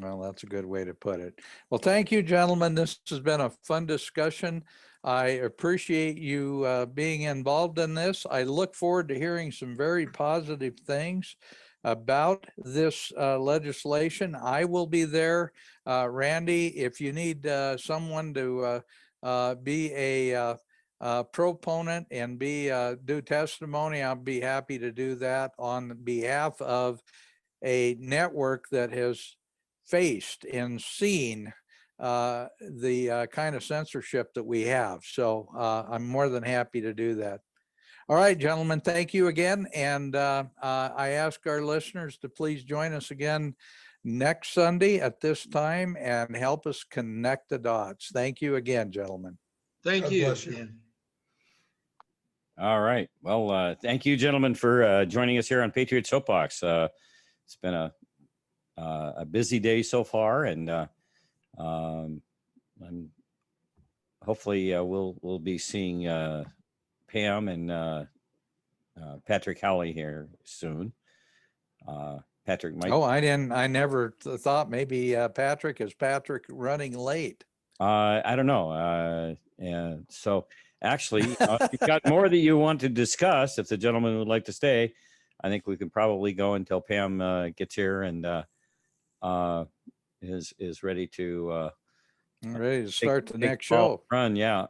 S3: Well, that's a good way to put it. Well, thank you, gentlemen. This has been a fun discussion. I appreciate you being involved in this. I look forward to hearing some very positive things about this legislation. I will be there. Randy, if you need someone to be a proponent and do testimony, I'll be happy to do that on behalf of a network that has faced and seen the kind of censorship that we have. So I'm more than happy to do that. All right, gentlemen, thank you again. And I ask our listeners to please join us again next Sunday at this time and help us connect the dots. Thank you again, gentlemen.
S4: Thank
S5: God
S4: you,
S5: bless you.
S4: Dan.
S2: All right. Well, thank you, gentlemen, for joining us here on Patriot Soapbox. It's been a busy day so far, and hopefully we'll be seeing Pam and Patrick Howley here soon. Patrick might.
S3: Oh, I never thought maybe Patrick running late.
S2: I don't know. And so actually, if you've got more that you want to discuss, if the gentleman would like to stay, I think we can probably go until Pam gets here and is ready to
S3: start the next show.
S2: Run, yeah.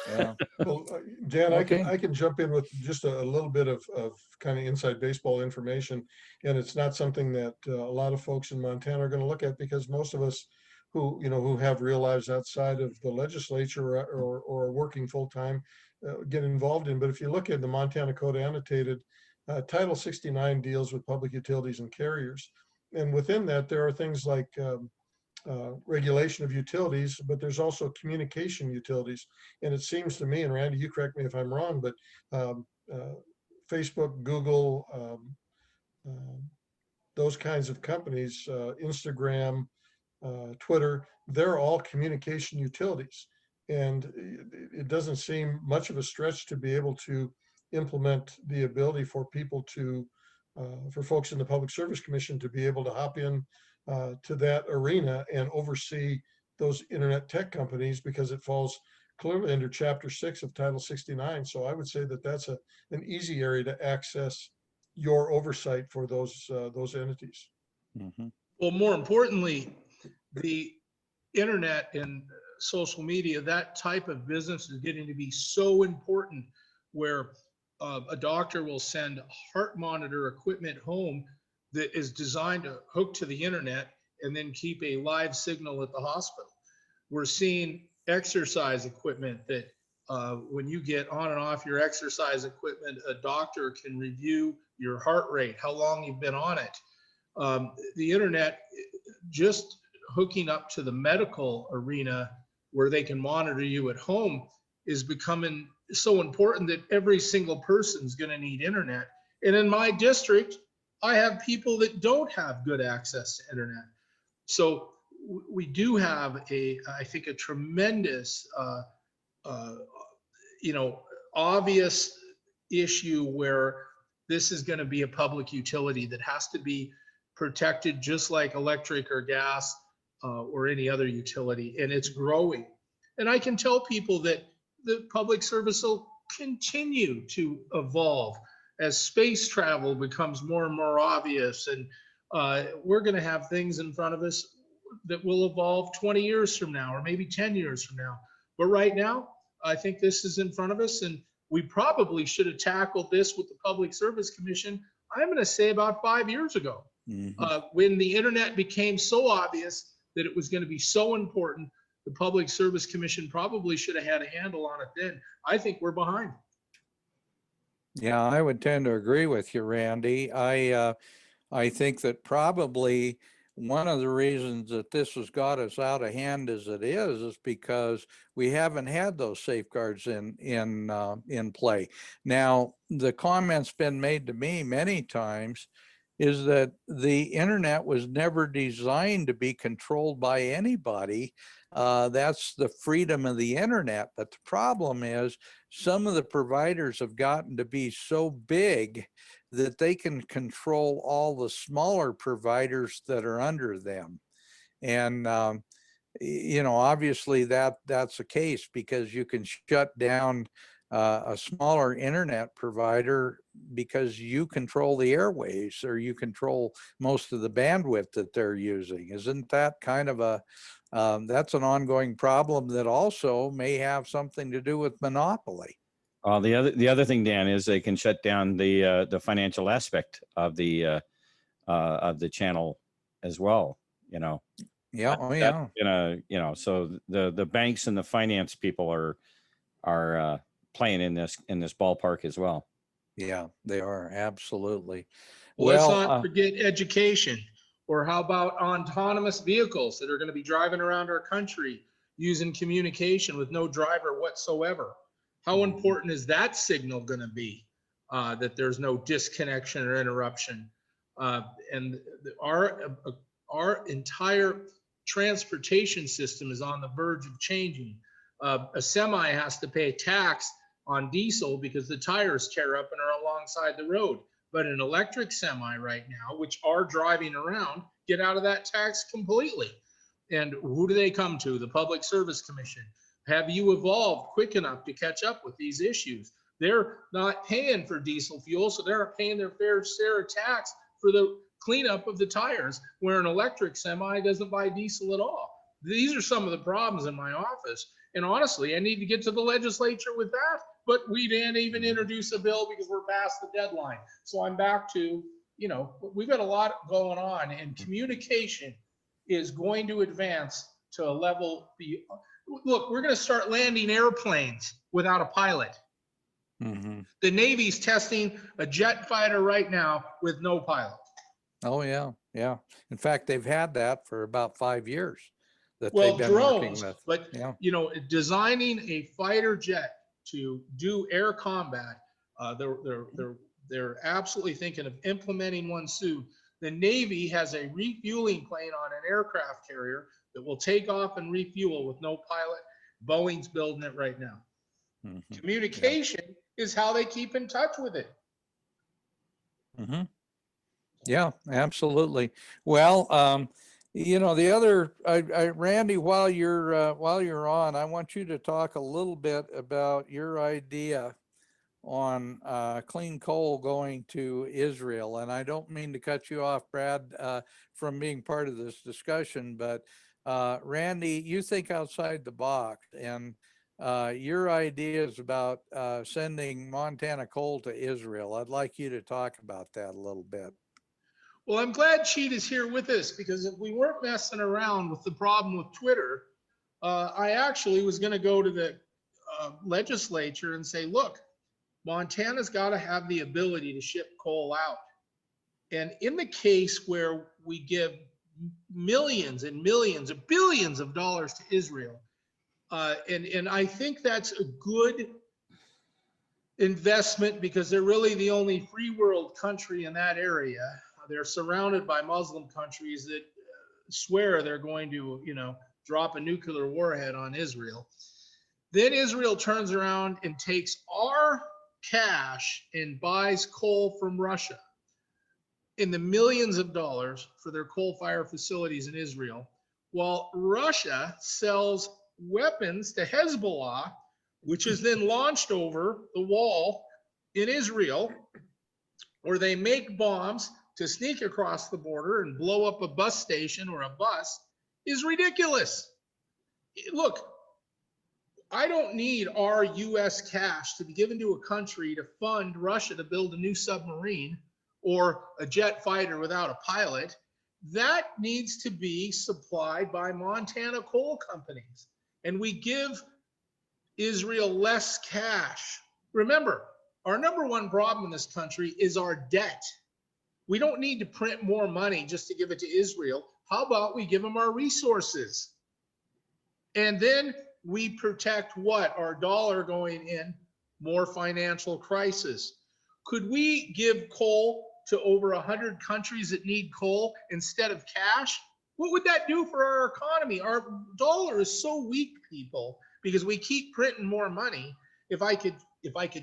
S3: Yeah.
S5: Well, Dan,
S3: Okay.
S5: I can jump in with just a little bit of kind of inside baseball information. And it's not something that a lot of folks in Montana are going to look at, because most of us who have real lives outside of the legislature or are working full time get involved in. But if you look at the Montana Code Annotated, Title 69 deals with public utilities and carriers. And within that, there are things like regulation of utilities, but there's also communication utilities. And it seems to me, and Randy, you correct me if I'm wrong, but Facebook, Google, those kinds of companies, Instagram, Twitter, they're all communication utilities. And it doesn't seem much of a stretch to be able to implement the ability for people to, for folks in the Public Service Commission to be able to hop in to that arena and oversee those internet tech companies, because it falls clearly under Chapter 6 of Title 69. So I would say that that's an easy area to access your oversight for those entities.
S3: Mm-hmm.
S4: Well, more importantly, the internet and social media, that type of business is getting to be so important, where a doctor will send heart monitor equipment home that is designed to hook to the internet and then keep a live signal at the hospital. We're seeing exercise equipment that when you get on and off your exercise equipment, a doctor can review your heart rate, how long you've been on it. The internet, just hooking up to the medical arena where they can monitor you at home, is becoming so important that every single person's going to need internet. And in my district, I have people that don't have good access to internet. So we do have I think, a tremendous, obvious issue where this is going to be a public utility that has to be protected, just like electric or gas or any other utility, and it's growing. And I can tell people that the public service will continue to evolve as space travel becomes more and more obvious, and we're going to have things in front of us that will evolve 20 years from now, or maybe 10 years from now. But right now, I think this is in front of us, and we probably should have tackled this with the Public Service Commission, I'm going to say about 5 years ago, when the internet became so obvious that it was going to be so important. The Public Service Commission probably should have had a handle on it then. I think we're behind.
S3: Yeah, I would tend to agree with you, Randy. I think that probably one of the reasons that this has got us out of hand as it is because we haven't had those safeguards in play. Now, the comment's been made to me many times is that the internet was never designed to be controlled by anybody. That's the freedom of the internet. But the problem is some of the providers have gotten to be so big that they can control all the smaller providers that are under them. And, obviously that's the case because you can shut down a smaller internet provider because you control the airwaves or you control most of the bandwidth that they're using. Isn't that kind of that's an ongoing problem that also may have something to do with monopoly?
S2: The other thing, Dan, is they can shut down the financial aspect of the channel as well.
S3: Yeah. Oh yeah.
S2: So the banks and the finance people are playing in this ballpark as well.
S3: Yeah, they are absolutely.
S4: Let's not forget education. Or how about autonomous vehicles that are going to be driving around our country using communication with no driver whatsoever? How important is that signal going to be, that there's no disconnection or interruption? And our entire transportation system is on the verge of changing. A semi has to pay a tax on diesel because the tires tear up and are alongside the road. But an electric semi right now, which are driving around, get out of that tax completely. And who do they come to? The Public Service Commission. Have you evolved quick enough to catch up with these issues? They're not paying for diesel fuel, so they're not paying their fair share of tax for the cleanup of the tires, where an electric semi doesn't buy diesel at all. These are some of the problems in my office. And honestly, I need to get to the legislature with that, but we didn't even introduce a bill because we're past the deadline. So I'm back to, you know, we've got a lot going on, and communication is going to advance to a level. Look, we're going to start landing airplanes without a pilot. The Navy's testing a jet fighter right now with no pilot.
S3: Oh, yeah. Yeah. In fact, they've had that for about 5 years.
S4: Well, drones,
S3: with.
S4: but
S3: Yeah.
S4: you know, designing a fighter jet to do air combat, they're absolutely thinking of implementing one soon. The Navy has a refueling plane on an aircraft carrier that will take off and refuel with no pilot. Boeing's building it right now. Communication is how they keep in touch with it.
S3: Yeah, absolutely. Well, you know, the other, Randy, while you're on, I want you to talk a little bit about your idea on clean coal going to Israel. And I don't mean to cut you off, Brad, from being part of this discussion, but Randy, you think outside the box, and your ideas about sending Montana coal to Israel. I'd like you to talk about that a little bit.
S4: Well, I'm glad Tschida is here with us, because if we weren't messing around with the problem with Twitter, I actually was going to go to the legislature and say, look, Montana's got to have the ability to ship coal out. And in the case where we give millions and millions of billions of dollars to Israel, and I think that's a good investment, because they're really the only free world country in that area. They're surrounded by Muslim countries that swear they're going to, you know, drop a nuclear warhead on Israel. Then Israel turns around and takes our cash and buys coal from Russia in the millions of dollars for their coal-fired facilities in Israel, while Russia sells weapons to Hezbollah, which is then launched over the wall in Israel, where they make bombs to sneak across the border and blow up a bus station or a bus, is ridiculous. Look, I don't need our US cash to be given to a country to fund Russia to build a new submarine or a jet fighter without a pilot. That needs to be supplied by Montana coal companies. And we give Israel less cash. Remember, our number one problem in this country is our debt. We don't need to print more money just to give it to Israel. How about we give them our resources? And then we protect what? Our dollar going in more financial crisis. Could we give coal to over 100 countries that need coal instead of cash? What would that do for our economy? Our dollar is so weak, people, because we keep printing more money. If I could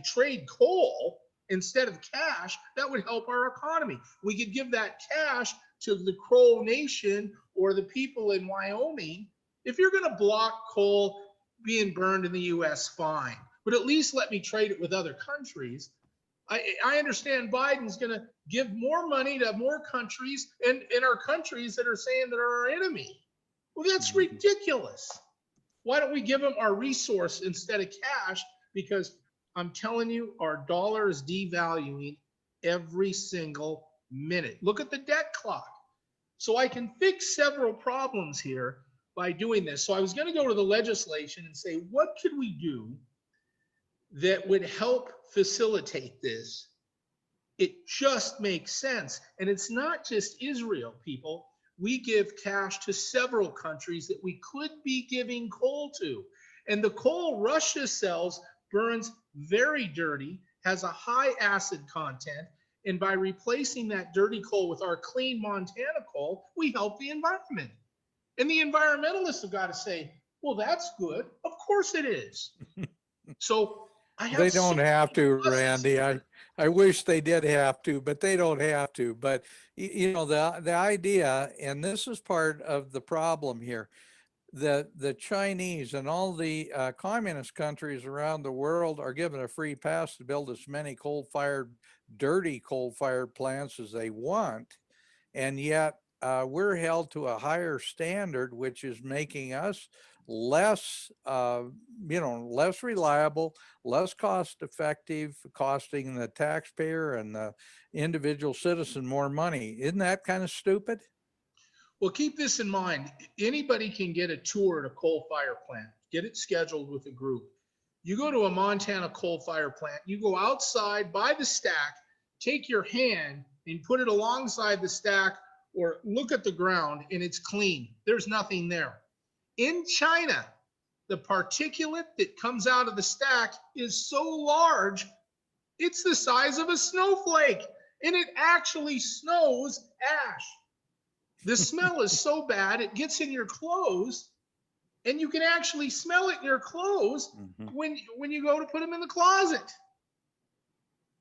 S4: trade coal instead of cash, that would help our economy. We could give that cash to the Crow Nation or the people in Wyoming. If you're going to block coal being burned in the US, fine, but at least let me trade it with other countries. I understand Biden's going to give more money to more countries, and our countries that are saying that are our enemy. Well, that's ridiculous. Why don't we give them our resource instead of cash? Because I'm telling you, our dollar is devaluing every single minute. Look at the debt clock. So I can fix several problems here by doing this. So I was going to go to the legislation and say, what could we do that would help facilitate this? It just makes sense. And it's not just Israel, people. we give cash to several countries that we could be giving coal to. And the coal Russia sells burns very dirty, has a high acid content. And by replacing that dirty coal with our clean Montana coal, we help the environment. And the environmentalists have got to say, well, that's good. Of course it is. So I have
S3: They don't have to,
S4: pluses.
S3: Randy. I wish they did have to, but they don't have to. But you know, the idea, and this is part of the problem here, the Chinese and all the communist countries around the world are given a free pass to build as many dirty coal-fired plants as they want. And yet we're held to a higher standard, which is making us less, less reliable, less cost effective, costing the taxpayer and the individual citizen more money. Isn't that kind of stupid?
S4: Well, keep this in mind. Anybody can get a tour at a coal fire plant, get it scheduled with a group. You go to a Montana coal fire plant, you go outside by the stack, take your hand and put it alongside the stack or look at the ground and it's clean. There's nothing there. In China, the particulate that comes out of the stack is so large, it's the size of a snowflake, and it actually snows ash. The smell is so bad, it gets in your clothes, and you can actually smell it in your clothes when you go to put them in the closet.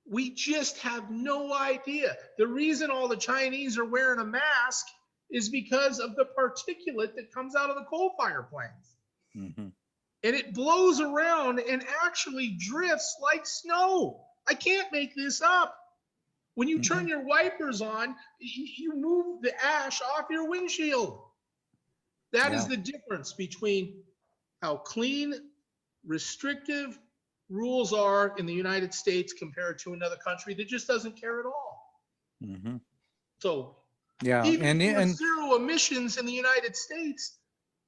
S4: We just have no idea. The reason all the Chinese are wearing a mask is because of the particulate that comes out of the coal fire plants. And it blows around and actually drifts like snow. I can't make this up. When you turn your wipers on, you move the ash off your windshield. That is the difference between how clean, restrictive rules are in the United States compared to another country that just doesn't care at all. So even with zero emissions in the United States,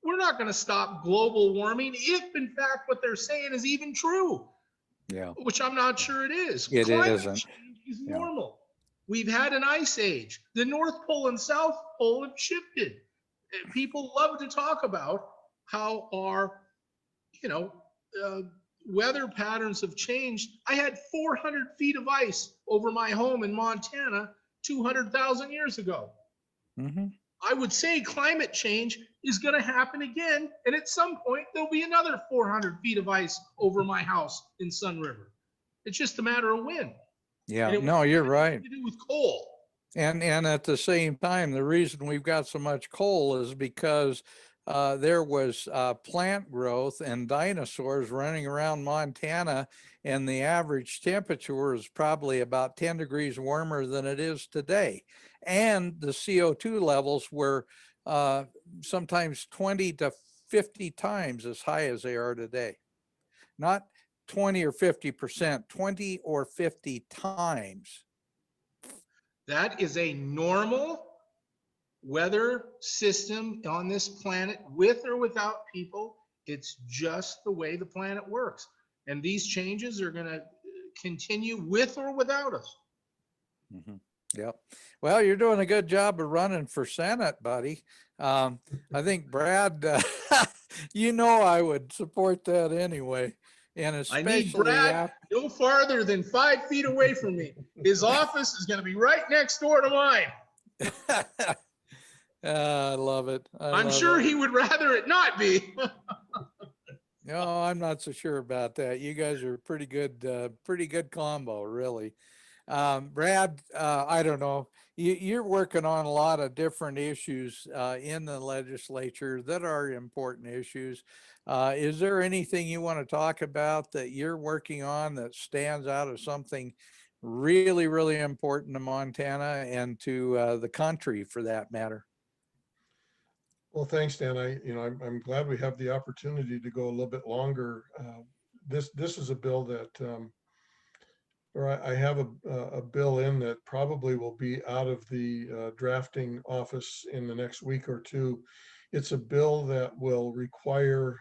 S4: we're not going to stop global warming if, in fact, what they're saying is even true. Which I'm not sure it is. Climate
S3: isn't.
S4: change is normal. We've had an ice age. The North Pole and South Pole have shifted. People love to talk about how our, weather patterns have changed. I had 400 feet of ice over my home in Montana 200,000 years ago. I would say climate change is going to happen again. And at some point, there'll be another 400 feet of ice over my house in Sun River. It's just a matter of when.
S3: No, you're right.
S4: To do with coal.
S3: And at the same time, the reason we've got so much coal is because there was plant growth and dinosaurs running around Montana, and the average temperature is probably about 10 degrees warmer than it is today. And the CO2 levels were sometimes 20 to 50 times as high as they are today. Not 20 or 50%, 20 or 50 times.
S4: That is a normal weather system on this planet, with or without people. It's just the way the planet works. And these changes are going to continue with or without us.
S3: Yep. Well, you're doing a good job of running for Senate, buddy. I think Brad, I would support that anyway. And especially
S4: I need Brad no farther than 5 feet away from me. His office is going to be right next door to mine.
S3: I love it.
S4: I'm sure he would rather it not be.
S3: No, I'm not so sure about that. You guys are pretty good combo, really. Brad, I don't know. You're working on a lot of different issues in the legislature that are important issues. Is there anything you want to talk about that you're working on that stands out as something really, really important to Montana and to the country, for that matter?
S5: Well, thanks, Dan. I'm glad we have the opportunity to go a little bit longer. This is a bill that, or I have a bill in that probably will be out of the drafting office in the next week or two. It's a bill that will require,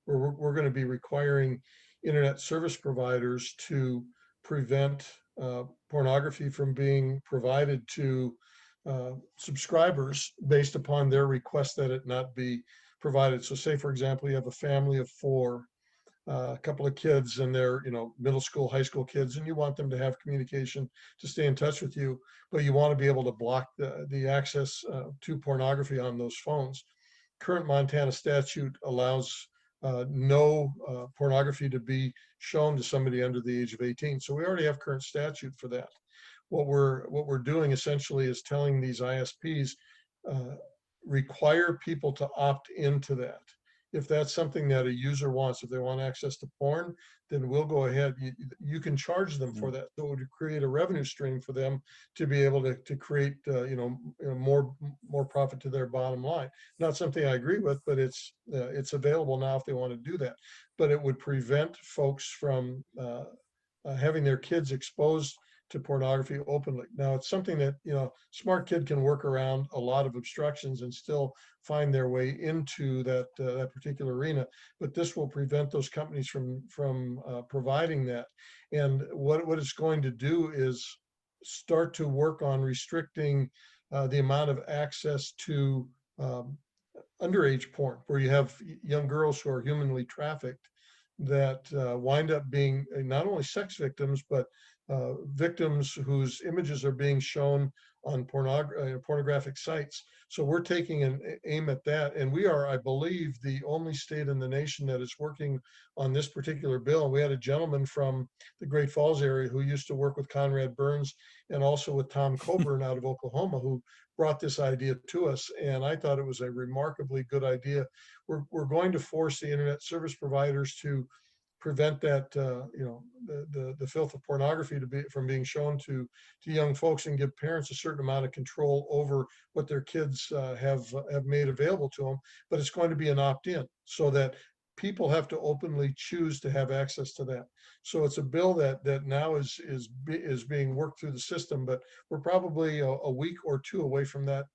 S5: we're going to be requiring internet service providers to prevent pornography from being provided to subscribers based upon their request that it not be provided. So say, for example, you have a family of 4, a couple of kids and they're, middle school, high school kids, and you want them to have communication to stay in touch with you, but you want to be able to block the access to pornography on those phones. Current Montana statute allows no pornography to be shown to somebody under the age of 18. So we already have current statute for that. What we're doing essentially is telling these ISPs, require people to opt into that. If that's something that a user wants, if they want access to porn, then we'll go ahead. You can charge them for that. So it would create a revenue stream for them to be able to create, more profit to their bottom line. Not something I agree with, but it's available now if they want to do that. But it would prevent folks from having their kids exposed to pornography openly. Now, it's something that, smart kid can work around a lot of obstructions and still find their way into that particular arena. But this will prevent those companies from providing that. And what it's going to do is start to work on restricting the amount of access to underage porn, where you have young girls who are humanly trafficked that wind up being not only sex victims, but victims whose images are being shown on pornographic sites. So we're taking an aim at that. And we are, I believe, the only state in the nation that is working on this particular bill. We had a gentleman from the Great Falls area who used to work with Conrad Burns and also with Tom Coburn out of Oklahoma, who brought this idea to us. And I thought it was a remarkably good idea. We're going to force the internet service providers to prevent that, the filth of pornography from being shown to young folks, and give parents a certain amount of control over what their kids have made available to them. But it's going to be an opt-in, so that people have to openly choose to have access to that. So it's a bill that now is being worked through the system, but we're probably a week or 2 away from that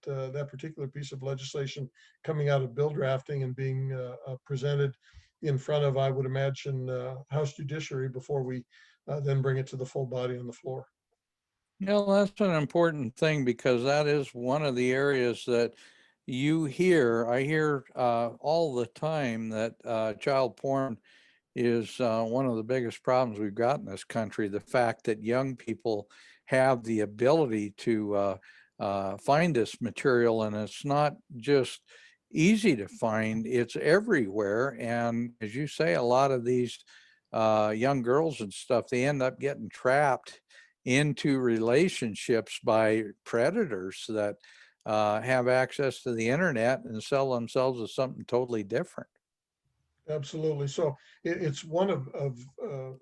S5: particular piece of legislation coming out of bill drafting and being presented in front of, I would imagine, House Judiciary before we then bring it to the full body on the floor.
S3: That's an important thing, because that is one of the areas that I hear all the time, that child porn is one of the biggest problems we've got in this country. The fact that young people have the ability to find this material, and it's not just easy to find, it's everywhere. And as you say, a lot of these young girls and stuff, they end up getting trapped into relationships by predators that have access to the internet and sell themselves as something totally different.
S5: Absolutely. So it's one of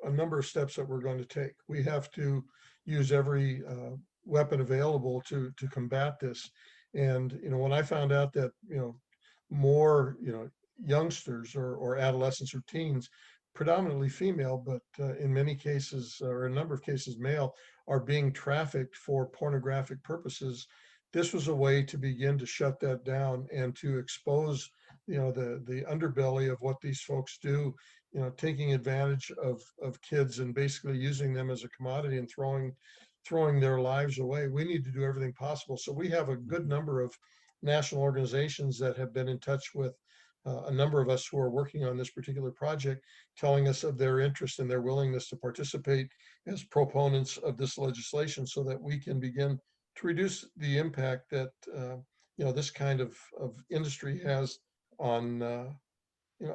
S5: a number of steps that we're going to take. We have to use every weapon available to combat this. And, when I found out that, more, youngsters or adolescents or teens, predominantly female, but in many cases, or a number of cases male, are being trafficked for pornographic purposes, this was a way to begin to shut that down and to expose, the underbelly of what these folks do, taking advantage of kids and basically using them as a commodity and throwing their lives away. We need to do everything possible. So we have a good number of national organizations that have been in touch with a number of us who are working on this particular project, telling us of their interest and their willingness to participate as proponents of this legislation, so that we can begin to reduce the impact that this kind of industry has on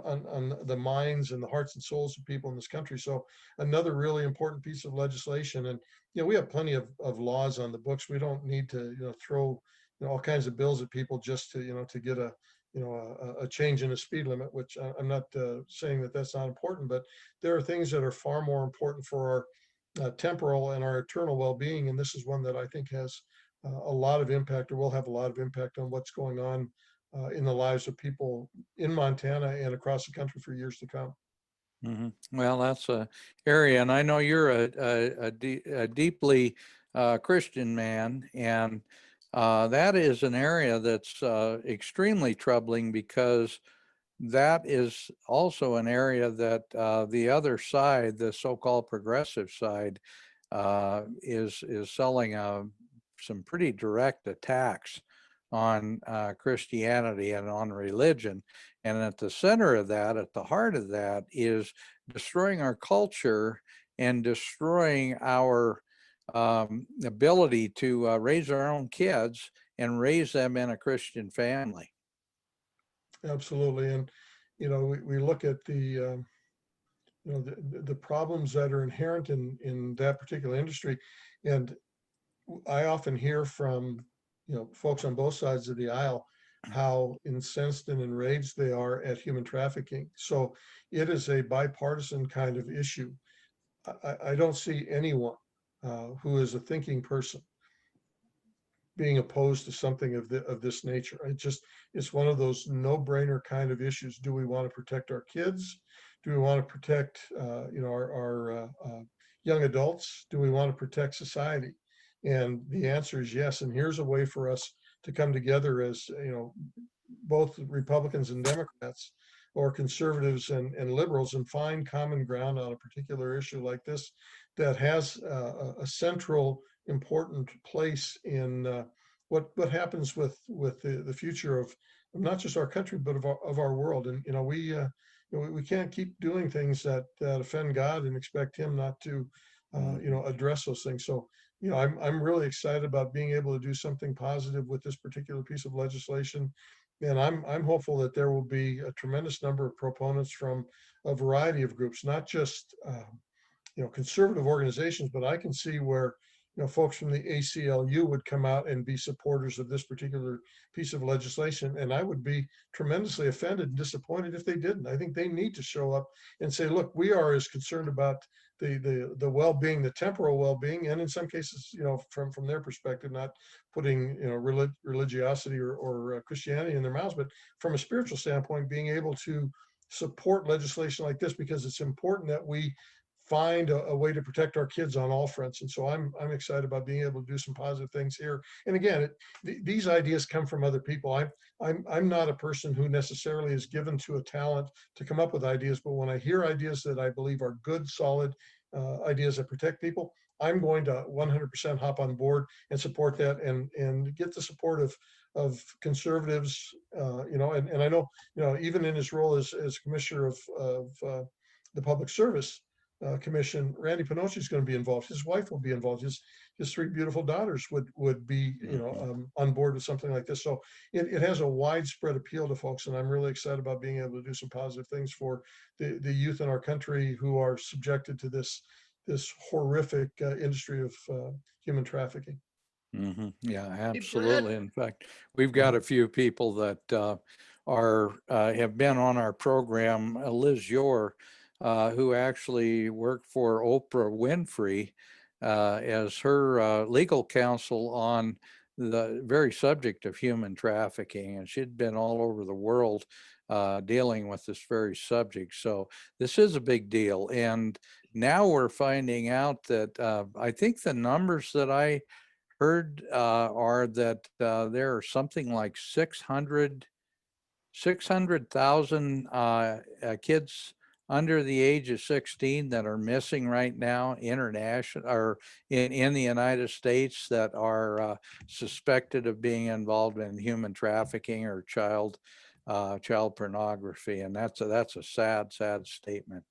S5: on the minds and the hearts and souls of people in this country. So another really important piece of legislation. And we have plenty of laws on the books. We don't need to throw all kinds of bills at people just to to get a change in a speed limit, which I'm not saying that that's not important, but there are things that are far more important for our temporal and our eternal well-being. And this is one that I think has a lot of impact, or will have a lot of impact on what's going on in the lives of people in Montana and across the country for years to come.
S3: Mm-hmm. Well, that's a area, and I know you're a deeply Christian man, and that is an area that's extremely troubling, because that is also an area that the other side, the so-called progressive side, is selling a some pretty direct attacks on Christianity and on religion. And at the center of that, at the heart of that, is destroying our culture and destroying our ability to raise our own kids and raise them in a Christian family.
S5: Absolutely. And, we look at the problems that are inherent in that particular industry. And I often hear from, folks on both sides of the aisle, how incensed and enraged they are at human trafficking. So it is a bipartisan kind of issue. I don't see anyone who is a thinking person being opposed to something of this nature. It's one of those no-brainer kind of issues. Do we want to protect our kids? Do we want to protect our young adults? Do we want to protect society? And the answer is yes. And here's a way for us to come together as both Republicans and Democrats, or conservatives and liberals, and find common ground on a particular issue like this that has a central important place in what happens with the future of not just our country but of our world. And we can't keep doing things that offend God and expect Him not to address those things. So I'm really excited about being able to do something positive with this particular piece of legislation. And I'm hopeful that there will be a tremendous number of proponents from a variety of groups, not just conservative organizations, but I can see where folks from the ACLU would come out and be supporters of this particular piece of legislation. And I would be tremendously offended and disappointed if they didn't. I think they need to show up and say, look, we are as concerned about the well-being, the temporal well-being, and in some cases, from their perspective, not putting religiosity or Christianity in their mouths, but from a spiritual standpoint, being able to support legislation like this, because it's important that we find a way to protect our kids on all fronts. And so I'm excited about being able to do some positive things here. And again, these ideas come from other people. I'm not a person who necessarily is given to a talent to come up with ideas, but when I hear ideas that I believe are good, solid ideas that protect people, I'm going to 100% hop on board and support that and get the support of conservatives, and I know, even in his role as commissioner of the Public Service Commission, Randy Pinocci is going to be involved. His wife will be involved. His three beautiful daughters would be on board with something like this. So it has a widespread appeal to folks, and I'm really excited about being able to do some positive things for the youth in our country who are subjected to this horrific industry of human trafficking.
S3: Mm-hmm. Yeah, absolutely. In fact, we've got a few people that have been on our program. Liz Yore, who actually worked for Oprah Winfrey as her legal counsel on the very subject of human trafficking. And she'd been all over the world dealing with this very subject. So this is a big deal. And now we're finding out that I think the numbers that I heard are that there are something like 600,000 kids under the age of 16 that are missing right now, international or in the United States, that are suspected of being involved in human trafficking or child pornography, and that's a sad statement.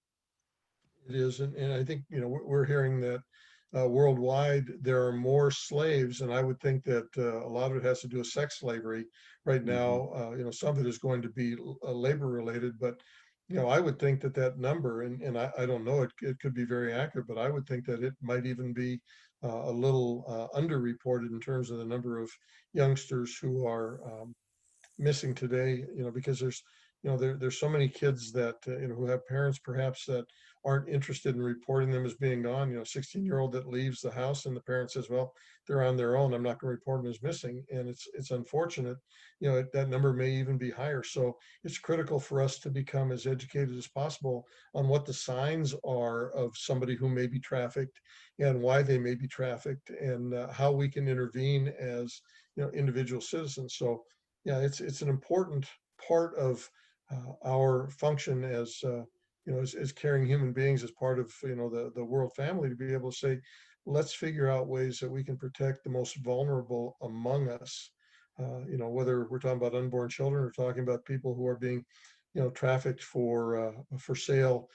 S5: It is, and I think we're hearing that worldwide there are more slaves, and I would think that a lot of it has to do with sex slavery right now. Some of it is going to be labor related, but I would think that number, and I don't know, it could be very accurate, but I would think that it might even be a little underreported in terms of the number of youngsters who are missing today, because there's so many kids that, who have parents perhaps that aren't interested in reporting them as being gone. 16-year-old that leaves the house and the parent says, well, they're on their own, I'm not going to report them as missing. And it's unfortunate, that number may even be higher. So it's critical for us to become as educated as possible on what the signs are of somebody who may be trafficked and why they may be trafficked, and how we can intervene as individual citizens. So yeah, it's an important part of our function as as caring human beings, as part of the world family, to be able to say, let's figure out ways that we can protect the most vulnerable among us. Whether we're talking about unborn children or talking about people who are being, trafficked for sale,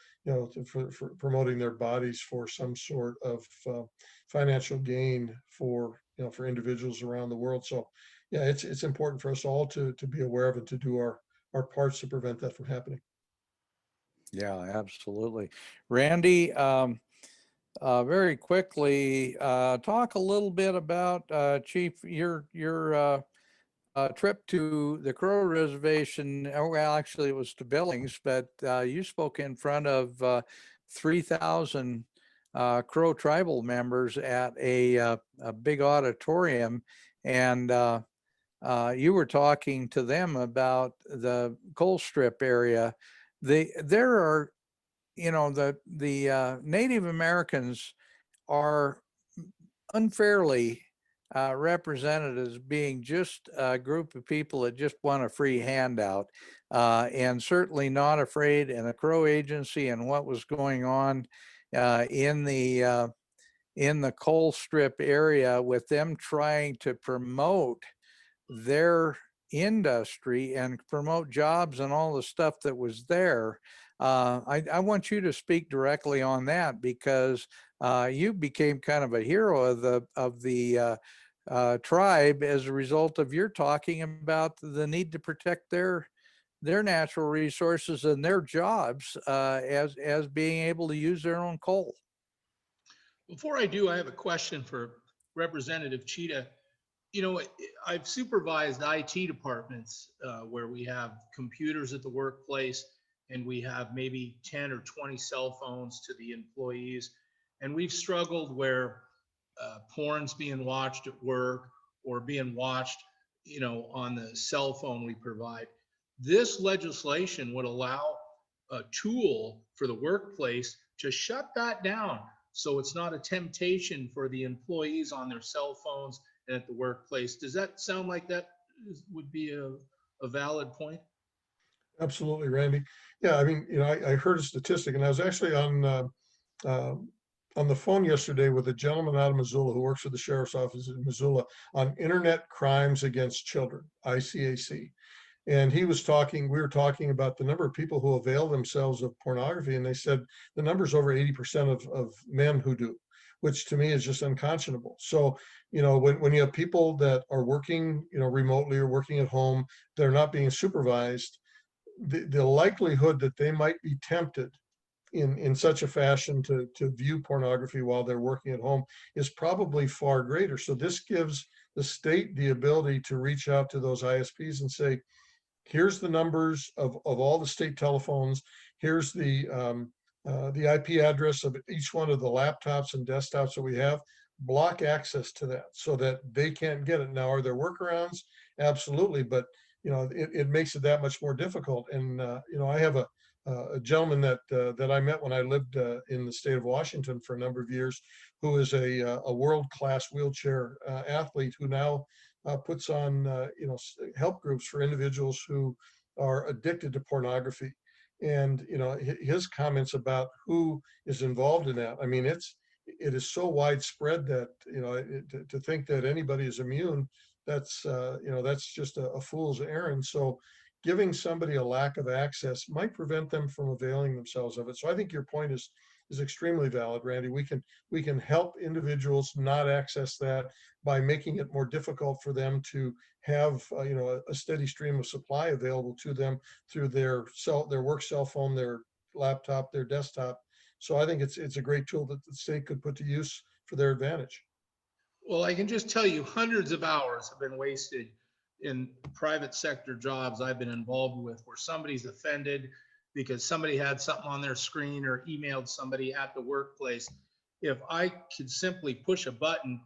S5: for promoting their bodies for some sort of financial gain for individuals around the world. So, yeah, it's important for us all to be aware of it, to do our parts to prevent that from happening.
S3: Yeah, absolutely. Randy, very quickly, talk a little bit about Chief, your trip to the Crow Reservation. Well, actually, it was to Billings, but you spoke in front of 3,000 Crow tribal members at a big auditorium, and you were talking to them about the coal strip area. There are, the Native Americans are unfairly represented as being just a group of people that just want a free handout, and certainly not afraid in the Crow Agency and what was going on in the coal strip area, with them trying to promote their industry and promote jobs and all the stuff that was there. I want you to speak directly on that, because you became kind of a hero of the tribe as a result of your talking about the need to protect their natural resources and their jobs as being able to use their own coal.
S4: Before I do, I have a question for Representative Tschida. I've supervised IT departments where we have computers at the workplace and we have maybe 10 or 20 cell phones to the employees. And we've struggled where porn's being watched at work or being watched, on the cell phone we provide. This legislation would allow a tool for the workplace to shut that down, so it's not a temptation for the employees on their cell phones and at the workplace. Does that sound like that would be a valid point?
S5: Absolutely, Randy. Yeah, I mean, I heard a statistic, and I was actually on the phone yesterday with a gentleman out of Missoula who works for the sheriff's office in Missoula on internet crimes against children, ICAC. And we were talking about the number of people who avail themselves of pornography. And they said the number's over 80% of men who do, which to me is just unconscionable. So, when you have people that are working, remotely or working at home, they're not being supervised, the likelihood that they might be tempted in such a fashion to view pornography while they're working at home is probably far greater. So this gives the state the ability to reach out to those ISPs and say, here's the numbers of all the state telephones. Here's the IP address of each one of the laptops and desktops that we have. Block access to that so that they can't get it. Now, are there workarounds? Absolutely, but it makes it that much more difficult. And I have a gentleman that I met when I lived in the state of Washington for a number of years, who is a world-class wheelchair athlete who now puts on help groups for individuals who are addicted to pornography. And his comments about who is involved in that, I mean, it is so widespread that to think that anybody is immune, that's just a fool's errand. So giving somebody a lack of access might prevent them from availing themselves of it. So I think your point is extremely valid, Randy. We can help individuals not access that by making it more difficult for them to have a steady stream of supply available to them through their work cell phone, their laptop, their desktop. So I think it's a great tool that the state could put to use for their advantage.
S4: Well, I can just tell you hundreds of hours have been wasted in private sector jobs I've been involved with where somebody's offended because somebody had something on their screen or emailed somebody at the workplace. If I could simply push a button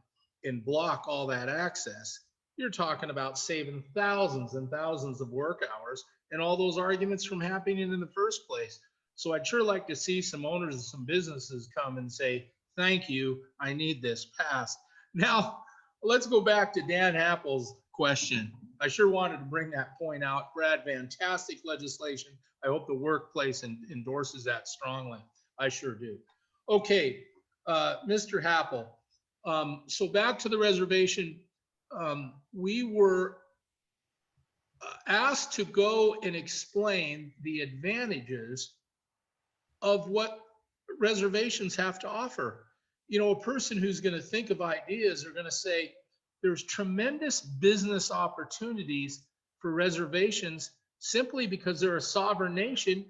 S4: and block all that access, you're talking about saving thousands and thousands of work hours and all those arguments from happening in the first place. So I'd sure like to see some owners of some businesses come and say, thank you, I need this passed. Now, let's go back to Dan Happel's question. I sure wanted to bring that point out. Brad, fantastic legislation. I hope the workplace endorses that strongly. I sure do. Okay, Mr. Happel, So back to the reservation, we were asked to go and explain the advantages of what reservations have to offer. You know, a person who's going to think of ideas are going to say there's tremendous business opportunities for reservations simply because they're a sovereign nation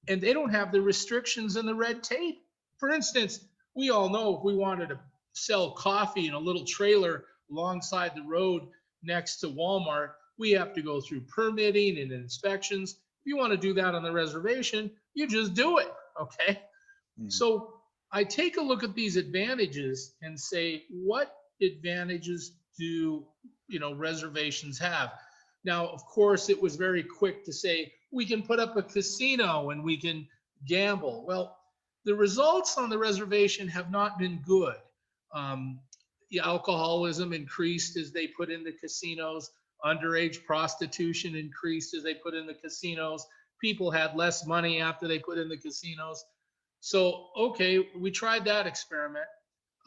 S4: and they don't have the restrictions and the red tape. For instance, we all know if we wanted to sell coffee in a little trailer alongside the road next to Walmart, we have to go through permitting and inspections. If you want to do that on the reservation, you just do it, okay? So I take a look at these advantages and say, what advantages do, you know, reservations have? Now, of course, it was very quick to say, we can put up a casino and we can gamble. Well, the results on the reservation have not been good. The alcoholism increased as they put in the casinos. Underage prostitution increased as they put in the casinos. People had less money after they put in the casinos. So, okay, we tried that experiment.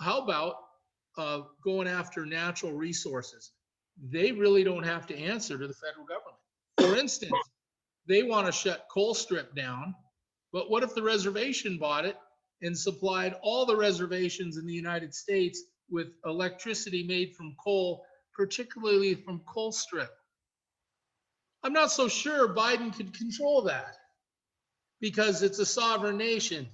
S4: How about going after natural resources? They really don't have to answer to the federal government. For instance, they want to shut Colstrip down, but what if the reservation bought it and supplied all the reservations in the United States with electricity made from coal, particularly from Colstrip? I'm not so sure Biden could control that because it's a sovereign nation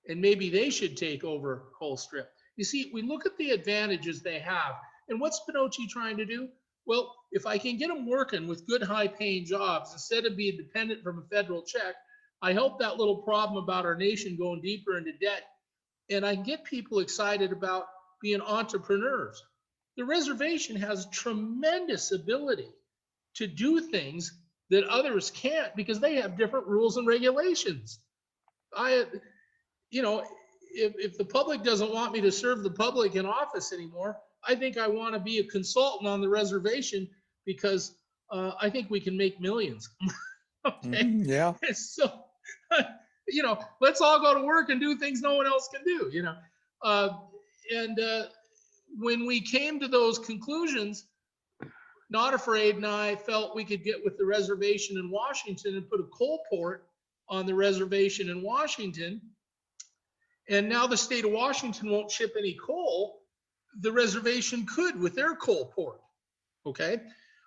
S4: and maybe they should take over Colstrip. You see, we look at the advantages they have. And what's Pinocci trying to do? Well, if I can get them working with good high-paying jobs instead of being dependent from a federal check, I help that little problem about our nation going deeper into debt. And I can get people excited about being entrepreneurs. The reservation has tremendous ability to do things that others can't because they have different rules and regulations. You know, if the public doesn't want me to serve the public in office anymore, I think I want to be a consultant on the reservation because I think we can make millions. Okay.
S3: Yeah.
S4: So, you know, let's all go to work and do things no one else can do, you know. When we came to those conclusions, Not Afraid and I felt we could get with the reservation in Washington and put a coal port on the reservation in Washington. And now the state of Washington won't ship any coal. The reservation could with their coal port. Okay.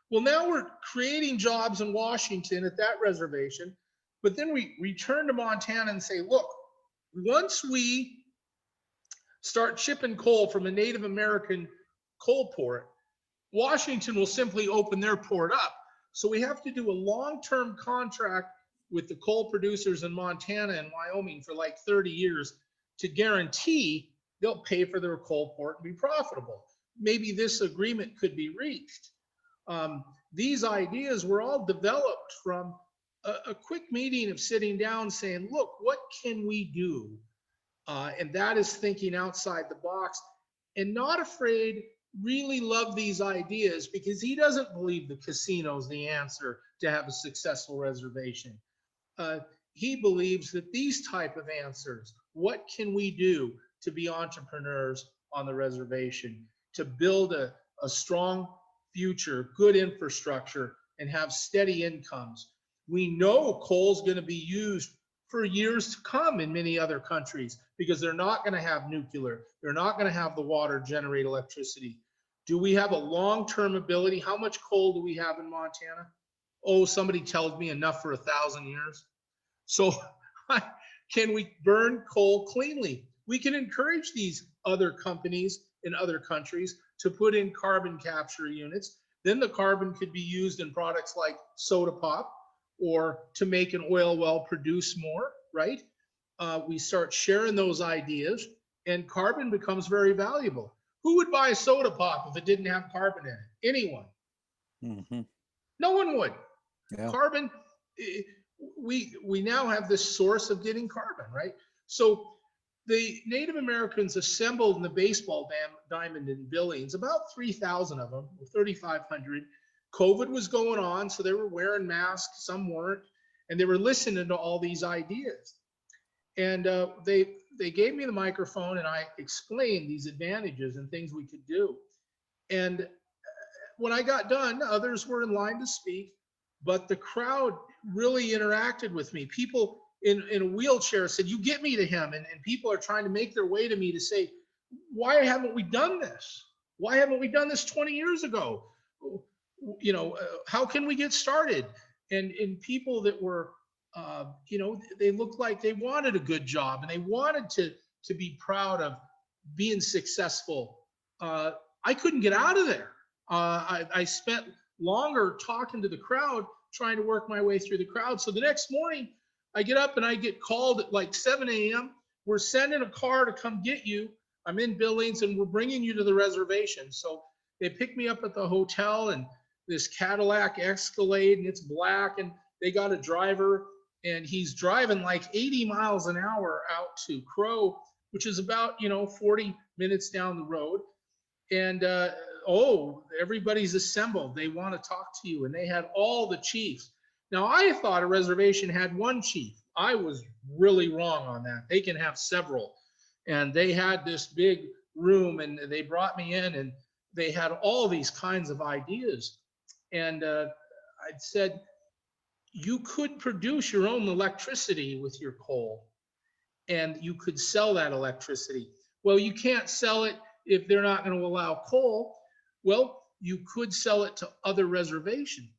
S4: Well, now we're creating jobs in Washington at that reservation, but then we return to Montana and say, look, once we start shipping coal from a Native American coal port, Washington will simply open their port up. So we have to do a long-term contract with the coal producers in Montana and Wyoming for like 30 years to guarantee they'll pay for their coal port and be profitable. Maybe this agreement could be reached. These ideas were all developed from a quick meeting of sitting down saying, look, what can we do? And that is thinking outside the box. And Not Afraid really loved these ideas because he doesn't believe the casino is the answer to have a successful reservation. He believes that these type of answers, what can we do to be entrepreneurs on the reservation, to build a strong future, good infrastructure, and have steady incomes. We know coal's going to be used for years to come in many other countries because they're not going to have nuclear. They're not going to have the water generate electricity. Do we have a long-term ability? How much coal do we have in Montana? Oh, somebody tells me enough for 1,000 years. So can we burn coal cleanly? We can encourage these other companies in other countries to put in carbon capture units. Then the carbon could be used in products like soda pop or to make an oil well produce more, right? We start sharing those ideas and carbon becomes very valuable. Who would buy soda pop if it didn't have carbon in it? Anyone.
S3: Mm-hmm.
S4: No one would.
S3: Yeah.
S4: Carbon, we now have this source of getting carbon, right? So the Native Americans assembled in the baseball diamond in Billings, about 3,000 of them, 3,500. COVID was going on, so they were wearing masks, some weren't, and they were listening to all these ideas. And they they gave me the microphone and I explained these advantages and things we could do. And when I got done, others were in line to speak, but the crowd really interacted with me. People in a wheelchair said, "You get me to him." And people are trying to make their way to me to say, "Why haven't we done this? Why haven't we done this 20 years ago? You know, how can we get started?" And people that were, you know, they looked like they wanted a good job and they wanted to be proud of being successful. I couldn't get out of there. I spent longer talking to the crowd, trying to work my way through the crowd. So the next morning, I get up and I get called at like 7 a.m. We're sending a car to come get you. I'm in Billings and we're bringing you to the reservation. So they picked me up at the hotel and this Cadillac Escalade, and it's black, and they got a driver and he's driving like 80 miles an hour out to Crow, which is about, you know, 40 minutes down the road. And everybody's assembled. They want to talk to you. And they had all the chiefs. Now, I thought a reservation had one chief. I was really wrong on that. They can have several. And they had this big room and they brought me in and they had all these kinds of ideas. And I said, you could produce your own electricity with your coal and you could sell that electricity. Well, you can't sell it if they're not going to allow coal. Well, you could sell it to other reservations.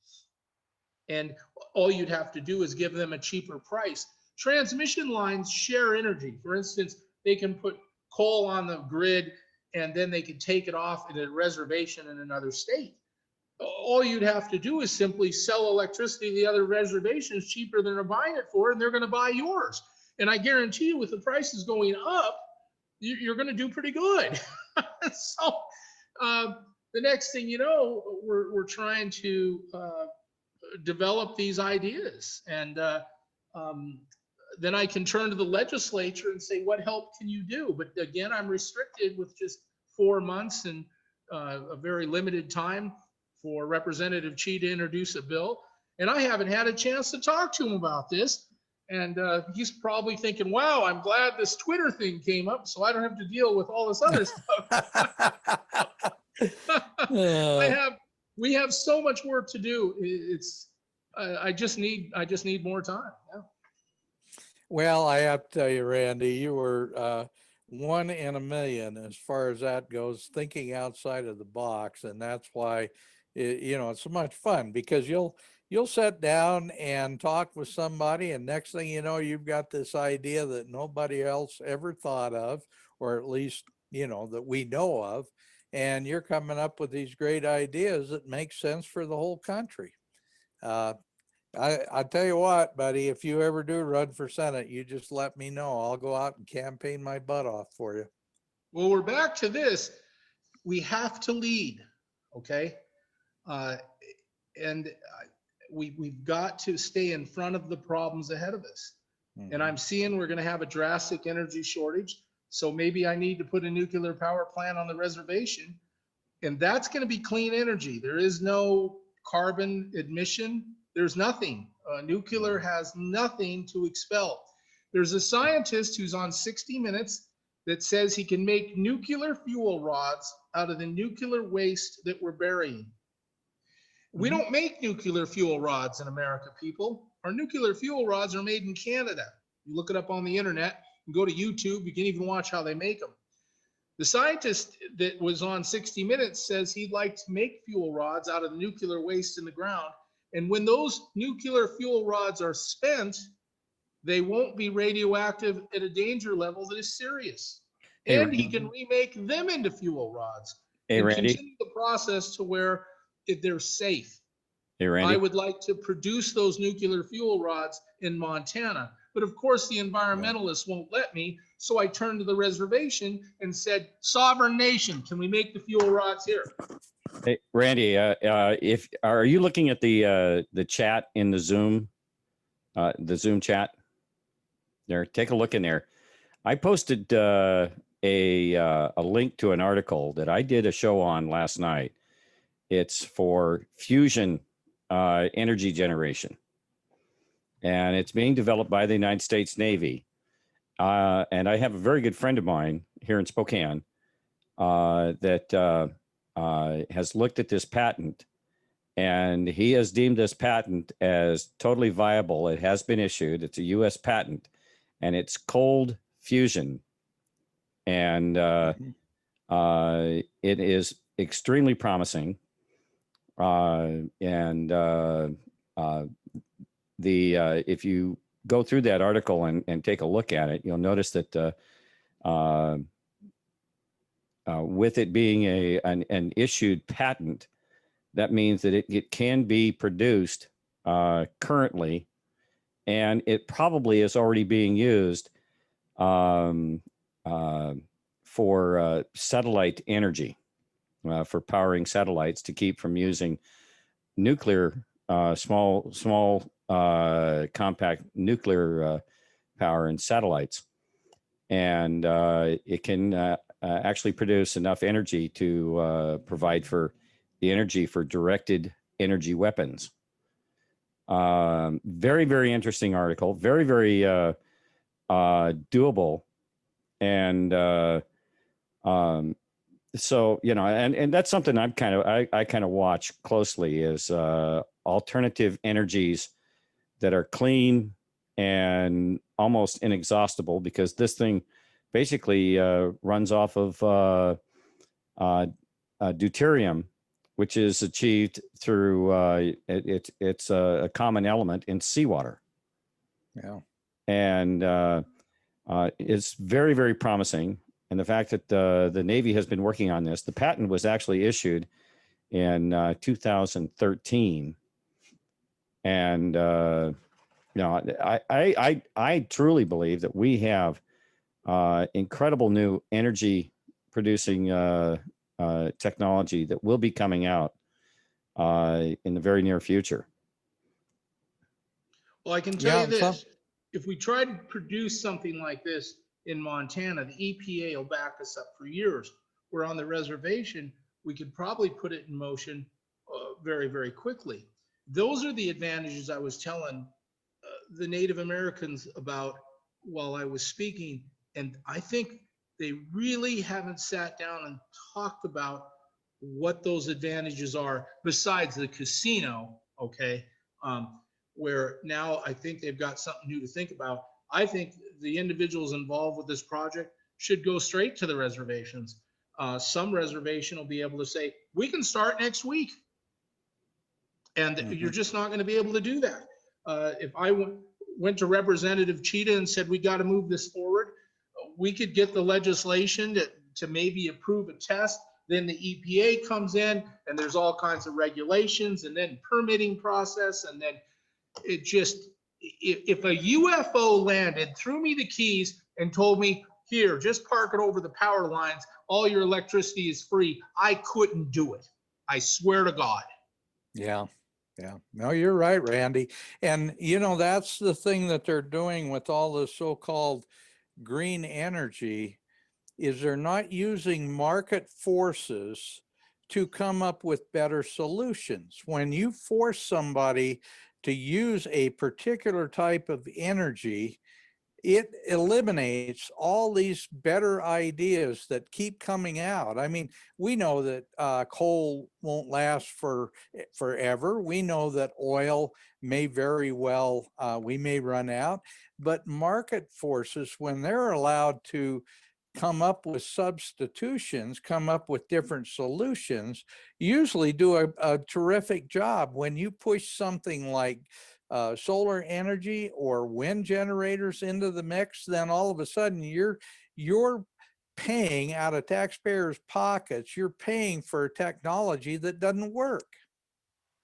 S4: And all you'd have to do is give them a cheaper price. Transmission lines share energy. For instance, they can put coal on the grid and then they can take it off at a reservation in another state. All you'd have to do is simply sell electricity to the other reservations cheaper than they're buying it for, and they're going to buy yours. And I guarantee you, with the prices going up, you're going to do pretty good. So the next thing you know, we're trying to develop these ideas. And then I can turn to the legislature and say, what help can you do? But again, I'm restricted with just 4 months and a very limited time for Representative Tschida to introduce a bill. And I haven't had a chance to talk to him about this. And he's probably thinking, wow, I'm glad this Twitter thing came up so I don't have to deal with all this other stuff. We have so much work to do. I just need more time. Yeah.
S3: Well, I have to tell you, Randy, you were one in a million as far as that goes, thinking outside of the box. And that's why, it's so much fun, because you'll sit down and talk with somebody, and next thing you know, you've got this idea that nobody else ever thought of, or at least, that we know of. And you're coming up with these great ideas that make sense for the whole country. I tell you what, buddy, if you ever do run for Senate, you just let me know. I'll go out and campaign my butt off for you.
S4: Well, we're back to this. We have to lead, okay? And we've got to stay in front of the problems ahead of us. Mm-hmm. And I'm seeing we're going to have a drastic energy shortage. So maybe I need to put a nuclear power plant on the reservation. And that's going to be clean energy. There is no carbon emission. There's nothing. Nuclear has nothing to expel. There's a scientist who's on 60 Minutes that says he can make nuclear fuel rods out of the nuclear waste that we're burying. We don't make nuclear fuel rods in America, people. Our nuclear fuel rods are made in Canada. You look it up on the internet, you go to YouTube, you can even watch how they make them. The scientist that was on 60 Minutes says he'd like to make fuel rods out of the nuclear waste in the ground. And when those nuclear fuel rods are spent, they won't be radioactive at a danger level that is serious. And he can remake them into fuel rods and
S2: Randy,
S4: continue the process to where they're safe.
S2: Hey, Randy.
S4: I would like to produce those nuclear fuel rods in Montana. But of course, the environmentalists won't let me. So I turned to the reservation and said, sovereign nation, can we make the fuel rods here?
S2: Hey, Randy, are you looking at the chat in the Zoom chat? There, take a look in there. I posted a link to an article that I did a show on last night. It's for fusion energy generation, and it's being developed by the United States Navy. And I have a very good friend of mine here in Spokane that has looked at this patent, and he has deemed this patent as totally viable. It has been issued. It's a U.S. patent, and it's cold fusion. And it is extremely promising. If you go through that article and take a look at it, you'll notice that with it being an issued patent, that means that it can be produced currently, and it probably is already being used for satellite energy, for powering satellites to keep from using nuclear, small compact nuclear power in satellites. And it can actually produce enough energy to provide for the energy for directed energy weapons. Very, very interesting article. Very, very doable. And so, you know, and that's something I kind of watch closely is alternative energies that are clean and almost inexhaustible, because this thing basically runs off of deuterium, which is achieved through it's a common element in seawater.
S3: Yeah.
S2: And it's very, very promising. And the fact that the Navy has been working on this, the patent was actually issued in 2013. And, you know, I truly believe that we have incredible new energy producing technology that will be coming out in the very near future.
S4: Well, I can tell you this, if we try to produce something like this in Montana, the EPA will back us up for years. We're on the reservation, we could probably put it in motion very, very quickly. Those are the advantages I was telling the Native Americans about while I was speaking. And I think they really haven't sat down and talked about what those advantages are besides the casino, okay? Where now I think they've got something new to think about. I think the individuals involved with this project should go straight to the reservations. Some reservation will be able to say, we can start next week. And you're just not going to be able to do that. If I went to Representative Tschida and said, we got to move this forward, we could get the legislation to maybe approve a test. Then the EPA comes in and there's all kinds of regulations and then permitting process. And then it just, if a UFO landed, threw me the keys and told me, here, just park it over the power lines, all your electricity is free, I couldn't do it. I swear to God.
S3: Yeah. Yeah, no, you're right, Randy. And, you know, that's the thing that they're doing with all the so-called green energy is they're not using market forces to come up with better solutions. When you force somebody to use a particular type of energy, it eliminates all these better ideas that keep coming out. I mean, we know that coal won't last forever. We know that oil may very well, we may run out, but market forces, when they're allowed to come up with substitutions, come up with different solutions, usually do a terrific job. When you push something like solar energy or wind generators into the mix, then all of a sudden you're paying out of taxpayers' pockets. You're paying for technology that doesn't work.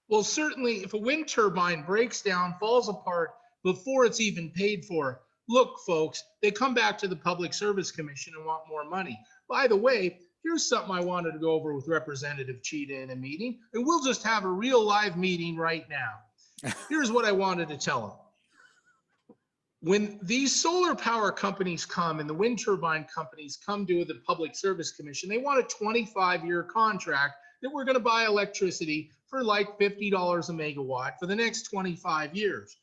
S4: Well, certainly if a wind turbine breaks down, falls apart before it's even paid for, look, folks, they come back to the Public Service Commission and want more money. By the way, here's something I wanted to go over with Representative Tschida in a meeting, and we'll just have a real live meeting right now. Here's what I wanted to tell him. When these solar power companies come and the wind turbine companies come to the Public Service Commission, they want a 25-year contract that we're going to buy electricity for like $50 a megawatt for the next 25 years.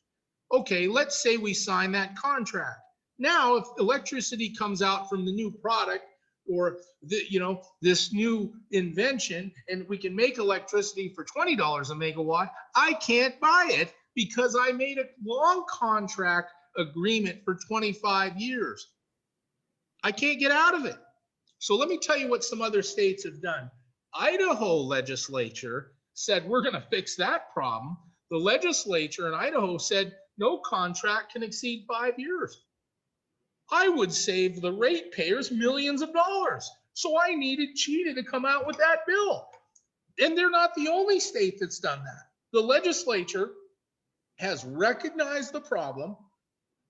S4: Okay, let's say we sign that contract. Now, if electricity comes out from the new product or this new invention, and we can make electricity for $20 a megawatt, I can't buy it because I made a long contract agreement for 25 years. I can't get out of it. So let me tell you what some other states have done. Idaho legislature said, we're going to fix that problem. The legislature in Idaho said, no contract can exceed 5 years. I would save the ratepayers millions of dollars. So I needed Tschida to come out with that bill. And they're not the only state that's done that. The legislature has recognized the problem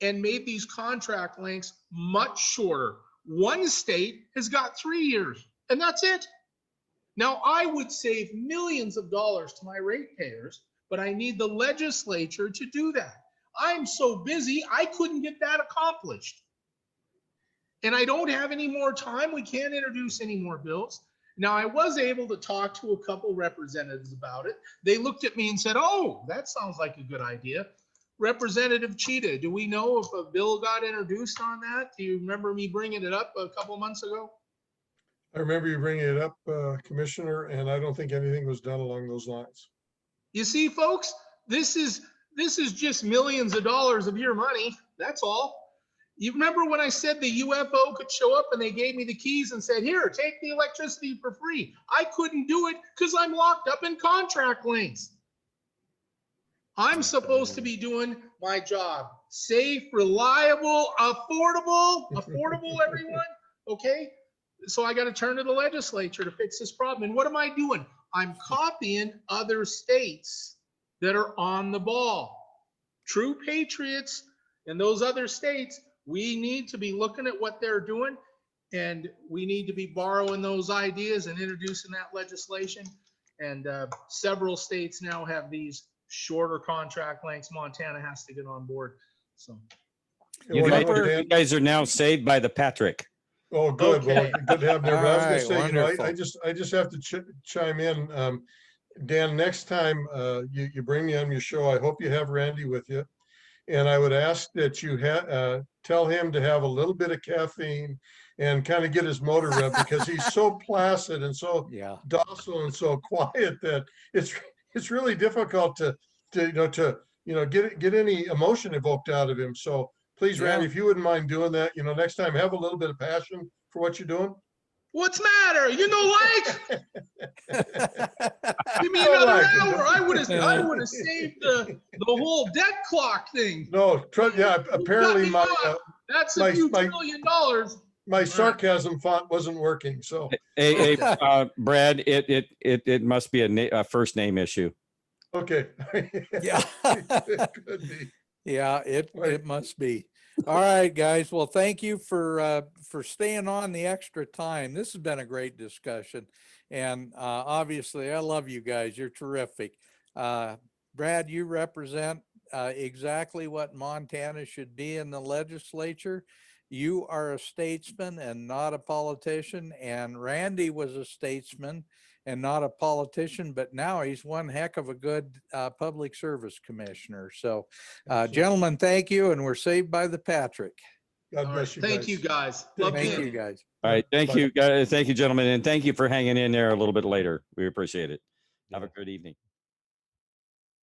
S4: and made these contract lengths much shorter. One state has got 3 years, and that's it. Now, I would save millions of dollars to my ratepayers, but I need the legislature to do that. I'm so busy, I couldn't get that accomplished. And I don't have any more time. We can't introduce any more bills. Now, I was able to talk to a couple representatives about it. They looked at me and said, oh, that sounds like a good idea. Representative Tschida, do we know if a bill got introduced on that? Do you remember me bringing it up a couple months ago?
S5: I remember you bringing it up, Commissioner, and I don't think anything was done along those lines.
S4: You see, folks, this is just millions of dollars of your money. That's all. You remember when I said the UFO could show up and they gave me the keys and said, here, take the electricity for free. I couldn't do it because I'm locked up in contract lengths. I'm supposed to be doing my job. Safe, reliable, affordable, everyone. Okay. So I got to turn to the legislature to fix this problem. And what am I doing? I'm copying other states that are on the ball. True patriots in those other states, we need to be looking at what they're doing, and we need to be borrowing those ideas and introducing that legislation. And several states now have these shorter contract lengths. Montana has to get on board. So
S2: You guys are now saved by the Patrick.
S5: Oh, good.
S4: Okay.
S5: Well, good to have them. I was going to say,
S3: Wonderful.
S5: I just have to chime in. Dan, next time you bring me on your show, I hope you have Randy with you. And I would ask that you tell him to have a little bit of caffeine and kind of get his motor revved because he's so placid and so docile and so quiet that it's really difficult to get any emotion evoked out of him. So please, Randy, if you wouldn't mind doing that, next time have a little bit of passion for what you're doing.
S4: what's matter? You know, like, give me another hour. I would have saved the whole debt clock thing.
S5: No, apparently
S4: that's a few $1 trillion.
S5: My sarcasm font wasn't working. So,
S2: hey, Brad, it must be a first name issue.
S5: Okay.
S3: Yeah.
S5: It could be.
S3: Yeah, it must be. All right, guys. Well, thank you for staying on the extra time. This has been a great discussion. And obviously, I love you guys. You're terrific. Brad, you represent exactly what Montana should be in the legislature. You are a statesman and not a politician. And Randy was a statesman and not a politician, but now he's one heck of a good public service commissioner. So, gentlemen, thank you. And we're saved by the Patrick.
S5: God bless you.
S4: Thank you, guys.
S3: Thank you, guys.
S2: All right. Thank you, guys. Thank you, gentlemen. And thank you for hanging in there a little bit later. We appreciate it. Have a good evening.